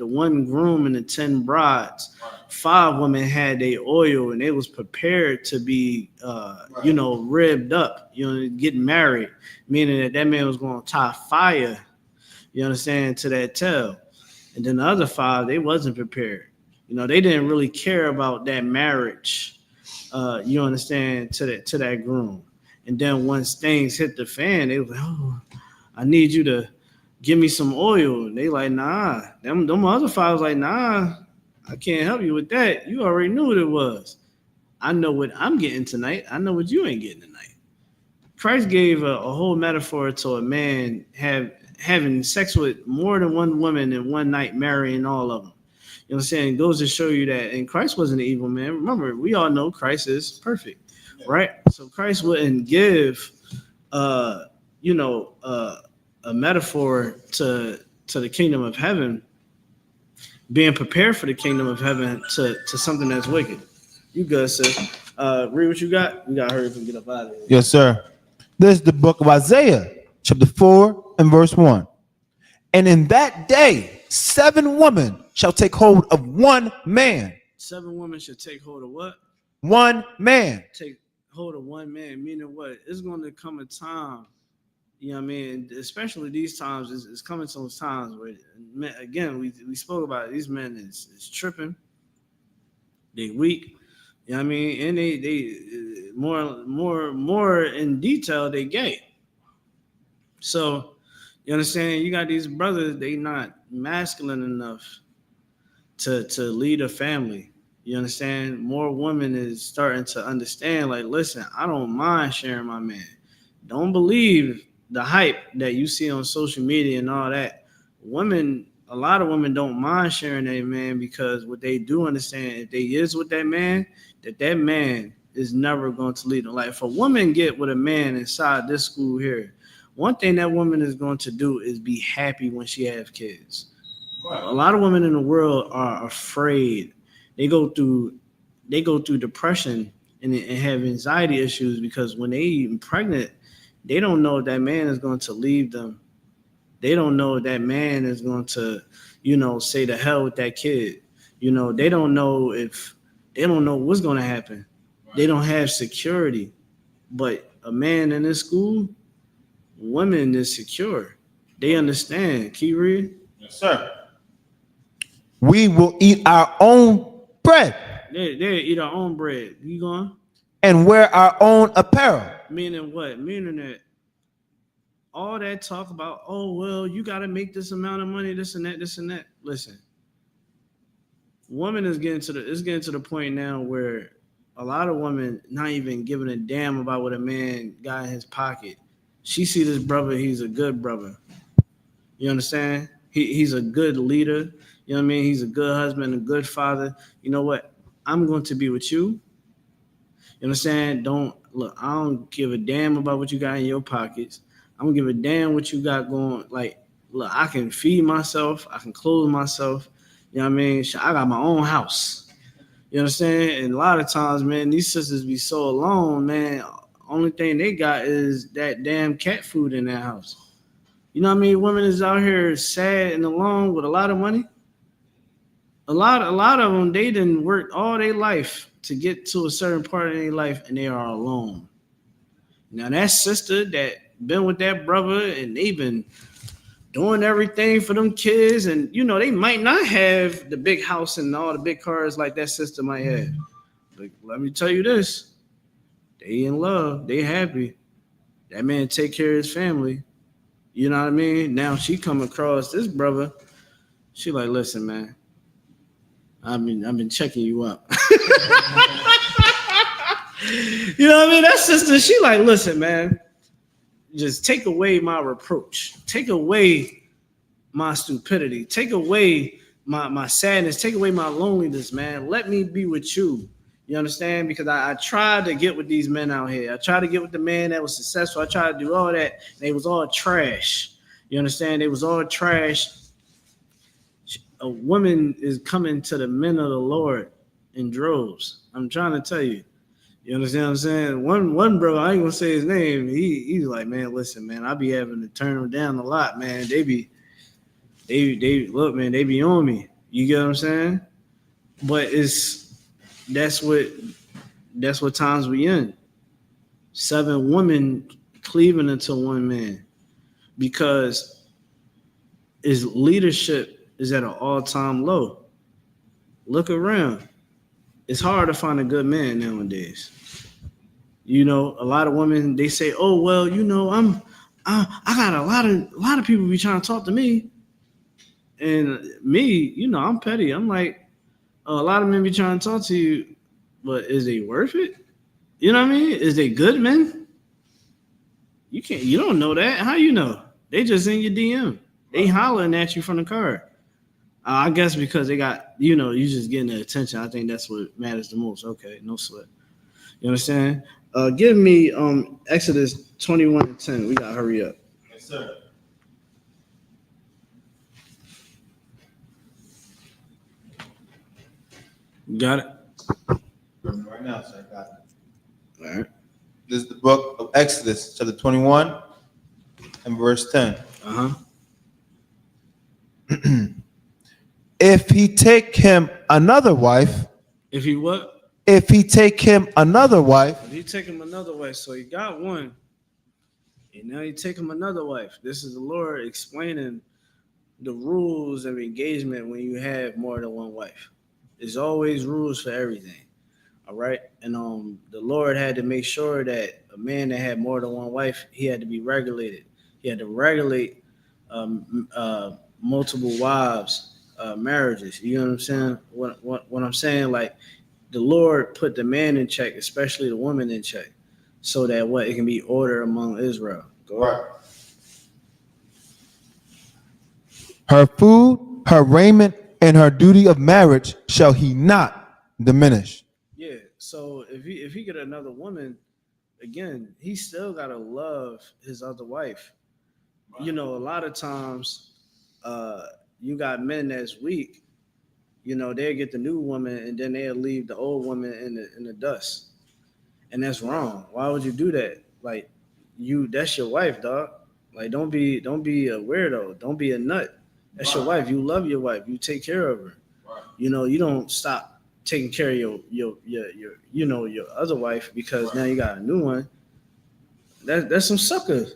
one groom and the 10 brides. 5 women had their oil and they was prepared to be, ribbed up, getting married, meaning that man was going to tie fire, you understand, to that tail. And then the other 5, they wasn't prepared. They didn't really care about that marriage, you understand, to that groom. And then once things hit the fan, they was like, oh, I need you to give me some oil. And they like, nah. Them other 5 was like, nah, I can't help you with that. You already knew what it was. I know what I'm getting tonight. I know what you ain't getting tonight. Christ gave a whole metaphor to a man having sex with more than one woman in one night, marrying all of them. You know what I'm saying? It goes to show you that. And Christ wasn't an evil man. Remember, we all know Christ is perfect, right? So Christ wouldn't give, a metaphor to the kingdom of heaven, being prepared for the kingdom of heaven to something that's wicked. You good, sis. Read what you got. We got to hurry up and get up out of here. Yes, sir. This is the book of Isaiah, chapter 4 and verse 1. And in that day, 7 women shall take hold of one man. 7 women should take hold of what? One man. Take hold of one man, meaning what? It's going to come a time, you know what I mean? Especially these times, it's coming to those times where, again, we spoke about it. These men is tripping. They weak. You know what I mean? And they more in detail, they gay. So, you understand? You got these brothers, they not masculine enough to lead a family. You understand? More women is starting to understand, like, listen, I don't mind sharing my man. Don't believe the hype that you see on social media and all that. A lot of women don't mind sharing their man, because what they do understand, if they is with that man is never going to lead them. Like, if a woman get with a man inside this school here, one thing that woman is going to do is be happy when she has kids. Right. A lot of women in the world are afraid. They go through depression and have anxiety issues because when they even pregnant, they don't know if that man is going to leave them. They don't know if that man is going to, say the hell with that kid. They don't know what's going to happen. Right. They don't have security. But a man in this school, women is secure. They understand. Can you read? Yes, sir. We will eat our own bread They eat our own bread. You going? and wear our own apparel. Meaning what? Meaning that all that talk about, oh, well, you got to make this amount of money, this and that, this and that. Listen, women is getting to the point now where a lot of women not even giving a damn about what a man got in his pocket. She see this brother, he's a good brother. You understand? He's a good leader. You know what I mean? He's a good husband, a good father. You know what? I'm going to be with you. You understand? I don't give a damn about what you got in your pockets. I'm gonna give a damn what you got going. Like, look, I can feed myself, I can clothe myself. You know what I mean? I got my own house. You understand? And a lot of times, man, these sisters be so alone, man. Only thing they got is that damn cat food in their house. You know what I mean? Women is out here sad and alone with a lot of money. A lot of them, they didn't work all their life to get to a certain part of their life, and they are alone. Now that sister that been with that brother and they've been doing everything for them kids, and you know they might not have the big house and all the big cars like that sister might have. But let me tell you this: they in love, they happy. That man take care of his family. You know what I mean? Now she come across this brother. She like, listen, man. I've been checking you up. You know what I mean? That sister, she like, listen, man, just take away my reproach. Take away my stupidity. Take away my sadness. Take away my loneliness, man. Let me be with you. You understand? Because I tried to get with these men out here. I tried to get with the man that was successful. I tried to do all that. And they was all trash. You understand? They was all trash. A woman is coming to the men of the Lord in droves. I'm trying to tell you. You understand what I'm saying? One brother, I ain't gonna say his name. He's like, man, listen, man, I be having to turn them down a lot, man. They look, man, they be on me. You get what I'm saying? But that's what times we in. 7 women cleaving into one man because his leadership is at an all-time low. Look around. It's hard to find a good man nowadays. You know, a lot of women, they say, oh, well, you know, I got a lot of people be trying to talk to me. And me, you know, I'm petty. I'm like, a lot of men be trying to talk to you, but is they worth it? You know what I mean? Is they good men? You don't know that. How you know? They just in your DM. They hollering at you from the car. I guess because they got, you know, you just getting their attention. I think that's what matters the most. Okay, no sweat. You understand? Give me Exodus 21:10. We gotta hurry up. Yes, sir. You got it? Right now, sir. Got it. All right. This is the book of Exodus, chapter 21 and verse 10. Uh-huh. If he take him another wife, If he what? if he take him another wife, If he take him another wife, so he got one, and now you take him another wife. This is the Lord explaining the rules of engagement when you have more than one wife. There's always rules for everything. All right. And the Lord had to make sure that a man that had more than one wife, he had to be regulated. He had to regulate multiple wives, marriages. You know what I'm saying? What I'm saying, like the Lord put the man in check, especially the woman in check, so that it can be order among Israel. Go on. her food, her raiment, and her duty of marriage shall he not diminish. Yeah. So if he get another woman, again, he still gotta love his other wife. Right. You know, a lot of times, you got men that's weak. You know, they'll get the new woman and then they'll leave the old woman in the dust, and that's wrong. Why would you do that? Like, that's your wife, dog. Like, don't be a weirdo. Don't be a nut. That's your wife. You love your wife. You take care of her. Right. You know, you don't stop taking care of your your other wife because now you got a new one. That's some sucker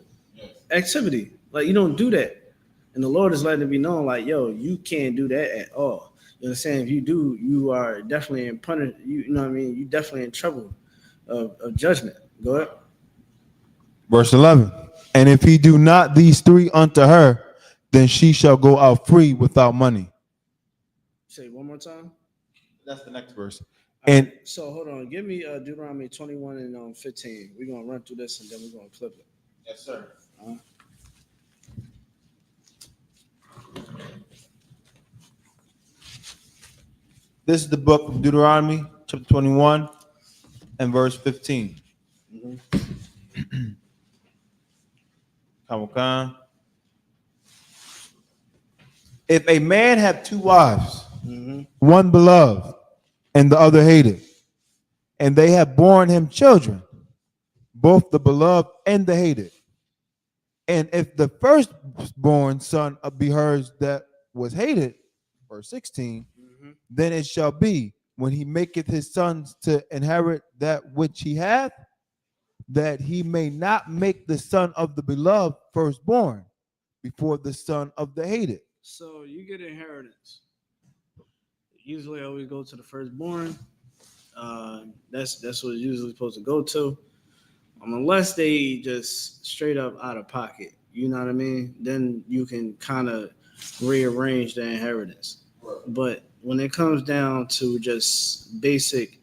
activity. Like you don't do that, and the Lord is letting it be known, like yo, you can't do that at all. You understand? If you do, you are definitely in punish. You know what I mean? You definitely in trouble of judgment. Go ahead. Verse 11. And if he do not these three unto her, then she shall go out free without money. Say it one more time. That's the next verse. All And right, so hold on. Give me Deuteronomy 21 and 15. We're gonna run through this and then we're gonna flip it. yes, sir. This is the book of Deuteronomy, chapter 21 and verse 15. Come on. If a man have two wives, one beloved and the other hated, and they have borne him children, both the beloved and the hated, and if the firstborn son be hers that was hated, verse 16, then it shall be when he maketh his sons to inherit that which he hath, that he may not make the son of the beloved firstborn before the son of the hated. So you get inheritance. Usually, always go to the firstborn. That's what it's usually supposed to go to, unless they just straight up out of pocket. You know what I mean? Then you can kind of rearrange the inheritance. Right. But when it comes down to just basic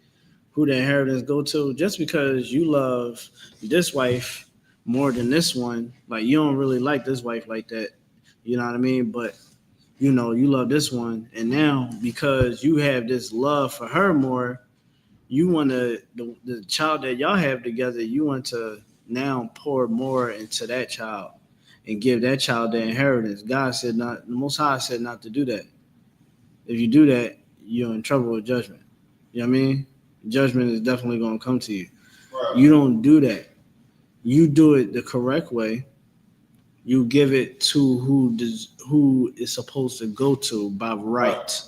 who the inheritance go to, just because you love this wife more than this one, like you don't really like this wife like that, you know what I mean? But you know, you love this one, and now because you have this love for her more, you want to the child that y'all have together, you want to now pour more into that child and give that child the inheritance. God said not, the Most High said not to do that. If you do that, you're in trouble with judgment. You know what I mean? Judgment is definitely going to come to you. Right. You don't do that. You do it the correct way. You give it to who is supposed to go to by right.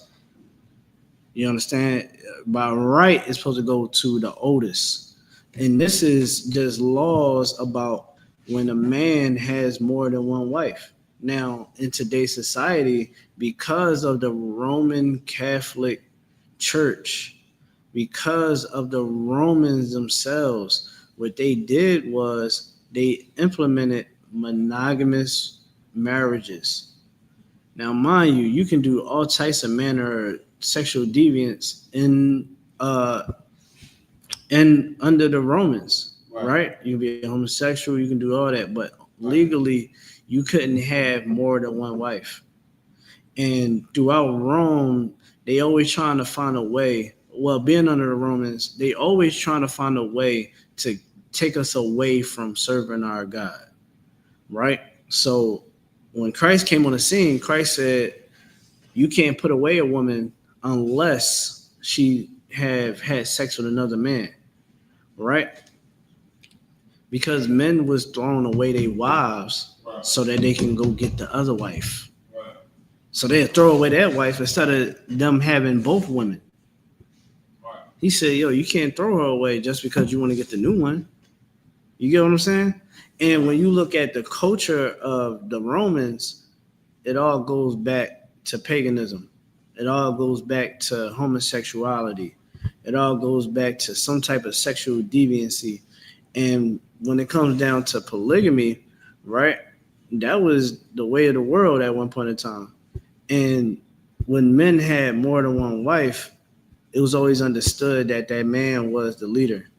You understand? By right, it's supposed to go to the oldest. And this is just laws about when a man has more than one wife. Now, in today's society, because of the Roman Catholic Church, because of the Romans themselves, what they did was they implemented monogamous marriages. Now, mind you, you can do all types of manner sexual deviance in under the Romans, right? You can be a homosexual, you can do all that, but legally you couldn't have more than one wife. And throughout Rome, they always trying to find a way. Well, being under the Romans, they always trying to find a way to take us away from serving our God, right? So when Christ came on the scene, Christ said, you can't put away a woman unless she have had sex with another man, right? Because men was throwing away their wives so that they can go get the other wife. So they throw away that wife instead of them having both women. He said, yo, you can't throw her away just because you want to get the new one. You get what I'm saying? And when you look at the culture of the Romans, it all goes back to paganism. It all goes back to homosexuality. It all goes back to some type of sexual deviancy. And when it comes down to polygamy, right, that was the way of the world at one point in time. And when men had more than one wife, it was always understood that that man was the leader,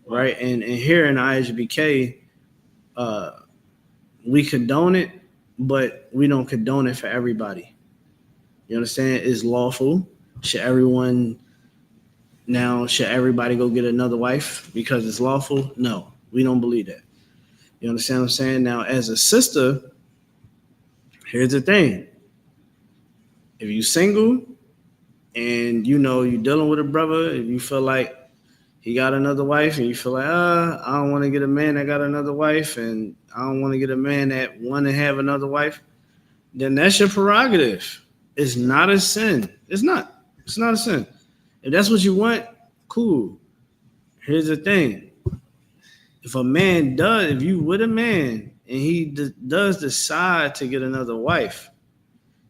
right? And here in the I.S.U.P.K, we condone it, but we don't condone it for everybody. You understand? It's lawful. Should everybody go get another wife because it's lawful? No, we don't believe that. You understand what I'm saying? Now, as a sister, here's the thing. If you're single and you know you're dealing with a brother, if you feel like he got another wife and you feel like, I don't want to get a man that got another wife and I don't want to get a man that want to have another wife, then that's your prerogative. It's not a sin. It's not a sin. If that's what you want, cool. Here's the thing. If you with a man and he does decide to get another wife,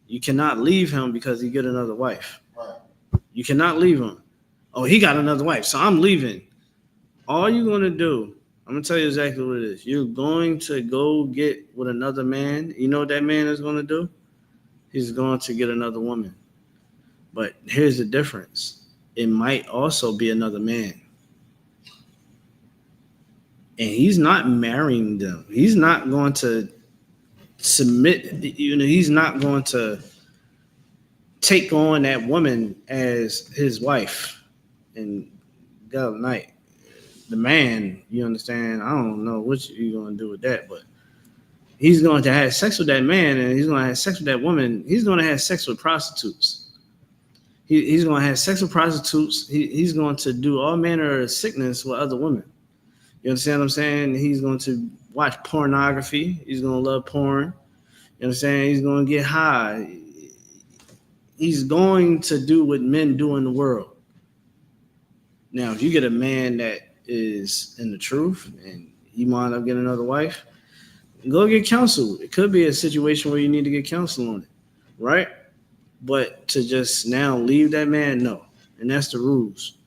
you cannot leave him because he get another wife. Right. You cannot leave him. Oh, he got another wife, so I'm leaving. All you're going to do, I'm going to tell you exactly what it is. You're going to go get with another man. You know what that man is going to do? He's going to get another woman. But here's the difference. It might also be another man. And he's not marrying them. He's not going to submit, he's not going to take on that woman as his wife and go night. The man, you understand? I don't know what you're going to do with that, but he's going to have sex with that man and he's going to have sex with that woman. He's going to have sex with prostitutes. He's going to have sex with prostitutes. He's going to do all manner of sickness with other women. You understand what I'm saying? He's going to watch pornography. He's going to love porn. You understand? He's going to get high. He's going to do what men do in the world. Now, if you get a man that is in the truth and he might up getting another wife, go get counsel. It could be a situation where you need to get counsel on it, right? But to just now leave that man, no. And that's the rules.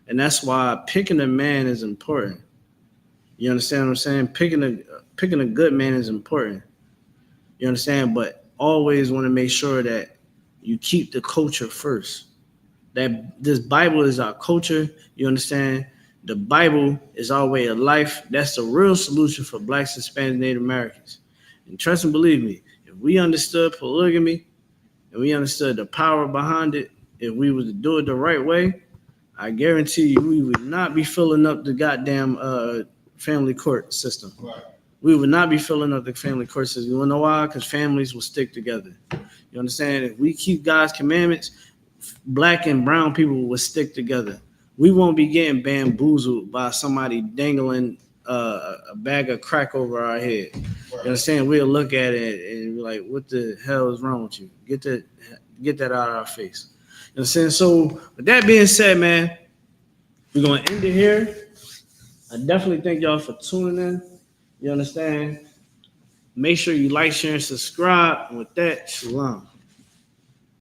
And that's why picking a man is important. You understand what I'm saying? Picking a good man is important. You understand? But always want to make sure that you keep the culture first. That this Bible is our culture. You understand? The Bible is our way of life. That's the real solution for Blacks, Hispanics, Native Americans. And trust and believe me, if we understood polygamy and we understood the power behind it, if we were to do it the right way, I guarantee you we would not be filling up the goddamn family court system. Right. We would not be filling up the family court system. You know why? Because families will stick together. You understand? If we keep God's commandments, Black and brown people will stick together. We won't be getting bamboozled by somebody dangling a bag of crack over our head. Right. You understand? We'll look at it and be like, what the hell is wrong with you? Get that out of our face. You understand? So with that being said, man, we're going to end it here. I definitely thank y'all for tuning in. You understand? Make sure you like, share, and subscribe. And with that, shalom.